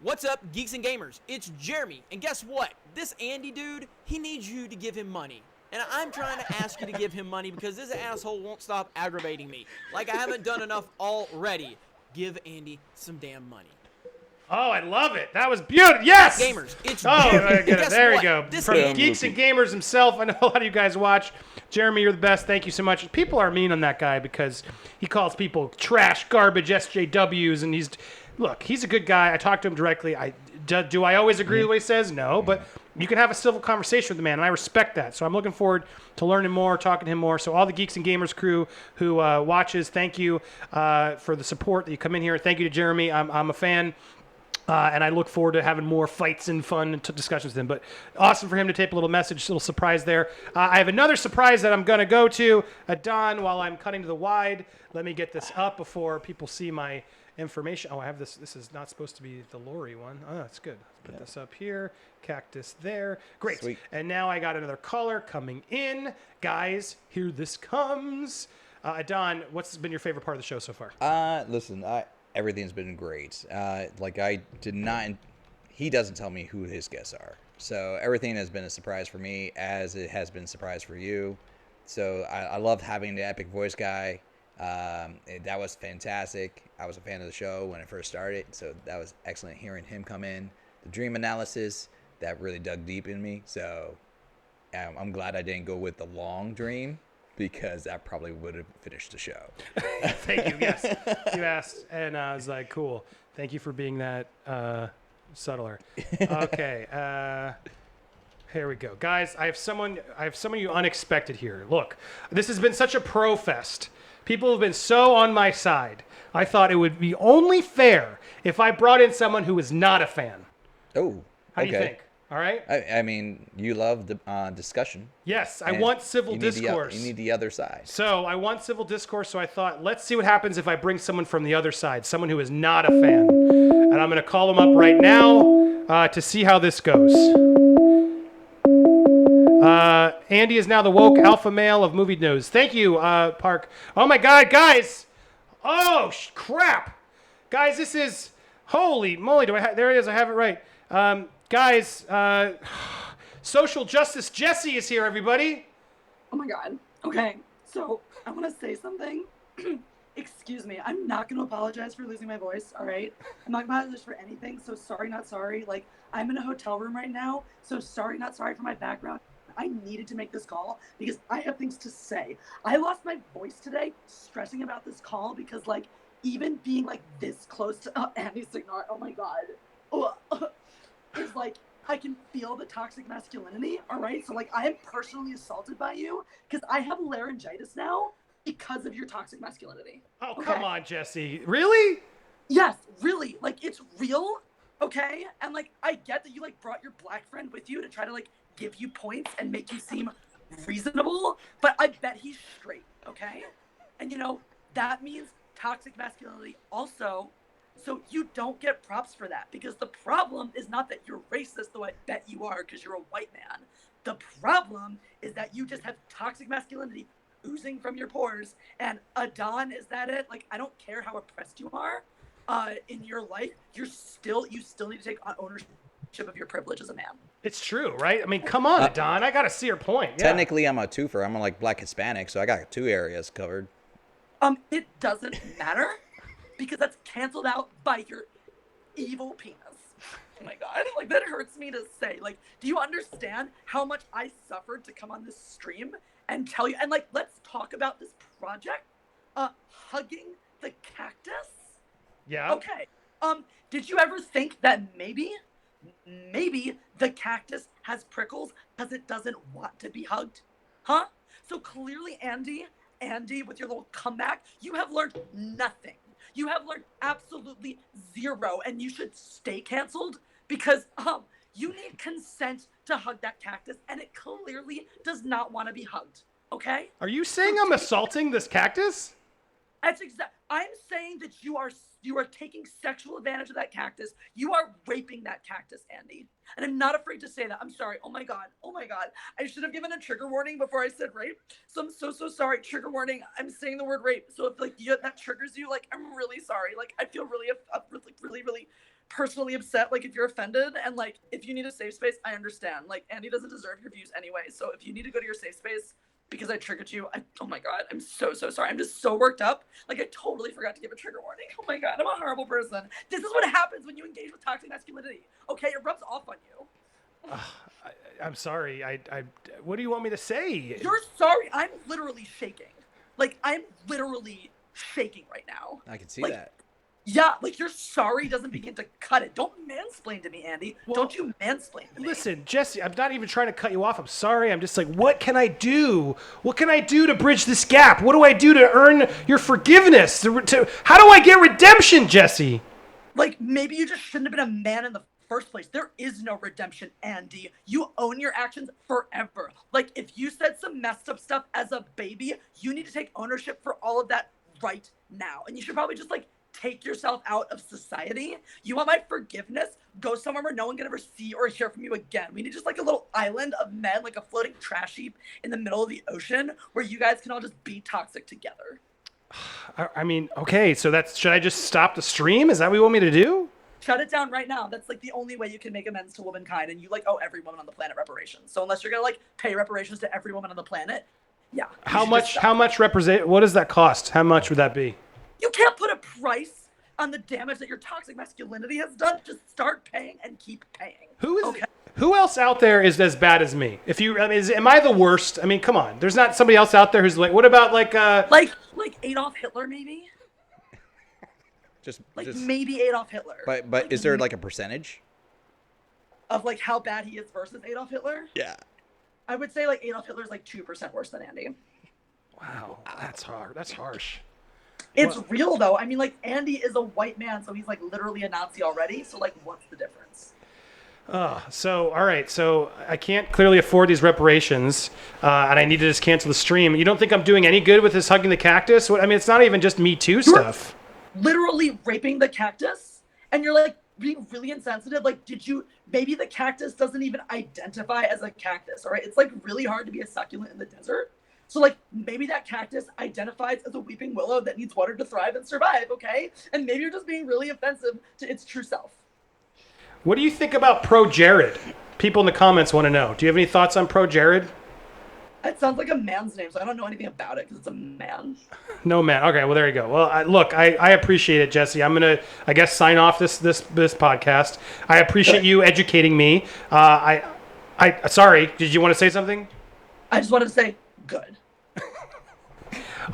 What's up, geeks and gamers? It's Jeremy, and guess what? This Andy dude, he needs you to give him money. And I'm trying to ask you to give him money because this asshole won't stop aggravating me. Like I haven't done enough already. Give Andy some damn money. Oh, I love it. That was beautiful. Yes! Gamers, it's Jeremy. There you go. This From Geeks and Gamers himself. I know a lot of you guys watch. Jeremy, you're the best. Thank you so much. People are mean on that guy because he calls people trash, garbage, SJWs, and he's a good guy. I talked to him directly. Do I always agree with what he says? No, but you can have a civil conversation with the man, and I respect that. So I'm looking forward to learning more, talking to him more. So all the Geeks and Gamers crew who watches, thank you for the support that you come in here. Thank you to Jeremy. I'm a fan. And I look forward to having more fights and fun discussions with him. But awesome for him to tape a little message, little surprise there. I have another surprise that I'm going to go to. Don, while I'm cutting to the wide, let me get this up before people see my information. Oh, I have this. This is not supposed to be the Lori one. Oh, that's good. Let's put this up here. Cactus there. Great. Sweet. And now I got another caller coming in. Guys, here this comes. Don, what's been your favorite part of the show so far? Listen, everything's been great. Like I did not. He doesn't tell me who his guests are, so everything has been a surprise for me, as it has been a surprise for you. So I loved having the epic voice guy. That was fantastic. I was a fan of the show when it first started, so that was excellent hearing him come in. The dream analysis, that really dug deep in me. So I'm glad I didn't go with the long dream, because that probably would have finished the show. Thank you. Yes, you asked, and I was like, "Cool. Thank you for being that subtler." Okay, here we go, guys. I have someone you unexpected here. Look, this has been such a pro fest. People have been so on my side. I thought it would be only fair if I brought in someone who is not a fan. Oh, how do you think? All right. I mean, you love the discussion. Yes, I want civil discourse. You need the other side. So I want civil discourse. So I thought, let's see what happens if I bring someone from the other side, someone who is not a fan. And I'm going to call them up right now to see how this goes. Andy is now the woke alpha male of movie news. Thank you, Park. Oh my God, guys! Oh crap, guys! This is holy moly. There it is. I have it right. Guys, social justice Jesse is here, everybody. Oh my God. Okay, so I want to say something. Excuse me. I'm not going to apologize for losing my voice, all right? I'm not going to apologize for anything, so sorry, not sorry. Like, I'm in a hotel room right now, so sorry, not sorry for my background. I needed to make this call because I have things to say. I lost my voice today stressing about this call because, like, even being, like, this close to Andy Signore, oh my God. Is like, I can feel the toxic masculinity, all right? So, like, I am personally assaulted by you because I have laryngitis now because of your toxic masculinity. Oh, okay? Come on, Jesse. Really? Yes, really. Like, it's real, okay? And, like, I get that you, like, brought your black friend with you to try to, like, give you points and make you seem reasonable, but I bet he's straight, okay? And, you know, that means toxic masculinity also. So you don't get props for that, because the problem is not that you're racist, though I bet you are because you're a white man. The problem is that you just have toxic masculinity oozing from your pores. And Adon, is that it? Like, I don't care how oppressed you are in your life. You still need to take ownership of your privilege as a man. It's true, right? I mean, come on, Adon. I got to see your point. Yeah. Technically, I'm a twofer. I'm like Black Hispanic, so I got 2 areas covered. It doesn't matter. Because that's canceled out by your evil penis. Oh my God, like, that hurts me to say. Like, do you understand how much I suffered to come on this stream and tell you? And, like, let's talk about this project, Hugging the Cactus. Yeah. Okay. Did you ever think that maybe the cactus has prickles because it doesn't want to be hugged? Huh? So clearly, Andy, with your little comeback, you have learned nothing. You have learned absolutely zero, and you should stay canceled because you need consent to hug that cactus, and it clearly does not want to be hugged. Okay? Are you saying I'm assaulting this cactus? That's I'm saying that you are taking sexual advantage of that cactus. You are raping that cactus, Andy. And I'm not afraid to say that. I'm sorry. Oh my God. I should have given a trigger warning before I said rape. So I'm so sorry. Trigger warning. I'm saying the word rape. So if, like, that triggers you, like, I'm really sorry. Like, I feel really personally upset. Like, if you're offended, and, like, if you need a safe space, I understand. Like, Andy doesn't deserve your views anyway. So if you need to go to your safe space because I triggered you, oh my God, I'm so sorry. I'm just so worked up. Like, I totally forgot to give a trigger warning. Oh my God, I'm a horrible person. This is what happens when you engage with toxic masculinity. Okay, it rubs off on you. I'm sorry. What do you want me to say? You're sorry. I'm literally shaking. Like, I'm literally shaking right now. I can see that. Yeah, like, your sorry doesn't begin to cut it. Don't mansplain to me, Andy. Well, don't you mansplain to me. Listen, Jesse, I'm not even trying to cut you off. I'm sorry. I'm just like, what can I do? What can I do to bridge this gap? What do I do to earn your forgiveness? How do I get redemption, Jesse? Like, maybe you just shouldn't have been a man in the first place. There is no redemption, Andy. You own your actions forever. Like, if you said some messed up stuff as a baby, you need to take ownership for all of that right now. And you should probably just, like, take yourself out of society. You want my forgiveness? Go somewhere where no one can ever see or hear from you again. We need just, like, a little island of men, like a floating trash heap in the middle of the ocean where you guys can all just be toxic together. I mean, okay, so should I just stop the stream? Is that what you want me to do? Shut it down right now. That's like the only way you can make amends to womankind, and you like owe every woman on the planet reparations. So unless you're gonna like pay reparations to every woman on the planet, yeah. How much represent? What does that cost? How much would that be? You can't put a price on the damage that your toxic masculinity has done. Just start paying and keep paying. Who else out there is as bad as me? Am I the worst? I mean, come on. There's not somebody else out there who's like. What about like Adolf Hitler, maybe? Just maybe Adolf Hitler. But like, is there like a percentage of like how bad he is versus Adolf Hitler? Yeah. I would say like Adolf Hitler is like 2% worse than Andy. Wow, that's hard. That's harsh. It's real though. I mean, like Andy is a white man, so he's like literally a Nazi already. So like, what's the difference? So all right. So I can't clearly afford these reparations, and I need to just cancel the stream. You don't think I'm doing any good with this hugging the cactus? I mean, it's not even just Me Too stuff. Literally raping the cactus, and you're like being really insensitive. Like, maybe the cactus doesn't even identify as a cactus, all right? It's like really hard to be a succulent in the desert. So like maybe that cactus identifies as a weeping willow that needs water to thrive and survive, okay? And maybe you're just being really offensive to its true self. What do you think about Pro Jared? People in the comments want to know. Do you have any thoughts on Pro Jared? It sounds like a man's name, so I don't know anything about it because it's a man. No man. Okay, well there you go. Well, I appreciate it, Jesse. I'm gonna, I guess, sign off this podcast. I appreciate you educating me. Sorry. Did you want to say something? I just wanted to say good.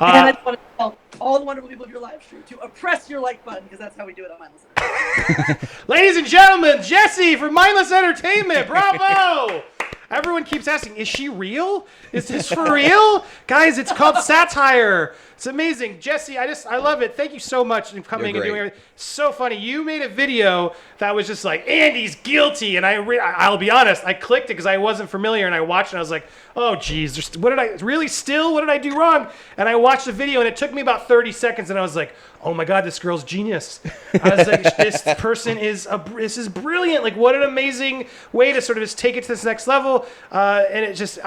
And I just want to tell all the wonderful people of your live stream to press your like button because that's how we do it on Mindless Entertainment. Ladies and gentlemen, Jesse from Mindless Entertainment. Bravo! Everyone keeps asking, is she real? Is this for real? Guys, it's called satire. It's amazing. Jesse, I love it. Thank you so much for coming and doing everything. So funny. You made a video that was just like, Andy's guilty. And I'll be honest, I clicked it because I wasn't familiar. And I watched it and I was like, oh, geez, what did I do wrong? And I watched the video and it took me about 30 seconds. And I was like, oh my God, this girl's genius. I was like, this person this is brilliant. Like, what an amazing way to sort of just take it to this next level. And it just,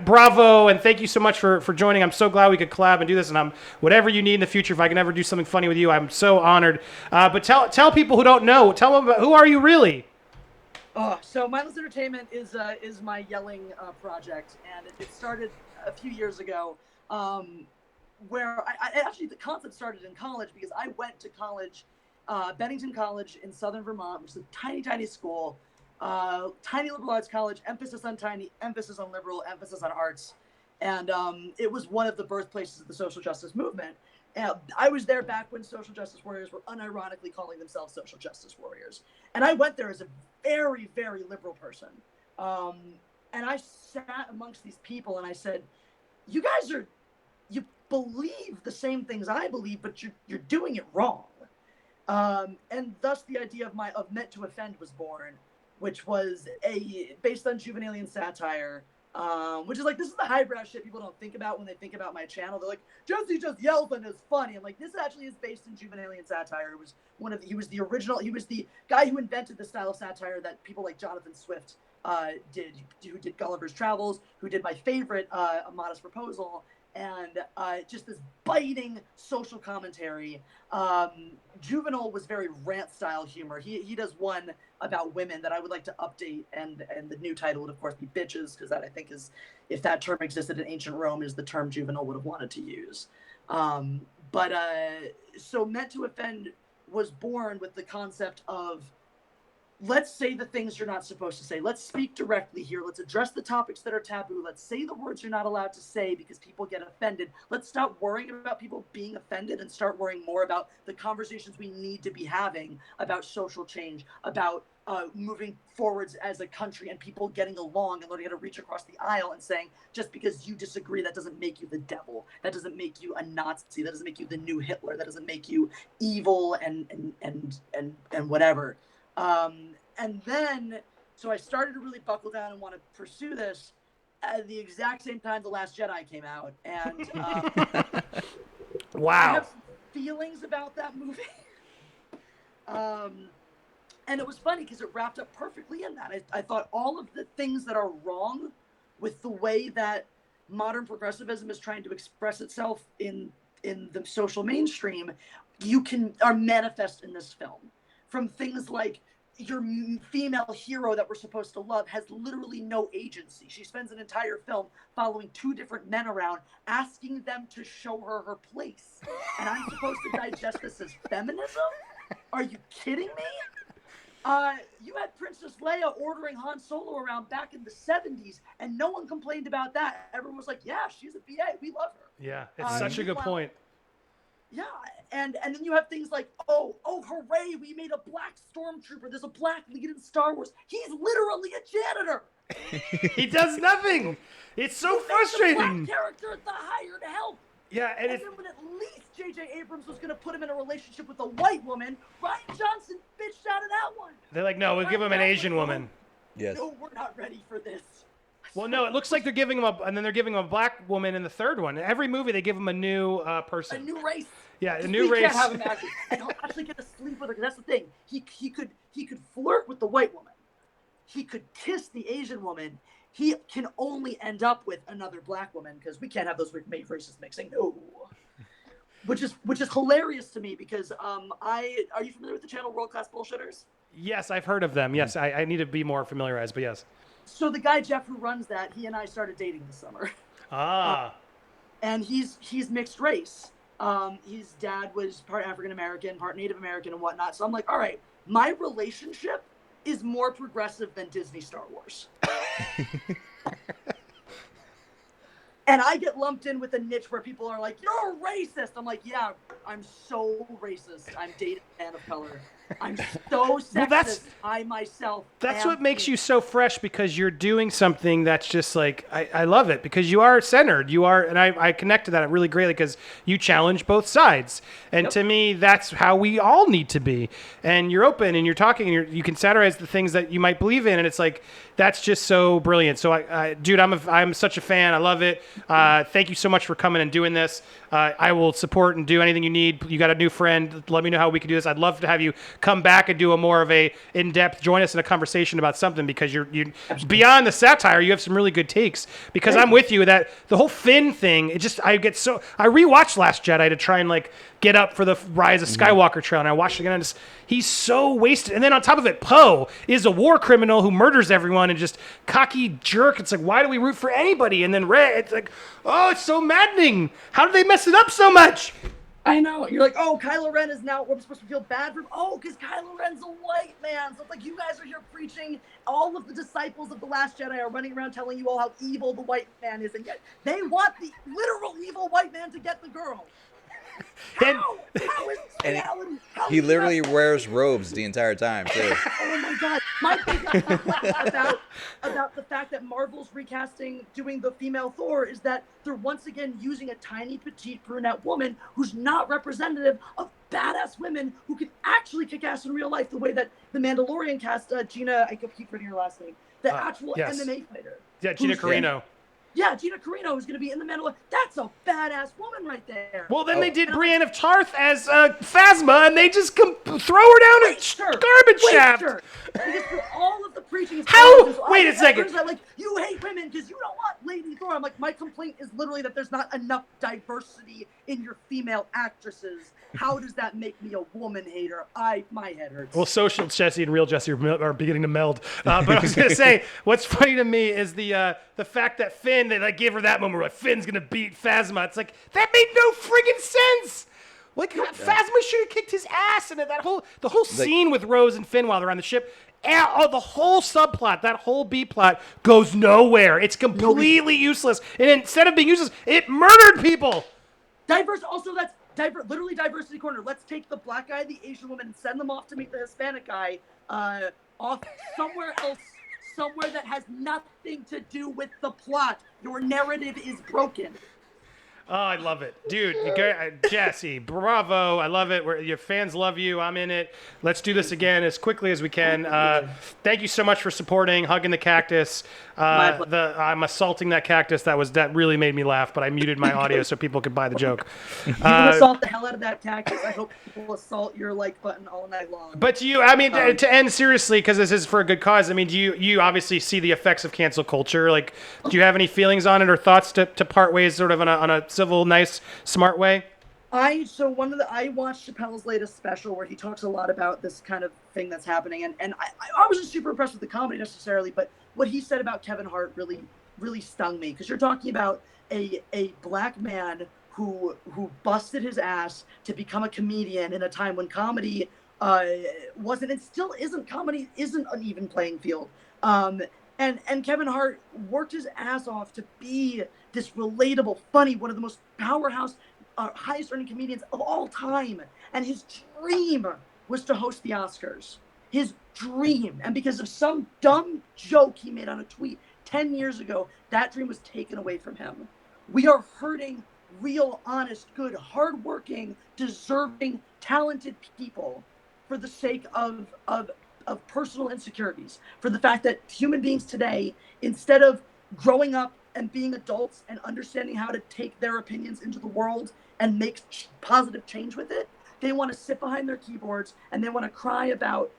bravo. And thank you so much for joining. I'm so glad we could collab and do this. And whatever you need in the future, if I can ever do something funny with you, I'm so honored. But tell people who don't know, tell them about, who are you really? So Mindless Entertainment is my yelling project. And it started a few years ago. Where actually the concept started in college because I went to college, Bennington College in Southern Vermont, which is a tiny, tiny school, tiny liberal arts college, emphasis on tiny, emphasis on liberal, emphasis on arts. And it was one of the birthplaces of the social justice movement. And I was there back when social justice warriors were unironically calling themselves social justice warriors. And I went there as a very, very liberal person. And I sat amongst these people and I said, you guys you believe the same things I believe, but you're doing it wrong. And thus the idea of Meant to Offend was born, which was based on Juvenalian satire, which is like, this is the highbrow shit people don't think about when they think about my channel. They're like, Jesse just yells and is funny. I'm like, this actually is based in Juvenalian satire. It was he was the guy who invented the style of satire that people like Jonathan Swift did, who did Gulliver's Travels, who did my favorite, A Modest Proposal, and just this biting social commentary. Juvenal was very rant-style humor. He does one about women that I would like to update, and the new title would, of course, be Bitches, because that, I think, is, if that term existed in ancient Rome, is the term Juvenal would have wanted to use. So Meant to Offend was born with the concept of let's say the things you're not supposed to say. Let's speak directly here. Let's address the topics that are taboo. Let's say the words you're not allowed to say because people get offended. Let's stop worrying about people being offended and start worrying more about the conversations we need to be having about social change, about moving forwards as a country and people getting along and learning how to reach across the aisle and saying, just because you disagree, that doesn't make you the devil. That doesn't make you a Nazi. That doesn't make you the new Hitler. That doesn't make you evil and whatever. And then, so I started to really buckle down and want to pursue this at the exact same time The Last Jedi came out. And wow. I have some feelings about that movie. And it was funny because it wrapped up perfectly in that. I thought all of the things that are wrong with the way that modern progressivism is trying to express itself in the social mainstream, are manifest in this film. From things like your female hero that we're supposed to love has literally no agency. She spends an entire film following two different men around, asking them to show her her place. And I'm supposed to digest this as feminism? Are you kidding me? You had Princess Leia ordering Han Solo around back in the 70s, and no one complained about that. Everyone was like, yeah, she's a BA. We love her. Yeah, it's such a good point. Yeah, and then you have things like, oh, hooray, we made a black stormtrooper. There's a black lead in Star Wars. He's literally a janitor. He does nothing. It's so frustrating. Black character at the hired help. Yeah, and then when at least J.J. Abrams was going to put him in a relationship with a white woman, Ryan Johnson bitched out of that one. They're like, no, we'll give him an Asian woman. Yes. No, we're not ready for this. Well, no, it looks like they're giving him and then they're giving him a black woman in the third one. Every movie, they give him a new person. A new race. Yeah, a new race. Can't have him actually, and he'll actually get to sleep with her. Because that's the thing. He could flirt with the white woman. He could kiss the Asian woman. He can only end up with another black woman because we can't have those races mixing. No. Which is hilarious to me because are you familiar with the channel World Class Bullshitters? Yes, I've heard of them. Yes, I need to be more familiarized, but yes. So the guy Jeff who runs that, he and I started dating this summer. And he's mixed race. His dad was part African American, part Native American, and whatnot. So I'm like, all right, my relationship is more progressive than Disney Star Wars. And I get lumped in with a niche where people are like, you're racist. I'm like, yeah, I'm so racist. I'm dating a man of color. I'm so sexist. I myself. That's what makes you so fresh because you're doing something that's just like, I love it because you are centered. You are, and I connect to that really greatly because you challenge both sides. And to me, that's how we all need to be. And you're open and you're talking and you can satirize the things that you might believe in. And it's like, that's just so brilliant. So, dude, I'm such a fan. I love it. Thank you so much for coming and doing this. I will support and do anything you need. You got a new friend. Let me know how we can do this. I'd love to have you come back and do a more of a in-depth, join us in a conversation about something because you're beyond the satire. You have some really good takes because I'm with you that the whole Finn thing, I rewatched Last Jedi to try and like get up for the Rise of Skywalker trail. And I watched it again and he's so wasted. And then on top of it, Poe is a war criminal who murders everyone and just cocky jerk. It's like, why do we root for anybody? And then Rey, it's like, oh, it's so maddening. How did they mess it up so much? I know. You're like, oh, Kylo Ren is now, we're supposed to feel bad for him. Oh, because Kylo Ren's a white man. So it's like you guys are here preaching. All of the disciples of The Last Jedi are running around telling you all how evil the white man is. And yet they want the literal evil white man to get the girl. How is reality? He literally wears robes the entire time, too. Oh my God. My thing about the fact that Marvel's recasting, doing the female Thor, is that they're once again using a tiny, petite, brunette woman who's not representative of badass women who can actually kick ass in real life the way that the Mandalorian cast, Gina, I keep forgetting her last name, the actual MMA fighter. Yeah, Gina Carino. Yeah, Gina Carino is going to be in the Mandalorian. That's a badass woman right there. Well, then they did Brienne of Tarth as Phasma, and they just throw her down a garbage shaft. Because for all of the preaching... Wait a second. That, like, you hate women because you don't want Lady Thor. I'm like, my complaint is literally that there's not enough diversity in your female actresses. How does that make me a woman hater? My head hurts. Well, social Jesse and real Jesse are beginning to meld. But I was going to say, what's funny to me is the fact that Finn, they like gave her that moment where like, Finn's going to beat Phasma. It's like, that made no friggin' sense. Like, Phasma should have kicked his assassin. The whole scene with Rose and Finn while they're on the ship. The whole subplot, that whole B plot goes nowhere. It's completely useless. And instead of being useless, it murdered people. Also, that's literally diversity corner. Let's take the black guy, the Asian woman, and send them off to meet the Hispanic guy off somewhere else, somewhere that has nothing to do with the plot. Your narrative is broken. Oh, I love it. Dude, Jesse, bravo. I love it. Your fans love you. I'm in it. Let's do this again as quickly as we can. Thank you so much for supporting Hugging the Cactus. I'm assaulting that cactus. That really made me laugh, but I muted my audio so people could buy the joke. You can assault the hell out of that cactus. I hope people assault your like button all night long. But to end seriously, because this is for a good cause, do you obviously see the effects of cancel culture? Like, do you have any feelings on it or thoughts to part ways sort of on a civil, nice, smart way? I watched Chappelle's latest special where he talks a lot about this kind of thing that's happening, and I wasn't super impressed with the comedy necessarily, but what he said about Kevin Hart really stung me, because you're talking about a black man who busted his ass to become a comedian in a time when comedy wasn't and still isn't an even playing field. And Kevin Hart worked his ass off to be this relatable, funny, one of the most powerhouse, highest earning comedians of all time. And his dream was to host the Oscars. His dream. And because of some dumb joke he made on a tweet 10 years ago, that dream was taken away from him. We are hurting real, honest, good, hardworking, deserving, talented people for the sake of personal insecurities, for the fact that human beings today, instead of growing up and being adults and understanding how to take their opinions into the world and make positive change with it, they want to sit behind their keyboards and they want to cry about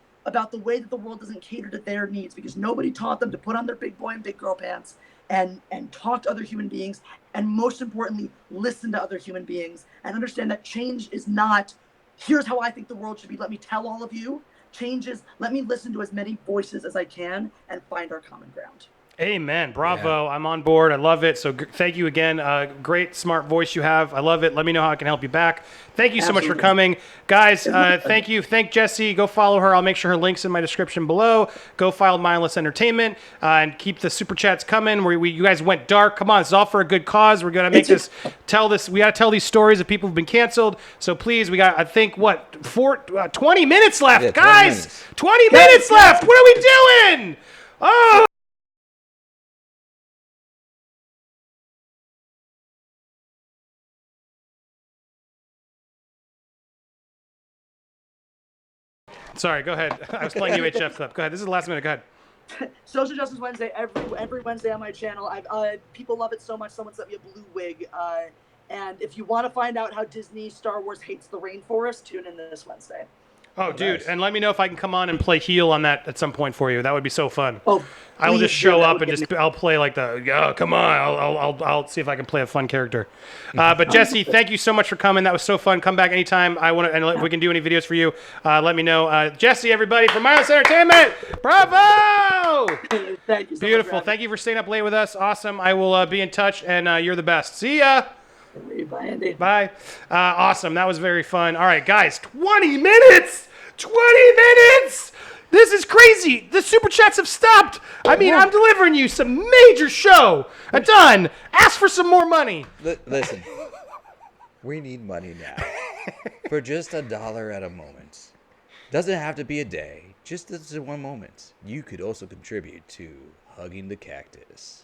the way that the world doesn't cater to their needs, because nobody taught them to put on their big boy and big girl pants and talk to other human beings, and most importantly, listen to other human beings and understand that change is not, here's how I think the world should be, let me tell all of you. Change is, let me listen to as many voices as I can and find our common ground. Amen. Bravo. Yeah. I'm on board. I love it. So thank you again. Great, smart voice you have. I love it. Let me know how I can help you back. Thank you so much for coming. Guys, thank you. Thank Jessie. Go follow her. I'll make sure her link's in my description below. Go follow Mindless Entertainment and keep the super chats coming. You guys went dark. Come on. It's all for a good cause. We're going to make we got to tell these stories of people who've been canceled. So please, we got, I think, 20 minutes left. Yeah, guys, 20 minutes left. What are we doing? Oh. Sorry, go ahead. I was playing UHF clip. Go ahead. This is the last minute. Go ahead. Social Justice Wednesday every Wednesday on my channel. People love it so much. Someone sent me a blue wig. And if you want to find out how Disney Star Wars hates the rainforest, tune in this Wednesday. Oh, dude, nice. And let me know if I can come on and play heel on that at some point for you. That would be so fun. Oh, I will just show up and I'll play like come on. I'll see if I can play a fun character. But Jesse, thank you so much for coming. That was so fun. Come back anytime. And if we can do any videos for you, let me know. Jesse, everybody from Mindless Entertainment, bravo! Thank you. So beautiful. Thank you for staying up late with us. Awesome. I will be in touch, and you're the best. See ya. Bye, Andy. Bye. Awesome. That was very fun. All right, guys, 20 minutes. 20 minutes! This is crazy. The super chats have stopped. I mean, I'm delivering you some major show. Done. Ask for some more money. Listen, we need money now. For just $1 at a moment. Doesn't have to be a day. Just this one moment. You could also contribute to Hugging the Cactus.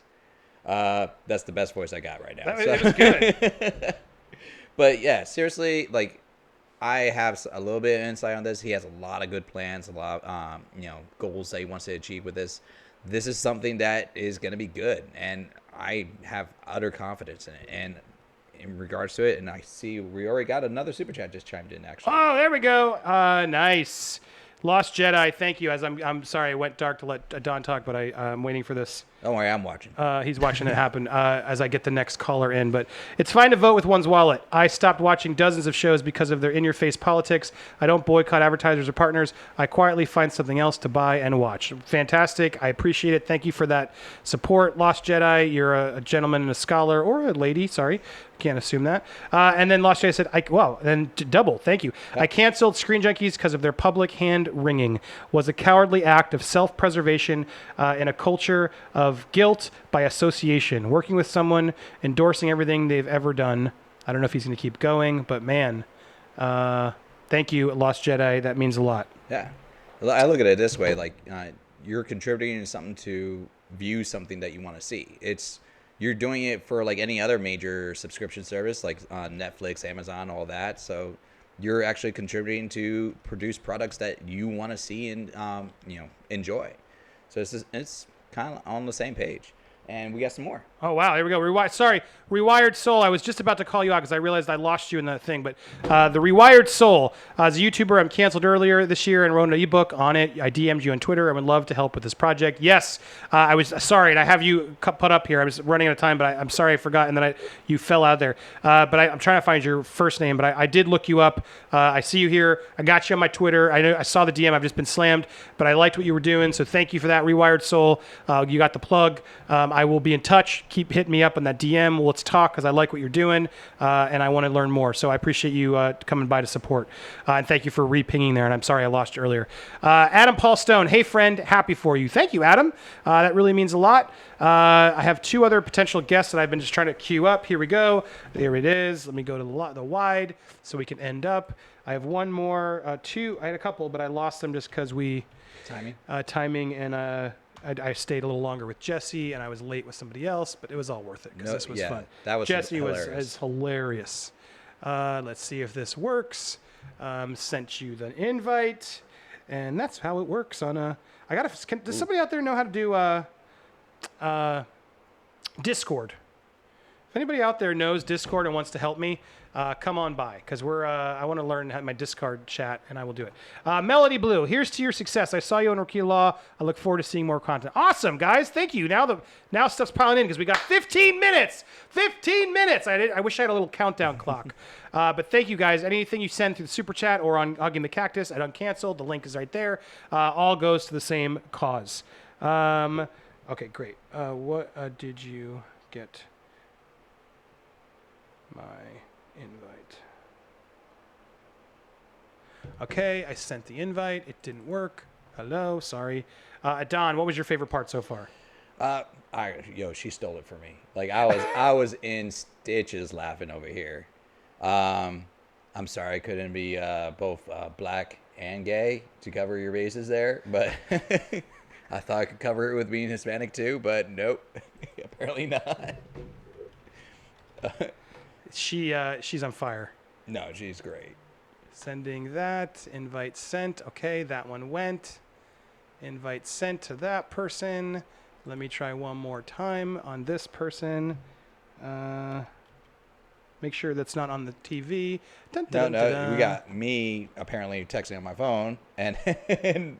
That's the best voice I got right now. It was good. But yeah, seriously, like, I have a little bit of insight on this. He has a lot of good plans, a lot of goals that he wants to achieve with this. This is something that is going to be good, and I have utter confidence in it. And in regards to it, and I see we already got another super chat just chimed in, actually. Oh, there we go. Nice. Lost Jedi, thank you. As I'm sorry, I went dark to let Don talk, but I'm waiting for this. Don't worry, I'm watching. He's watching it happen as I get the next caller in. But it's fine to vote with one's wallet. I stopped watching dozens of shows because of their in-your-face politics. I don't boycott advertisers or partners. I quietly find something else to buy and watch. Fantastic. I appreciate it. Thank you for that support. Lost Jedi, you're a gentleman and a scholar, or a lady, sorry. Can't assume that. And then Lost Jedi said, double, thank you. I canceled Screen Junkies because of their public hand wringing. Was a cowardly act of self-preservation in a culture of guilt by association. Working with someone, endorsing everything they've ever done. I don't know if he's going to keep going, but man, thank you, Lost Jedi. That means a lot. Yeah. I look at it this way, like you're contributing to something to view something that you want to see. You're doing it for like any other major subscription service, like Netflix, Amazon, all that. So you're actually contributing to produce products that you want to see and enjoy. So it's kind of on the same page. And we got some more. Oh, wow. Here we go. Rewired Soul. I was just about to call you out because I realized I lost you in that thing. But the Rewired Soul. As a YouTuber, I'm canceled earlier this year and wrote an ebook on it. I DM'd you on Twitter. I would love to help with this project. Yes, I was sorry. And I have you put up here. I was running out of time, but I'm sorry I forgot. And then you fell out there. But I'm trying to find your first name. But I did look you up. I see you here. I got you on my Twitter. I saw the DM. I've just been slammed. But I liked what you were doing. So thank you for that, Rewired Soul. You got the plug. I will be in touch. Keep hitting me up on that DM. Let's talk because I like what you're doing and I want to learn more. So I appreciate you coming by to support. And thank you for re-pinging there. And I'm sorry I lost you earlier. Adam Paul Stone. Hey, friend. Happy for you. Thank you, Adam. That really means a lot. I have two other potential guests that I've been just trying to queue up. Here we go. There it is. Let me go to the wide so we can end up. I have one more. Two. I had a couple, but I lost them just because timing and I stayed a little longer with Jesse, and I was late with somebody else, but it was all worth it because this was fun. That was Jesse hilarious. was hilarious. Let's see if this works. Sent you the invite, and that's how it works on a. Does somebody out there know how to do Discord? If anybody out there knows Discord and wants to help me, come on by because I want to learn how my Discord chat and I will do it. Melody Blue, here's to your success. I saw you on Rookie Law. I look forward to seeing more content. Awesome, guys. Thank you. Now stuff's piling in because we got 15 minutes. 15 minutes. I wish I had a little countdown clock. But thank you, guys. Anything you send through the Super Chat or on Hugging the Cactus at Uncanceled, the link is right there. All goes to the same cause. Okay, great. What did you get? My invite. Okay, I sent the invite. It didn't work. Hello, sorry. Don, what was your favorite part so far? She stole it from me. Like I was in stitches laughing over here. I'm sorry I couldn't be both black and gay to cover your bases there, but I thought I could cover it with being Hispanic too, but nope, apparently not. She's on fire. No, she's great. Sending that. Invite sent. Okay, that one went. Invite sent to that person. Let me try one more time on this person. Make sure that's not on the TV. No, we got me apparently texting on my phone, and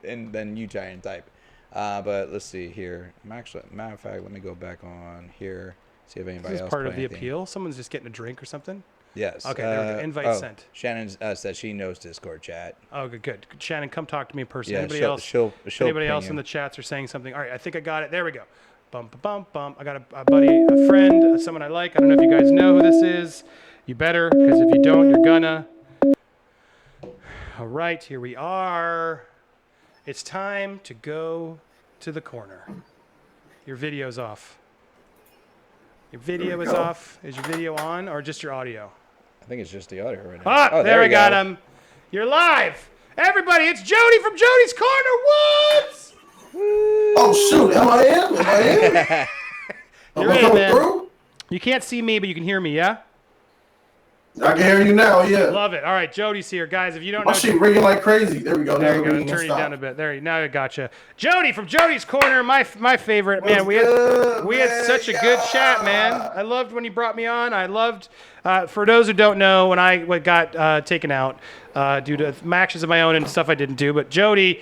and then you try and type. But let's see here. Matter of fact, let me go back on here. See if anybody else. Is this part of the appeal? Someone's just getting a drink or something? Yes. Okay, there we go. Invite sent. Shannon says she knows Discord chat. Oh, good. Shannon, come talk to me in person. Yeah, anybody she'll else in the chats are saying something? All right, I think I got it. There we go. Bump, bump, bump. I got a buddy, a friend, someone I like. I don't know if you guys know who this is. You better, because if you don't, you're gonna. All right, here we are. It's time to go to the corner. Your video's off. Your video is off. Is your video on or just your audio? I think it's just the audio right now. Oh, there we got him. You're live. Everybody, it's Jody from Jody's Corner. What? Oh, shoot. Am I in? You're in, man. Through? You can't see me, but you can hear me, yeah? I can hear you now, yeah. Love it. All right, Jody's here. Guys, if you don't know... My shit ringing like crazy. There we go. There we go. Turn you down a bit. There, now I gotcha. Jody from Jody's Corner, my favorite. Man, we had such a good chat, man. I loved when you brought me on. I loved... for those who don't know, when I got taken out, due to matches of my own and stuff I didn't do. But Jody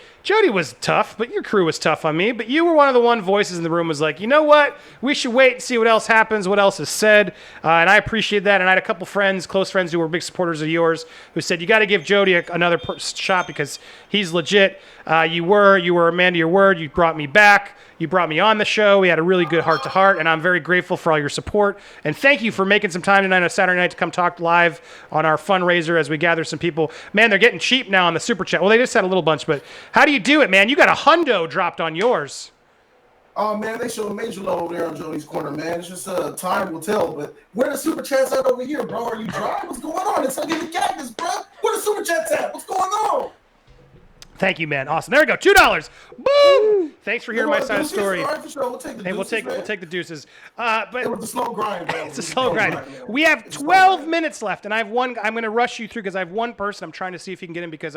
was tough, but your crew was tough on me. But you were one of the one voices in the room was like, you know what? We should wait and see what else happens, what else is said. And I appreciate that. And I had a couple friends, close friends who were big supporters of yours who said, you got to give Jody another shot because he's legit. You were a man to your word. You brought me back. You brought me on the show. We had a really good heart-to-heart, and I'm very grateful for all your support. And thank you for making some time tonight on a Saturday night to come talk live on our fundraiser as we gather some people. Man, they're getting cheap now on the Super Chat. Well, they just had a little bunch, but how do you do it, man? You got a hundo dropped on yours. Oh, man, they show a major love over there on Jody's corner, man. It's just time will tell. But where the Super Chats at over here, bro? Are you dry? What's going on? It's Hugging the Cactus, bro. Where the Super Chats at? What's going on? Thank you, man. Awesome. There we go. $2. Boom. Thanks for hearing my side of the story. All right, for sure. We'll take the Hey, we'll deuces, take the deuces. But it was a slow grind, bro. It's a slow grind. We have 12 minutes left, and I have one. I'm going to rush you through because I have one person. I'm trying to see if he can get in because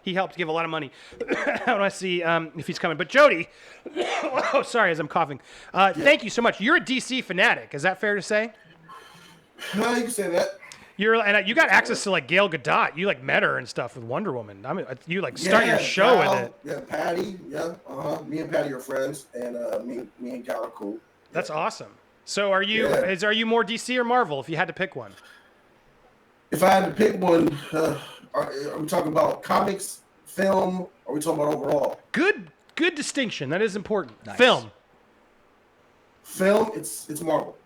he helped give a lot of money. I want to see if he's coming. But Jody, oh, sorry, as I'm coughing. Thank you so much. You're a DC fanatic. Is that fair to say? No, you can say that. You got access to like Gail Gadot. You like met her and stuff with Wonder Woman. I mean, you like start your show with it. Yeah, Patty. Yeah, me and Patty are friends, and me and Gal are cool. That's awesome. So are you more DC or Marvel if you had to pick one? If I had to pick one, are we talking about comics, film, or are we talking about overall? Good distinction. That is important. Nice. Film, it's Marvel.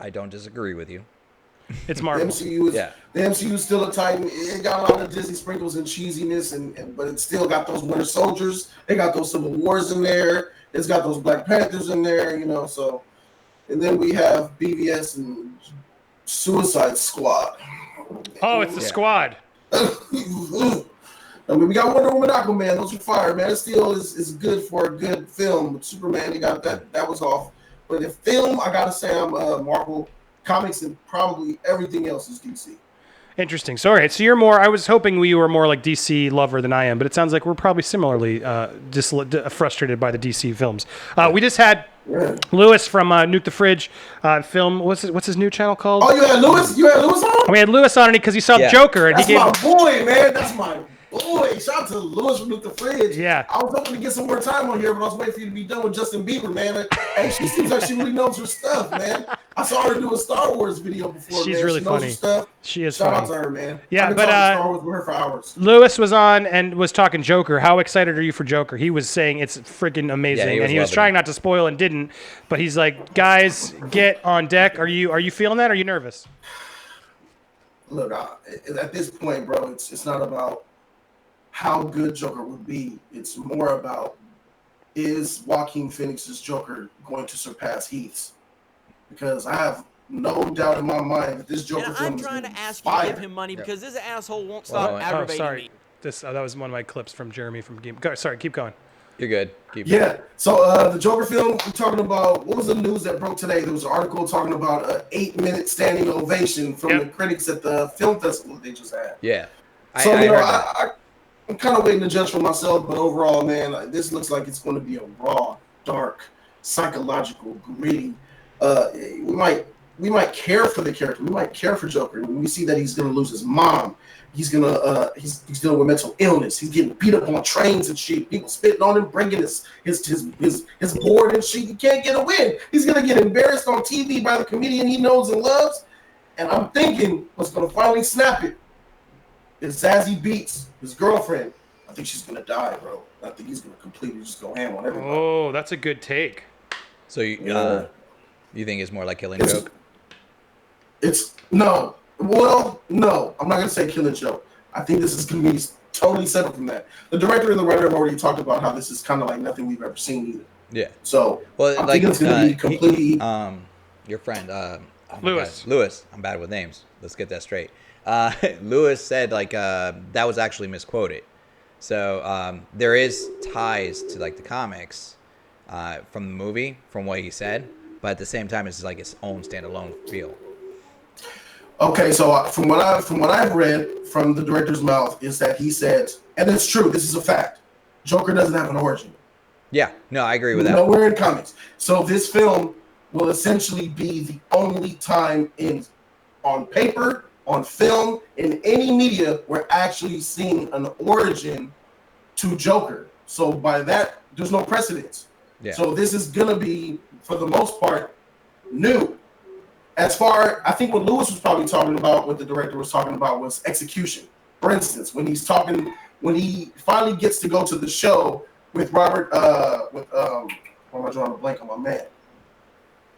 I don't disagree with you. It's Marvel. The MCU is still a Titan. It got a lot of Disney sprinkles and cheesiness, but it still got those Winter Soldiers. They got those Civil Wars in there. It's got those Black Panthers in there, So, and then we have BVS and Suicide Squad. Oh, it's the Squad. I mean, we got Wonder Woman, Aquaman. Those are fire, man. It still is good for a good film. But Superman, you got that. That was off. But in film, I gotta say I'm Marvel. Comics and probably everything else is DC. Interesting. Sorry. So you're more. I was hoping you were more like DC lover than I am, but it sounds like we're probably similarly frustrated by the DC films. We just had Lewis from Nuke the Fridge film. What's his new channel called? Oh, you had Lewis? On? We had Lewis on it because he saw Joker, and That's he gave. My boy, man. That's my boy. Shout out to Lewis from Nuke the Fridge. Yeah. I was hoping to get some more time on here, but I was waiting for you to be done with Justin Bieber, man. Hey, she seems like she really knows her stuff, man. I saw her do a Star Wars video before. She's man. really she knows funny. Her stuff. She is Shout funny. out to her, man. Yeah, I've been but talking Star Wars with her for hours. Lewis was on and was talking Joker. How excited are you for Joker? He was saying it's freaking amazing, and he was trying not to spoil and didn't. But he's like, guys, get on deck. Are you feeling that? Are you nervous? Look, at this point, bro, it's not about how good Joker would be. It's more about, is Joaquin Phoenix's Joker going to surpass Heath's? Because I have no doubt in my mind that this Joker film is I'm trying to ask you fire. to give him money because this asshole won't stop aggravating me. That was one of my clips from Jeremy from Game. Sorry, keep going. You're good. So the Joker film, we're talking about, what was the news that broke today? There was an article talking about an 8-minute standing ovation from the critics at the film festival that they just had. Yeah. So, I'm kind of waiting to judge for myself, but overall, man, this looks like it's going to be a raw, dark, psychological, gritty. We might care for the character. We might care for Joker. When we see that he's going to lose his mom, he's dealing with mental illness. He's getting beat up on trains and shit. People spitting on him, bringing his board and shit. He can't get a win. He's going to get embarrassed on TV by the comedian he knows and loves. And I'm thinking what's going to finally snap it is Zazie Beetz, his girlfriend. I think she's gonna die, bro. I think he's gonna completely just go ham on everybody. Oh, that's a good take. So you think it's more like Killing Joke? No. Well, no. I'm not gonna say Killing Joke. I think this is gonna be totally separate from that. The director and the writer have already talked about how this is kind of like nothing we've ever seen either. Yeah. So I think it's gonna be completely. Your friend, Lewis. Lewis. I'm bad with names. Let's get that straight. Lewis said that was actually misquoted. So there is ties to like the comics from the movie, from what he said, but at the same time, it's like its own standalone feel. Okay, so from what I've read from the director's mouth is that he said, and it's true, this is a fact, Joker doesn't have an origin. Yeah, no, I agree with that. Nowhere in comics. So this film will essentially be the only time on paper, on film, in any media, we're actually seeing an origin to Joker. So by that, there's no precedence. Yeah. So this is gonna be, for the most part, new. As far, I think what Lewis was probably talking about, what the director was talking about, was execution. For instance, when he finally gets to go to the show with Robert, why am I drawing a blank on my man?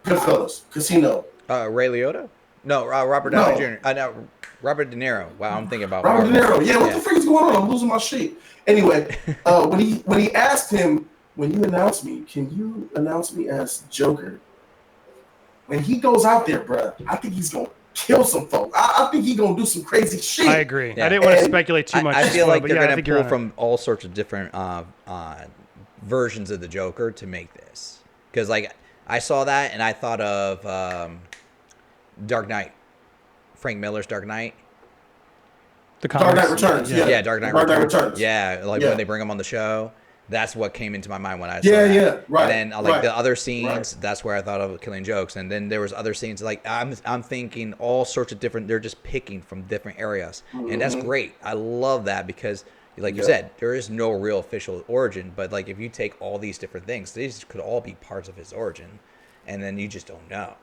Goodfellas, Casino. Ray Liotta? No, Robert Downey Jr. No, Robert De Niro. Wow, I'm thinking about Robert De Niro. Yeah, what the frick is going on? I'm losing my shit. Anyway, when he asked him, when you announce me, can you announce me as Joker? When he goes out there, bro, I think he's gonna kill some folks. I think he's gonna do some crazy shit. I agree. Yeah. I didn't want to speculate too much. I feel like they're gonna pull from all sorts of different versions of the Joker to make this. Because like I saw that and I thought of Dark Knight, Frank Miller's Dark Knight. The Dark Knight Returns. Yeah, Dark Knight Returns. Yeah, like when they bring him on the show. That's what came into my mind when I saw that. Right. And then the other scenes, that's where I thought of Killing Jokes. And then there was other scenes like I'm thinking all sorts of different. They're just picking from different areas, and that's great. I love that because, like you said, there is no real official origin. But like if you take all these different things, these could all be parts of his origin, and then you just don't know.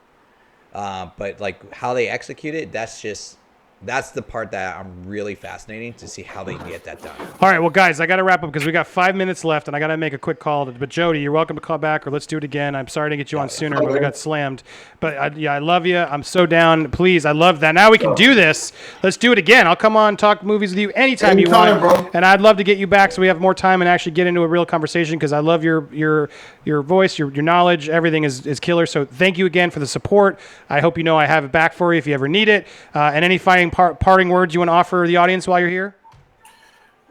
But like how they execute it, that's the part that I'm really fascinating to see how they get that done. All right, well, guys, I got to wrap up because we got 5 minutes left, and I got to make a quick call. But Jody, you're welcome to call back, or let's do it again. I'm sorry to get you on sooner, but we got slammed. But I love you. I'm so down. Please, I love that. Now we can do this. Let's do it again. I'll come on, talk movies with you anytime you want, bro. And I'd love to get you back so we have more time and actually get into a real conversation because I love your voice, your knowledge. Everything is killer. So thank you again for the support. I hope you know I have it back for you if you ever need it. And any parting words you want to offer the audience while you're here?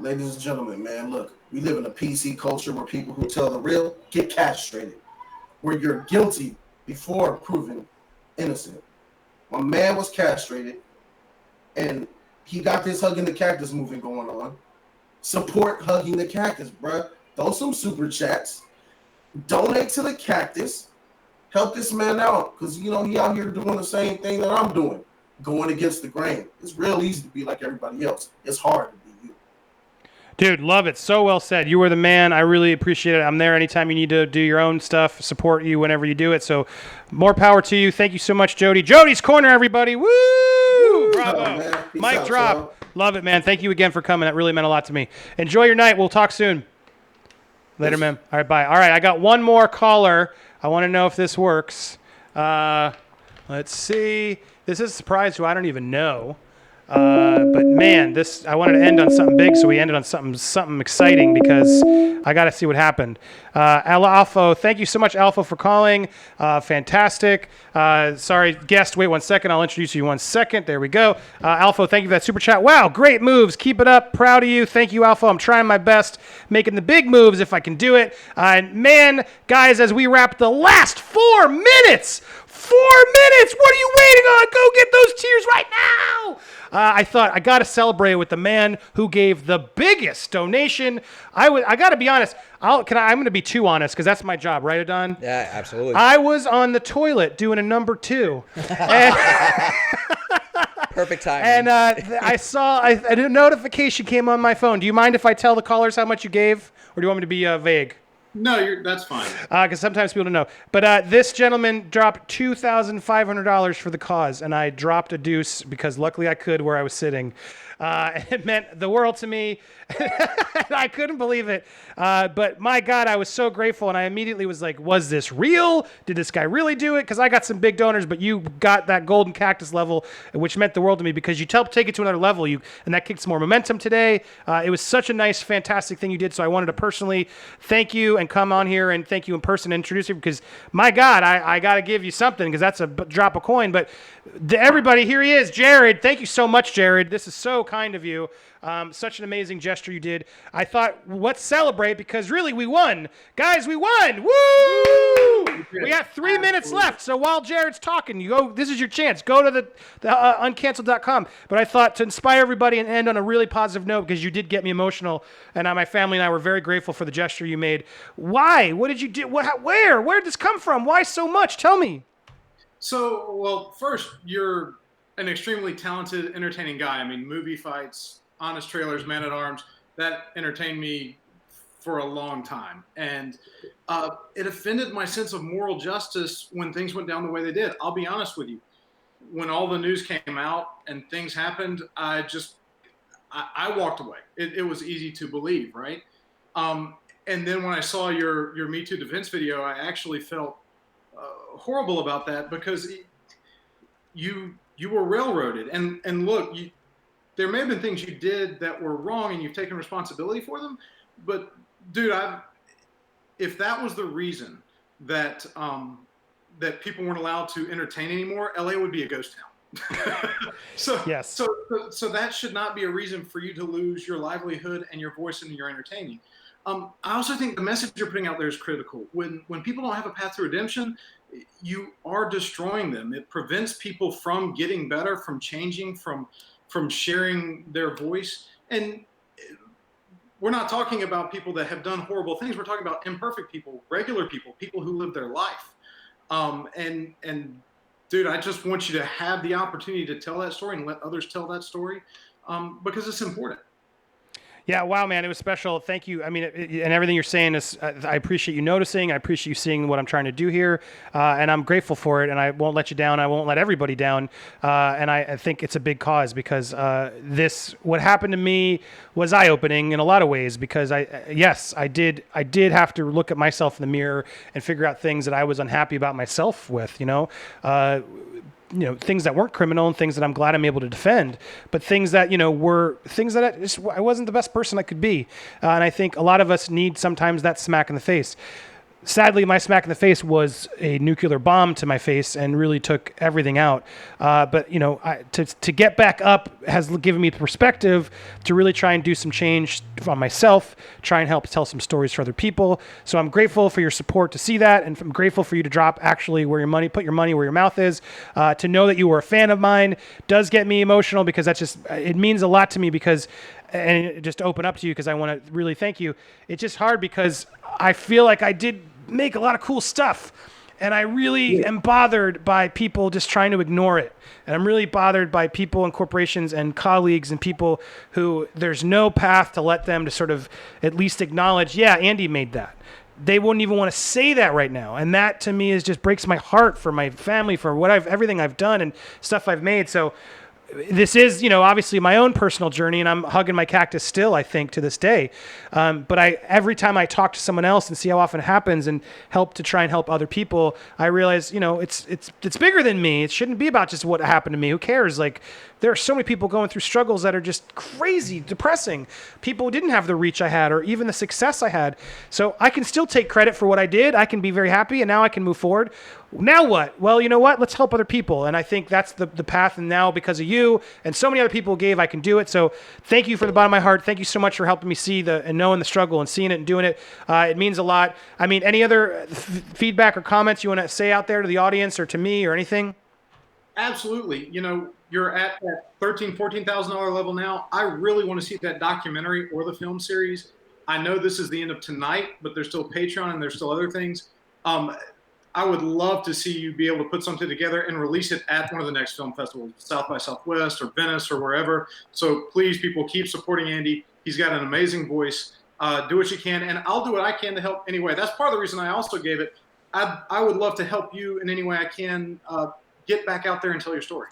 Ladies and gentlemen, man, look, we live in a PC culture where people who tell the real get castrated, where you're guilty before proven innocent. My man was castrated, and he got this Hugging the Cactus movement going on. Support Hugging the Cactus, bruh. Throw some super chats. Donate to the Cactus. Help this man out, because, he out here doing the same thing that I'm doing. Going against the grain. It's real easy to be like everybody else. It's hard to be you. Dude, love it. So well said. You were the man. I really appreciate it. I'm there anytime you need to do your own stuff, support you whenever you do it. So more power to you. Thank you so much, Jody. Jody's Corner, everybody. Woo! Bravo. Mic drop. Y'all. Love it, man. Thank you again for coming. That really meant a lot to me. Enjoy your night. We'll talk soon. Later, man. All right, bye. All right, I got one more caller. I want to know if this works. Let's see. This is a surprise who I don't even know. But man, I wanted to end on something big, so we ended on something exciting because I got to see what happened. Alpha, thank you so much, Alpha, for calling. Fantastic. Sorry, guest, wait 1 second. I'll introduce you 1 second. There we go. Alpha, thank you for that super chat. Wow, great moves. Keep it up. Proud of you. Thank you, Alpha. I'm trying my best, making the big moves if I can do it. Man, guys, as we wrap the last 4 minutes, 4 minutes. What are you waiting on? Go get those tears right now. I thought I got to celebrate with the man who gave the biggest donation. I got to be honest. I'm going to be too honest because that's my job, right, Adon? Yeah, absolutely. I was on the toilet doing a number 2. Perfect timing. And I saw a notification came on my phone. Do you mind if I tell the callers how much you gave, or do you want me to be vague? No, that's fine. Because sometimes people don't know. But this gentleman dropped $2,500 for the cause, and I dropped a deuce because luckily I could where I was sitting. It meant the world to me. I couldn't believe it. But my God, I was so grateful. And I immediately was like, was this real? Did this guy really do it? Because I got some big donors, but you got that golden cactus level, which meant the world to me because you helped take it to another level. And that kicked some more momentum today. It was such a nice, fantastic thing you did. So I wanted to personally thank you and come on here and thank you in person and introduce you because my God, I got to give you something because that's a drop of coin. But everybody, here he is, Jared. Thank you so much, Jared. This is so kind of you. Such an amazing gesture you did. I thought, let's celebrate because really we won. Guys, we won. Woo! We got 3 minutes left. So while Jared's talking, this is your chance. Go to the uncanceled.com. But I thought to inspire everybody and end on a really positive note because you did get me emotional. And my family and I were very grateful for the gesture you made. Why? What did you do? Where did this come from? Why so much? Tell me. So, well, first, your an extremely talented, entertaining guy. I mean, movie fights, honest trailers, Man at Arms, that entertained me for a long time. And it offended my sense of moral justice when things went down the way they did. I'll be honest with you. When all the news came out and things happened, I walked away. It was easy to believe, right? And then when I saw your Me Too defense video, I actually felt horrible about that, because you were railroaded. And look, there may have been things you did that were wrong, and you've taken responsibility for them. But dude, if that was the reason that that people weren't allowed to entertain anymore, LA would be a ghost town. So that should not be a reason for you to lose your livelihood and your voice and your entertaining. I also think the message you're putting out there is critical. When people don't have a path to redemption, you are destroying them. It prevents people from getting better, from changing, from sharing their voice. And we're not talking about people that have done horrible things. We're talking about imperfect people, regular people, people who live their life. And dude, I just want you to have the opportunity to tell that story and let others tell that story, because it's important. Yeah, wow, man, it was special. Thank you. I mean, and everything you're saying is, I appreciate you noticing. I appreciate you seeing what I'm trying to do here, and I'm grateful for it. And I won't let you down. I won't let everybody down. And I think it's a big cause, because what happened to me was eye-opening in a lot of ways. Because I did have to look at myself in the mirror and figure out things that I was unhappy about myself with. Things that weren't criminal and things that I'm glad I'm able to defend, but things that, were things that I wasn't the best person I could be. And I think a lot of us need sometimes that smack in the face. Sadly, my smack in the face was a nuclear bomb to my face and really took everything out. But to get back up has given me perspective to really try and do some change on myself, try and help tell some stories for other people. So I'm grateful for your support to see that, and I'm grateful for you to drop actually put your money where your mouth is. To know that you were a fan of mine does get me emotional, because it means a lot to me, and just to open up to you, because I want to really thank you. It's just hard because I feel like I did make a lot of cool stuff, and I really am bothered by people just trying to ignore it. And I'm really bothered by people and corporations and colleagues and people who there's no path to let them to sort of at least acknowledge, yeah, Andy made that. They wouldn't even want to say that right now. And that to me just breaks my heart for my family, for everything I've done and stuff I've made. So this is, obviously my own personal journey, and I'm hugging my cactus still, I think, to this day. But every time I talk to someone else and see how often it happens and try and help other people, I realize, it's bigger than me. It shouldn't be about just what happened to me. Who cares? Like, there are so many people going through struggles that are just crazy, depressing. People who didn't have the reach I had or even the success I had. So I can still take credit for what I did. I can be very happy, and now I can move forward. Now what? Well, you know what? Let's help other people. And I think that's the path. And now, because of you and so many other people gave, I can do it. So thank you from the bottom of my heart. Thank you so much for helping me see and knowing the struggle and seeing it and doing it. It means a lot. I mean, any other feedback or comments you want to say out there to the audience or to me or anything? Absolutely. You're at that $13,000, $14,000 level now. I really want to see that documentary or the film series. I know this is the end of tonight, but there's still Patreon and there's still other things. I would love to see you be able to put something together and release it at one of the next film festivals, South by Southwest or Venice or wherever. So please, people, keep supporting Andy. He's got an amazing voice. Do what you can, and I'll do what I can to help anyway. That's part of the reason I also gave it. I would love to help you in any way I can. Get back out there and tell your story.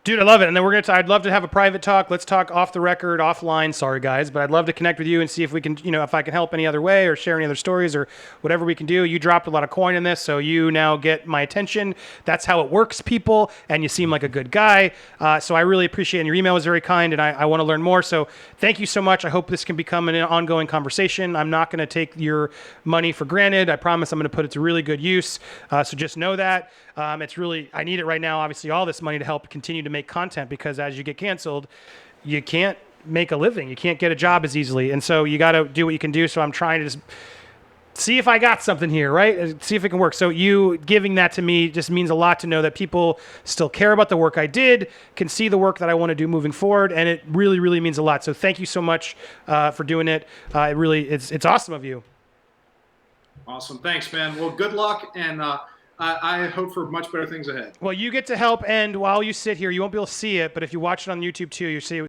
Dude, I love it. And then I'd love to have a private talk. Let's talk off the record, offline. Sorry, guys. But I'd love to connect with you and see if we can, if I can help any other way or share any other stories or whatever we can do. You dropped a lot of coin in this, so you now get my attention. That's how it works, people. And you seem like a good guy. So I really appreciate it. And your email was very kind, and I want to learn more. So thank you so much. I hope this can become an ongoing conversation. I'm not going to take your money for granted. I promise I'm going to put it to really good use. So just know that. It's really, I need it right now, obviously, all this money to help continue to make content, because as you get canceled, you can't make a living. You can't get a job as easily. And so you got to do what you can do. So I'm trying to just see if I got something here, right? See if it can work. So you giving that to me just means a lot, to know that people still care about the work I did, can see the work that I want to do moving forward. And it really, really means a lot. So thank you so much for doing it. It's awesome of you. Awesome. Thanks, man. Well, good luck. And I hope for much better things ahead. Well, you get to help, and while you sit here, you won't be able to see it, but if you watch it on YouTube too, you see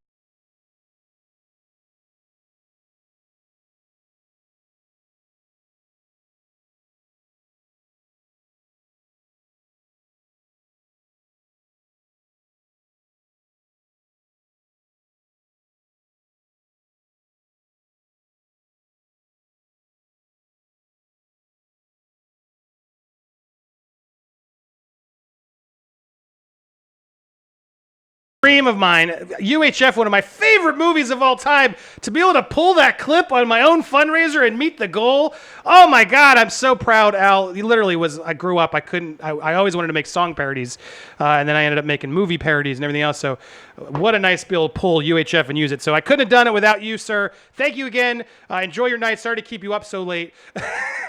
dream of mine. UHF, one of my favorite movies of all time. To be able to pull that clip on my own fundraiser and meet the goal. Oh my God, I'm so proud, Al. He literally was, I grew up, I always wanted to make song parodies. And then I ended up making movie parodies and everything else. So what a nice to be able to pull UHF and use it. So I couldn't have done it without you, sir. Thank you again. Enjoy your night. Sorry to keep you up so late.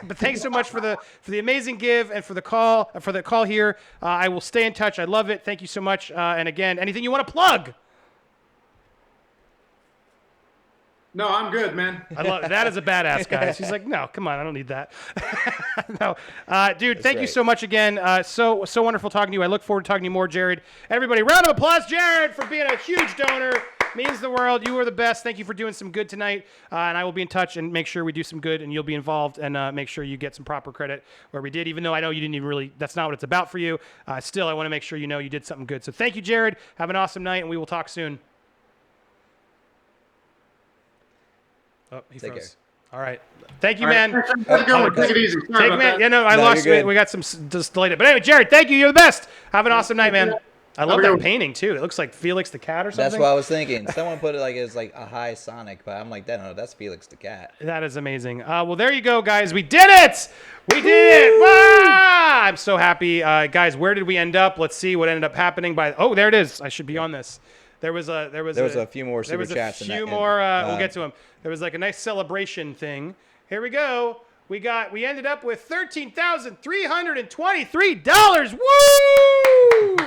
But thanks so much for the amazing give and for the call here. I will stay in touch. I love it. Thank you so much. And again, anything you want to plug? No, I'm good, man. I love that is a badass, guys. He's like, no, come on, I don't need that. No, dude, thank you so much again. So wonderful talking to you. I look forward to talking to you more, Jared. Everybody, round of applause, Jared, for being a huge donor. Means the world. You are the best. Thank you for doing some good tonight. And I will be in touch and make sure we do some good, and you'll be involved and make sure you get some proper credit where we did. Even though I know you didn't even really, that's not what it's about for you. Still, I want to make sure you know you did something good. So thank you, Jared. Have an awesome night, and we will talk soon. Oh, he Take froze. care. All right. Thank you, man. Take it easy. Sorry about that. Yeah, no, I lost. We got some just delayed it. But anyway, Jared, thank you. You're the best. Have an awesome night, man. I love that painting too. It looks like Felix the cat or something. That's what I was thinking. Someone put it like it's like a high Sonic, but I'm like, no, that's Felix the cat. That is amazing. Well, there you go, guys. We did it. We did it. Ah! I'm so happy, guys. Where did we end up? Let's see what ended up happening. Oh, there it is. I should be on this. There was a few more super chats. There was a few more. We'll get to them. There was like a nice celebration thing. Here we go. We ended up with $13,323. Woo!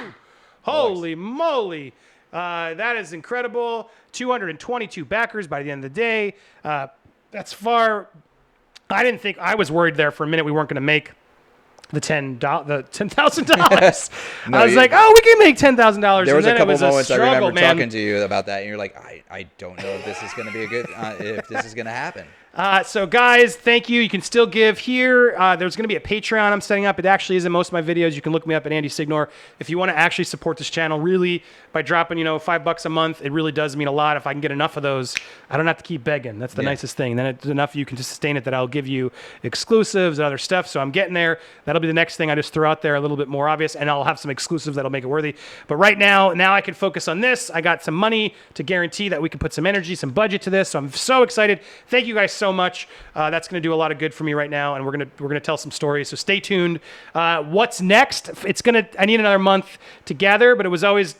Holy moly. That is incredible. 222 backers by the end of the day. That's far. I was worried there for a minute we weren't going to make the $10,000. No, I was like, we can make $10,000. There was a couple moments struggle, I remember man. talking to you about that, and you're like, I don't know if this is going to be a good, if this is going to happen. So guys, thank you. You can still give here. There's going to be a Patreon I'm setting up. It actually is in most of my videos. You can look me up at Andy Signore. If you want to actually support this channel, really, by dropping, $5 a month, it really does mean a lot. If I can get enough of those, I don't have to keep begging. That's the nicest thing. Then it's enough you can just sustain it that I'll give you exclusives and other stuff. So I'm getting there. That'll be the next thing I just throw out there a little bit more obvious, and I'll have some exclusives that'll make it worthy. But right now I can focus on this. I got some money to guarantee that we can put some energy, some budget to this. So I'm so excited. Thank you guys so much. That's going to do a lot of good for me right now, and we're gonna tell some stories. So stay tuned. What's next? I need another month to gather, but it was always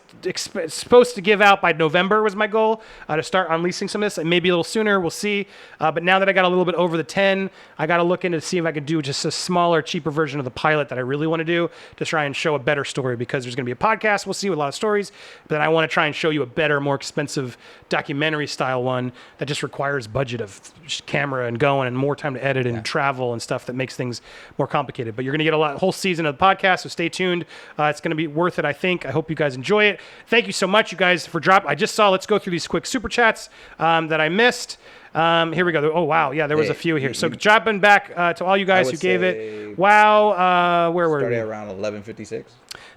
supposed to give out by November was my goal to start unleashing some of this. And maybe a little sooner. We'll see. But now that I got a little bit over the 10, I got to look into to see if I could do just a smaller, cheaper version of the pilot that I really want to do to try and show a better story, because there's going to be a podcast. We'll see with a lot of stories, but then I want to try and show you a better, more expensive documentary style one that just requires budget of camera and going and more time to edit and travel and stuff that makes things more complicated. But you're going to get a whole season of the podcast, so stay tuned. It's going to be worth it, I think. I hope you guys enjoy it. Thank you so much, you guys, for dropping. I just saw, let's go through these quick super chats that I missed. Here we go. Oh, wow. Yeah, there was a few here. So dropping back to all you guys who gave it. Wow. Where were we? Started around 11:56.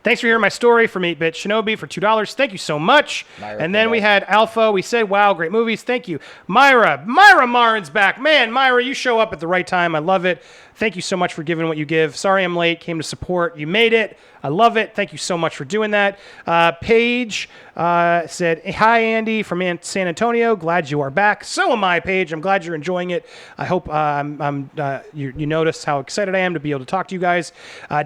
Thanks for hearing my story from 8-Bit Shinobi for $2. Thank you so much. And then we had Alpha. We said, wow, great movies. Thank you. Myra Marin's back. Man, Myra, you show up at the right time. I love it. Thank you so much for giving what you give. Sorry I'm late. Came to support. You made it. I love it. Thank you so much for doing that. Paige said, hi, Andy from San Antonio. Glad you are back. So am I, Paige. I'm glad you're enjoying it. I hope you noticed how excited I am to be able to talk to you guys.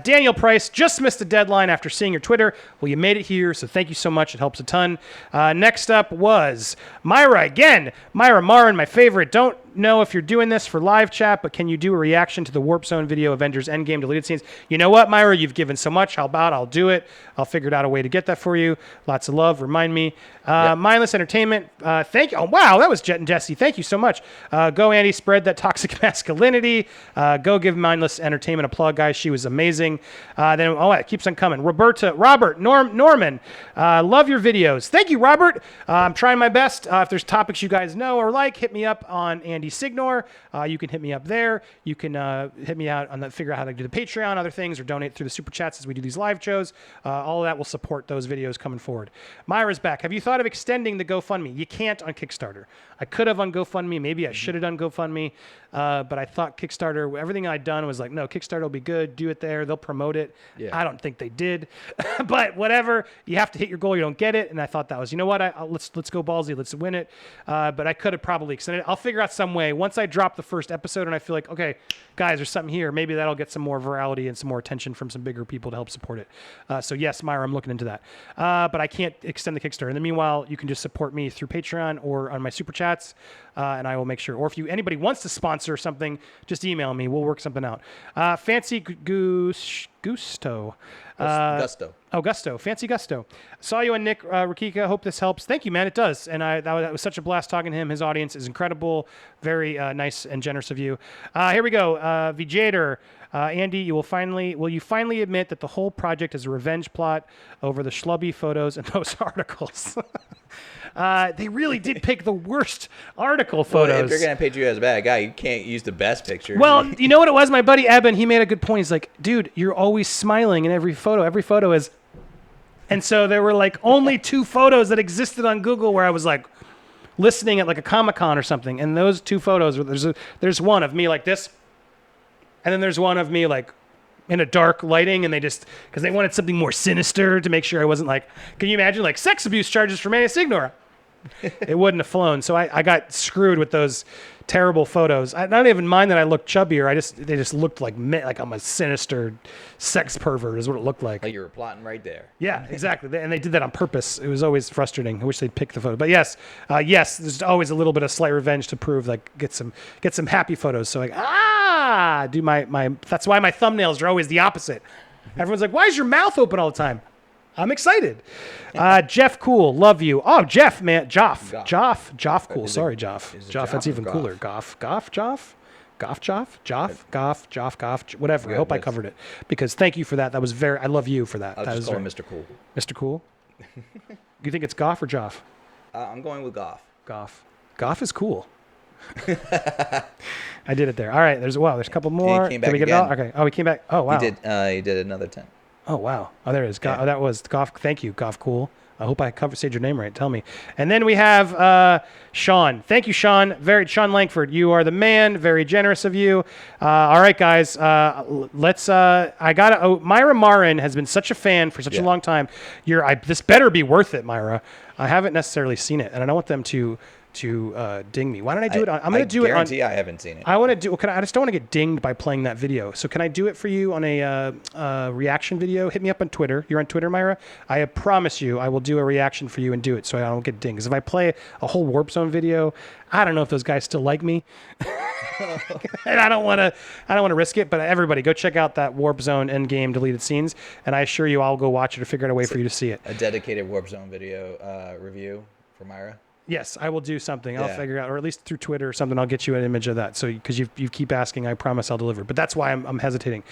Daniel Price just missed the deadline after seeing your Twitter. Well, you made it here, so thank you so much. It helps a ton. Next up was Myra again. Myra Marin, my favorite. Don't know if you're doing this for live chat, but can you do a reaction to the Warp Zone video, Avengers Endgame deleted scenes? You know what, Myra? You've given so much. How about I'll do it? I'll figure out a way to get that for you. Lots of love. Remind me. Mindless Entertainment. Thank you. Oh, wow. That was Jet and Jesse. Thank you so much. Go, Andy. Spread that toxic masculinity. Go give Mindless Entertainment a plug, guys. She was amazing. It keeps on coming. Robert, Norman. Love your videos. Thank you, Robert. I'm trying my best. If there's topics you guys know or like, hit me up on Andy Signore. You can hit me up there. You can hit me out on figure out how to do the Patreon, other things, or donate through the super chats as we do these live shows. All of that will support those videos coming forward. Myra's back. Have you thought of extending the GoFundMe? You can't on Kickstarter. I could have on GoFundMe. Maybe I should have done GoFundMe. But I thought Kickstarter, everything I'd done was like, no, Kickstarter will be good. Do it there. They'll promote it. Yeah. I don't think they did. But whatever. You have to hit your goal. You don't get it. And I thought that was, you know what? Let's go ballsy. Let's win it. But I could have probably extended it. I'll figure out some way. Once I drop the first episode and I feel like, okay, guys, there's something here. Maybe that'll get some more virality and some more attention from some bigger people to help support it. So yes, Myra, I'm looking into that. But I can't extend the Kickstarter. In the meanwhile, you can just support me through Patreon or on my super chats. And I will make sure. Or if anybody wants to sponsor something, just email me. We'll work something out. Fancy Gusto. Gusto. Oh, Gusto. Fancy Gusto. Saw you on Nick Rakika. Hope this helps. Thank you, man. It does. And that was such a blast talking to him. His audience is incredible. Very nice and generous of you. Here we go. Vijader. Andy, will you finally admit that the whole project is a revenge plot over the schlubby photos in those articles? They really did pick the worst article photos. Well, if they're going to paint you as a bad guy, you can't use the best picture. Well, you know what it was? My buddy Eben, he made a good point. He's like, dude, you're always smiling in every photo. Every photo is... And so there were like only 2 photos that existed on Google where I was like listening at like a Comic-Con or something. And those 2 photos, there's one of me like this. And then there's one of me like in a dark lighting, and because they wanted something more sinister to make sure I wasn't like, can you imagine like sex abuse charges for Manny Signore? It wouldn't have flown. So I got screwed with those terrible photos. I don't even mind that I looked chubbier. They just looked like I'm a sinister sex pervert is what it looked like. Like you were plotting right there. Yeah, exactly. And they did that on purpose. It was always frustrating. I wish they'd pick the photo. But yes, there's always a little bit of slight revenge to prove, like get some happy photos. So like, do my that's why my thumbnails are always the opposite. Everyone's like, why is your mouth open all the time? I'm excited. Jeff Cool, love you. Oh, Jeff, man. Joff Cool. Sorry, Joff. Joff, that's even cooler. Goff, whatever. I hope I covered it. Because thank you for that. That was I love you for that. I'll just call him Mr. Cool. Mr. Cool? You think it's Goff or Joff? I'm going with Goff. Goff is cool. I did it there. All right, there's a couple more. He came back Did we get again. it all? Okay. Oh, he came back. Oh, wow. He did another 10. Oh, wow. Oh, there it is. Oh, that was Goff. Thank you, Goff Cool. I hope I said your name right. Tell me. And then we have Sean. Thank you, Sean. Sean Langford. You are the man. Very generous of you. All right, guys. Myra Marin has been such a fan for such a long time. This better be worth it, Myra. I haven't necessarily seen it, and I don't want them to ding me. Why don't I do it on? I'm going to do it on. I haven't seen it. I want to do. I just don't want to get dinged by playing that video. So can I do it for you on a reaction video? Hit me up on Twitter. You're on Twitter, Myra. I promise you, I will do a reaction for you and do it so I don't get dinged. Because if I play a whole Warp Zone video, I don't know if those guys still like me, and I don't want to risk it. But everybody, go check out that Warp Zone Endgame deleted scenes, and I assure you, I'll go watch it or figure out a way for you to see it. A dedicated Warp Zone video review for Myra. Yes, I will do something. I'll figure out, or at least through Twitter or something, I'll get you an image of that. So, because you keep asking, I promise I'll deliver. But that's why I'm hesitating.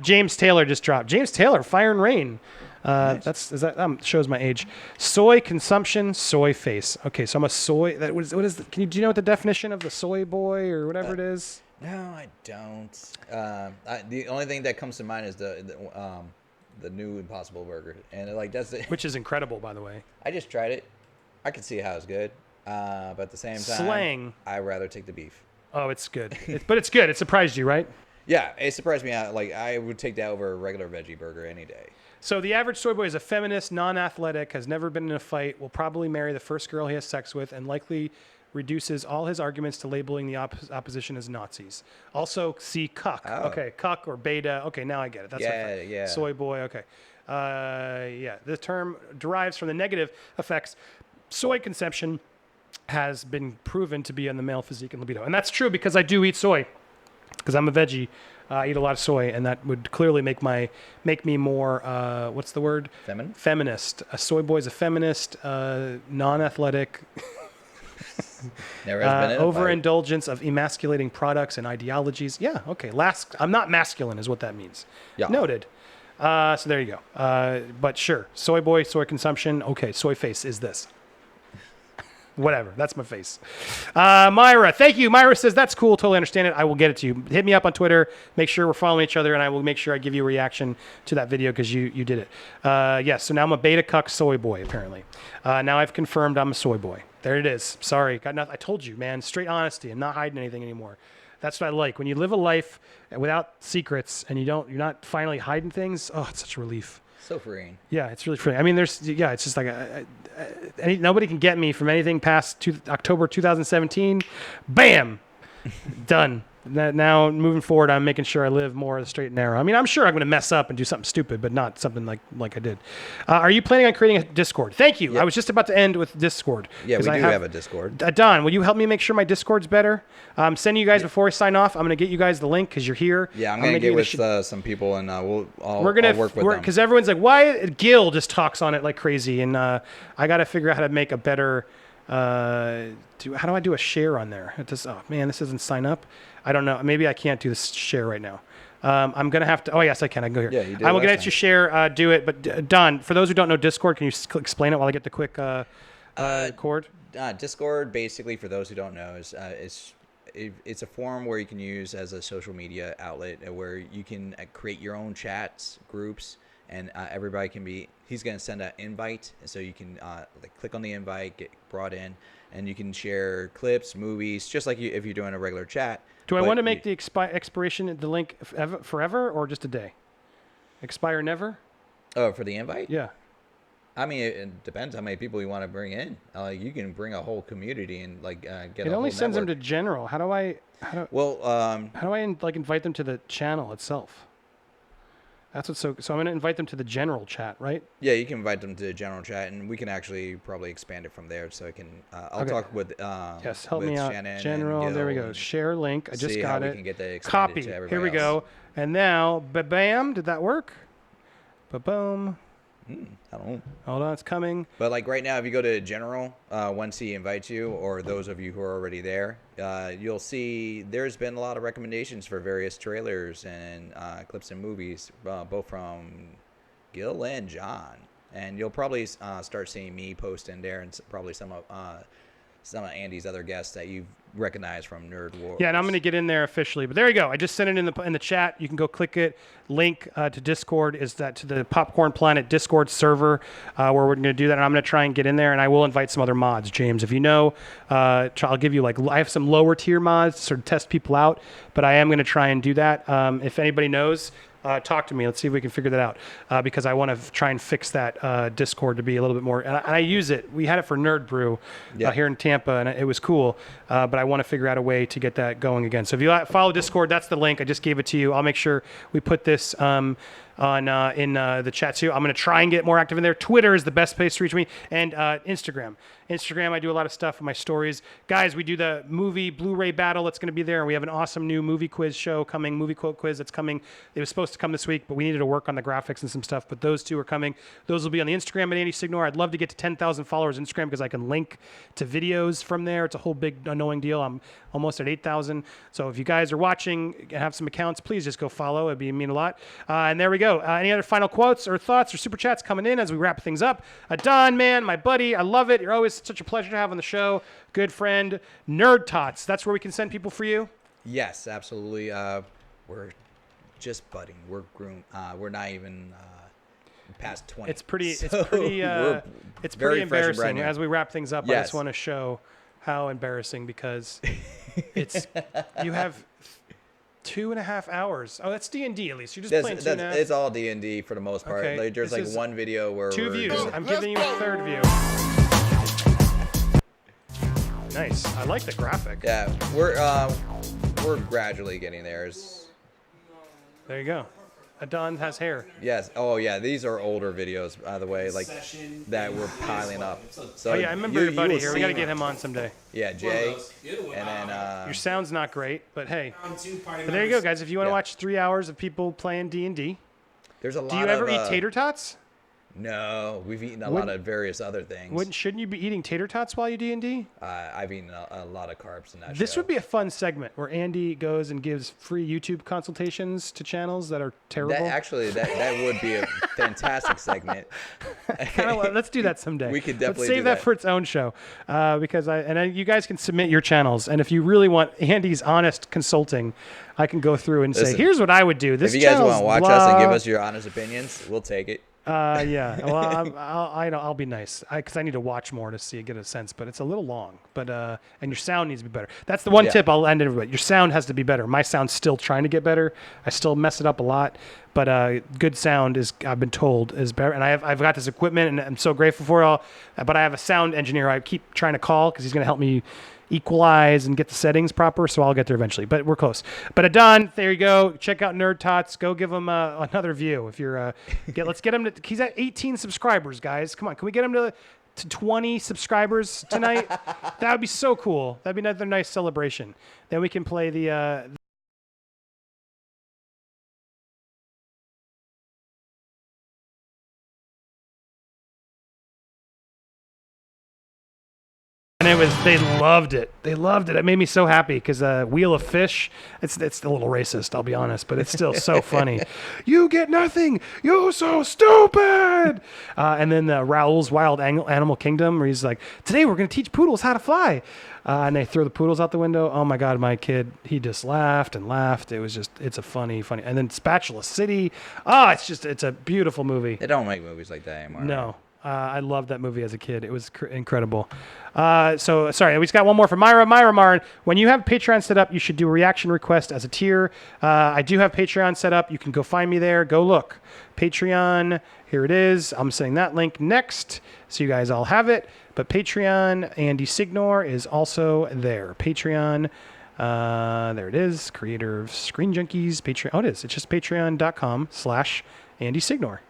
James Taylor just dropped. James Taylor, Fire and Rain. Nice. That shows my age. Soy consumption, soy face. Okay, so I'm a soy. What is? Do you know what the definition of the soy boy or whatever it is? No, I don't. The only thing that comes to mind is the new Impossible Burger, and that's it. Which is incredible, by the way. I just tried it. I could see how it's good, but at the same time, slang. I'd rather take the beef. Oh, it's good. But it's good. It surprised you, right? Yeah, it surprised me out. Like, I would take that over a regular veggie burger any day. So the average soy boy is a feminist, non-athletic, has never been in a fight, will probably marry the first girl he has sex with, and likely reduces all his arguments to labeling the opposition as Nazis. Also, see cuck. Oh. Okay, cuck or beta. Okay, now I get it. That's yeah. Soy boy. Okay. The term derives from the negative effects soy consumption has been proven to be on the male physique and libido. And that's true because I do eat soy. Because I'm a veggie. I eat a lot of soy, and that would clearly make me more, what's the word? Feminist. A soy boy's a feminist, non-athletic. Never has been in a fight. Overindulgence of emasculating products and ideologies. Yeah, okay. I'm not masculine is what that means. Yeah. Noted. So there you go. But sure, soy boy, soy consumption. Okay, soy face is this. Whatever. That's my face. Myra, thank you. Myra says, that's cool. Totally understand it. I will get it to you. Hit me up on Twitter. Make sure we're following each other, and I will make sure I give you a reaction to that video because you did it. Yes, so now I'm a beta cuck soy boy, apparently. Now I've confirmed I'm a soy boy. There it is. Sorry. Got nothing. I told you, man. Straight honesty. I'm not hiding anything anymore. That's what I like. When you live a life without secrets and you're not finally hiding things, oh, it's such a relief. So freeing. Yeah, it's really freeing. I mean, it's just like nobody can get me from anything past October 2017. Bam, done. Now moving forward, I'm making sure I live more of the straight and narrow. I mean, I'm sure I'm going to mess up and do something stupid, but not something like I did. Are you planning on creating a Discord? Thank you. Yep. I was just about to end with Discord. Yeah, we do have a Discord. Don, will you help me make sure my Discord's better? I'm sending you guys before I sign off. I'm going to get you guys the link because you're here. Yeah, I'm going to get with some people, and I'll work with them. Because everyone's like, why? Gil just talks on it like crazy, and I got to figure out how to make a better. How do I do a share on there? Oh man, this doesn't sign up. I don't know. Maybe I can't do this share right now. I'm gonna have to. Oh yes, I can. I can go here. Yeah, you did. I will get at you share. Do it. But Don, for those who don't know Discord, can you explain it while I get the quick cord? Discord, basically, for those who don't know, it's a forum where you can use as a social media outlet where you can create your own chats, groups, and everybody can be. He's gonna send an invite, so you can click on the invite, get brought in, and you can share clips, movies, just like if you're doing a regular chat. Do I want to make the expiration the link forever or just a day? Expire never? Oh, for the invite? Yeah. I mean, it depends how many people you want to bring in. You can bring a whole community and get a whole network. It only sends them to general. How do I invite them to the channel itself? That's what. So I'm going to invite them to the general chat, right? Yeah, you can invite them to the general chat, and we can actually probably expand it from there. So I can. I'll talk with. Yes, help with me out. Shannon General. There we go. Share link. I just got it. We can get that Copy. to everybody Here we else. go. And now, bam! Did that work? Ba-boom. I don't know. Hold on, it's coming. But right now, if you go to general, once he invites you, or those of you who are already there, you'll see there's been a lot of recommendations for various trailers and clips and movies, both from Gil and John. And you'll probably start seeing me post in there, and probably some of Andy's other guests that you've recognized from Nerd Wars. Yeah, and I'm going to get in there officially. But there you go. I just sent it in the chat. You can go click it. Link to Discord is that to the Popcorn Planet Discord server where we're going to do that. And I'm going to try and get in there, and I will invite some other mods. James, if you know, I'll give you I have some lower tier mods to sort of test people out, but I am going to try and do that. If anybody knows, talk to me. Let's see if we can figure that out because I want to try and fix that Discord to be a little bit more. And I use it. We had it for Nerd Brew here in Tampa, and it was cool. But I want to figure out a way to get that going again. So if you follow Discord, that's the link. I just gave it to you. I'll make sure we put this in the chat too. I'm going to try and get more active in there. Twitter is the best place to reach me, and Instagram. I do a lot of stuff in my stories. Guys, we do the movie Blu-ray battle that's going to be there, and we have an awesome new movie quiz show coming, movie quote quiz that's coming. It was supposed to come this week, but we needed to work on the graphics and some stuff, but those two are coming. Those will be on the Instagram at Andy Signore. I'd love to get to 10,000 followers on Instagram because I can link to videos from there. It's a whole big annoying deal. I'm almost at 8,000. So if you guys are watching and have some accounts, please just go follow. It'd mean a lot. And there we go. Any other final quotes or thoughts or super chats coming in as we wrap things up? Don, man, my buddy, I love it. You're always such a pleasure to have on the show. Good friend. Nerd Tots. That's where we can send people for you? Yes, absolutely. We're just budding. We're groomed. We're not even past 20. It's pretty It's pretty embarrassing. As we wrap things up, yes. I just want to show how embarrassing because you have 2.5 hours. Oh, that's D&D at least. You're just playing 2.5. It's all D&D for the most part. Okay. There's one video where 2 views. I'm giving you a 3rd view. Nice. I like the graphic. Yeah, we're gradually getting there. There you go. Adon has hair. Yes. Oh yeah, these are older videos, by the way, like that were piling up. So Oh yeah, I remember your buddy here. We got to get him on someday. Yeah, Jay. And then Your sound's not great, but hey. But there you go, guys. If you want to watch 3 hours of people playing D&D, there's a lot. Do you ever eat tater tots? No, we've eaten a lot of various other things. Shouldn't you be eating tater tots while you D&D? I've eaten a lot of carbs in that. This would be a fun segment where Andy goes and gives free YouTube consultations to channels that are terrible. That would be a fantastic segment. Let's do that someday. We could definitely save that for its own show, because you guys can submit your channels, and if you really want Andy's honest consulting, I can go through and say, here's what I would do. This if you guys want to watch us and give us your honest opinions, we'll take it. Yeah. Well, I'll be nice because I need to watch more to get a sense. But it's a little long. But and your sound needs to be better. That's the one tip I'll end everybody. Your sound has to be better. My sound's still trying to get better. I still mess it up a lot. But good sound I've been told is better. And I've got this equipment, and I'm so grateful for it all. But I have a sound engineer I keep trying to call because he's going to help me equalize and get the settings proper, so I'll get there eventually, but we're close. But Adon, there you go. Check out Nerd Tots. Go give him another view if you're let's get him to, he's at 18 subscribers, guys. Come on, can we get him to 20 subscribers tonight? That would be so cool. That'd be another nice celebration. Then we can play the and they loved it. They loved it. It made me so happy because Wheel of Fish, it's a little racist, I'll be honest, but it's still so funny. You get nothing. You're so stupid. And then Raoul's Wild Animal Kingdom, where he's like, today we're going to teach poodles how to fly. And they throw the poodles out the window. Oh my God, my kid, he just laughed and laughed. It's a funny. And then Spatula City. It's a beautiful movie. They don't make movies like that anymore. No. I loved that movie as a kid. It was incredible. So, sorry, we just got one more from Myra. Myra Marn, when you have Patreon set up, you should do a reaction request as a tier. I do have Patreon set up. You can go find me there. Go look. Patreon, here it is. I'm sending that link next, so you guys all have it. But Patreon, Andy Signore is also there. Patreon, there it is. Creator of Screen Junkies. Patreon. Oh, it is. It's just patreon.com/Andy Signore.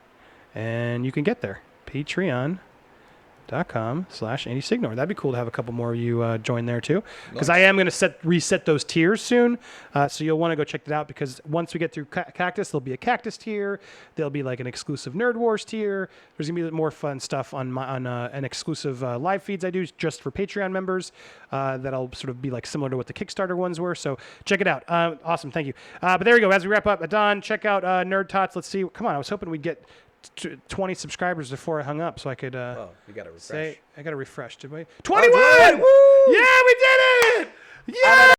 And you can get there. Patreon.com/Andy Signore. That'd be cool to have a couple more of you join there too, because I am going to reset those tiers soon. So you'll want to go check that out, because once we get through Cactus, there'll be a Cactus tier. There'll be like an exclusive Nerd Wars tier. There's going to be more fun stuff on an exclusive live feeds I do just for Patreon members. That'll sort of be like similar to what the Kickstarter ones were. So check it out. Awesome. Thank you. But there we go. As we wrap up, Adon, check out Nerd Tots. Let's see. Come on. I was hoping we'd get 20 subscribers before I hung up, so I could you gotta refresh. I gotta refresh. Did we? 21! Woo! Yeah, we did it! Yeah!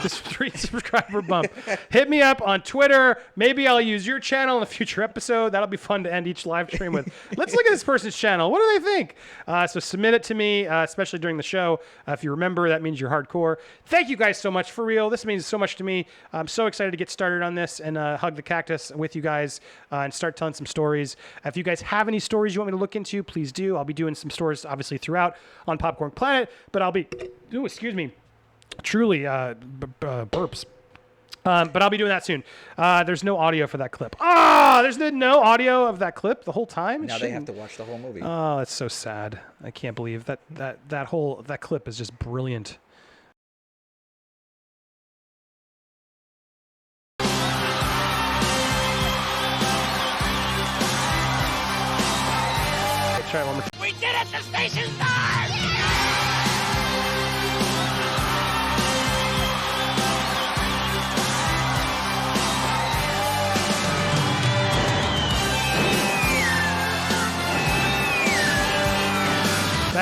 This 3 subscriber bump. Hit me up on Twitter. Maybe I'll use your channel in a future episode. That'll be fun to end each live stream with. Let's look at this person's channel. What do they think? So submit it to me, especially during the show. If you remember, that means you're hardcore. Thank you guys so much, for real. This means so much to me. I'm so excited to get started on this and hug the cactus with you guys and start telling some stories. If you guys have any stories you want me to look into, please do. I'll be doing some stories, obviously, throughout on Popcorn Planet, but I'll be... Ooh, excuse me. Truly burps. But I'll be doing that soon. There's no audio for that clip. There's no audio of that clip the whole time. Now they have to watch the whole movie. Oh, it's so sad. I can't believe that clip is just brilliant. Let's try it one more time. We did it! The station's time!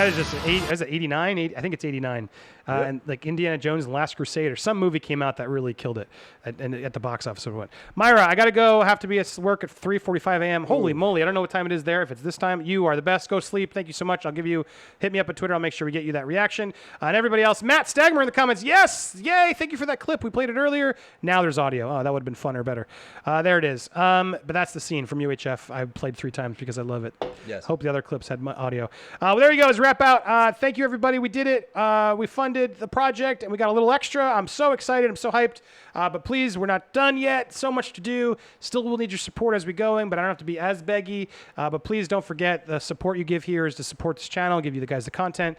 That is just is it 89? I think it's 89. And like Indiana Jones and Last Crusade or some movie came out that really killed it at the box office. Or what? Myra, I got to go. Have to be at work at 3:45 a.m. Holy moly. I don't know what time it is there. If it's this time, you are the best. Go sleep. Thank you so much. Hit me up on Twitter. I'll make sure we get you that reaction. And everybody else, Matt Stagmer in the comments. Yes. Yay. Thank you for that clip. We played it earlier. Now there's audio. Oh, that would have been funner, better. There it is. But that's the scene from UHF. I played 3 times because I love it. Yes. Hope the other clips had audio. Well, there you go. Let's wrap out. Thank you, everybody. We did it. We funded the project, and we got a little extra. I'm so excited. I'm so hyped. But please, we're not done yet. So much to do. Still will need your support as we going, but I don't have to be as beggy. But please don't forget the support you give here is to support this channel, give you the guys the content.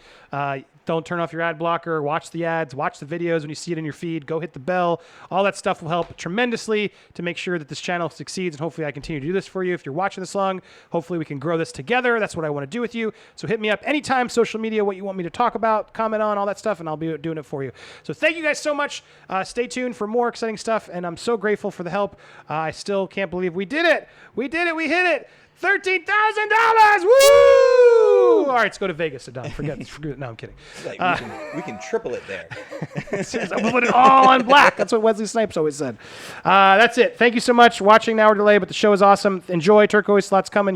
Don't turn off your ad blocker. Watch the ads. Watch the videos when you see it in your feed. Go hit the bell. All that stuff will help tremendously to make sure that this channel succeeds, and hopefully I continue to do this for you. If you're watching this long, hopefully we can grow this together. That's what I want to do with you. So hit me up anytime, social media, what you want me to talk about, comment on, all that stuff, and I'll be doing it for you. So thank you guys so much. Stay tuned for more exciting stuff, and I'm so grateful for the help. I still can't believe we did it. We did it. We hit it. $13,000! Woo! All right, let's go to Vegas. Sit down. Forget. No, I'm kidding. Like we can triple it there. We'll put it all on black. That's what Wesley Snipes always said. That's it. Thank you so much. Watching an hour delay, but the show is awesome. Enjoy. Turquoise slots coming.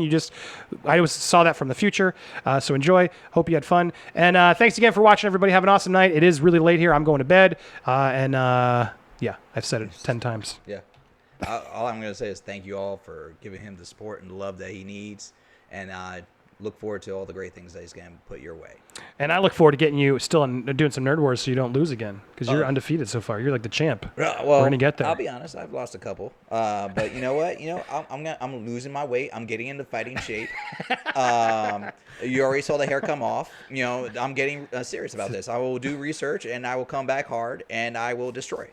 I saw that from the future. So enjoy. Hope you had fun. And thanks again for watching, everybody. Have an awesome night. It is really late here. I'm going to bed. Yeah, I've said it 10 times. Yeah. All I'm going to say is thank you all for giving him the support and the love that he needs. And I look forward to all the great things that he's going to put your way. And I look forward to getting you still doing some Nerd Wars so you don't lose again. Because you're undefeated so far. You're like the champ. Well, we're going to get there. I'll be honest. I've lost a couple. But you know what? I'm losing my weight. I'm getting into fighting shape. You already saw the hair come off. I'm getting serious about this. I will do research, and I will come back hard, and I will destroy.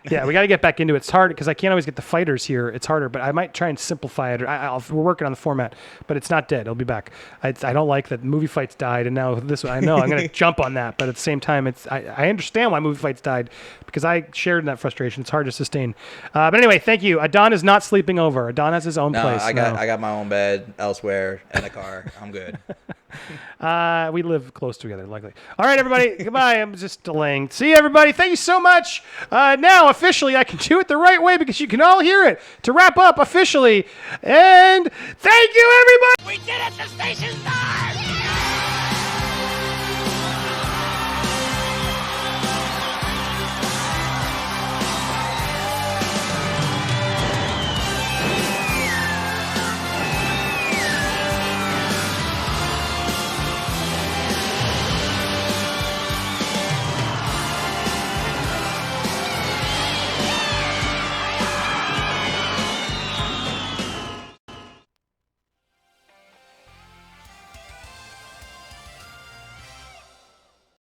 Yeah, we got to get back into it. It's hard because I can't always get the fighters here. It's harder, but I might try and simplify it. We're working on the format, but it's not dead. It'll be back. I don't like that movie fights died, and now this one. I know I'm going to jump on that, but at the same time, I understand why movie fights died because I shared in that frustration. It's hard to sustain. But anyway, thank you. Adon is not sleeping over. Adon has his own place. I got my own bed elsewhere in a car. I'm good. We live close together, likely. All right, everybody. Goodbye. I'm just delaying. See you, everybody. Thank you so much. Now, officially, I can do it the right way because you can all hear it. To wrap up officially, and thank you, everybody. We did it. The station's done.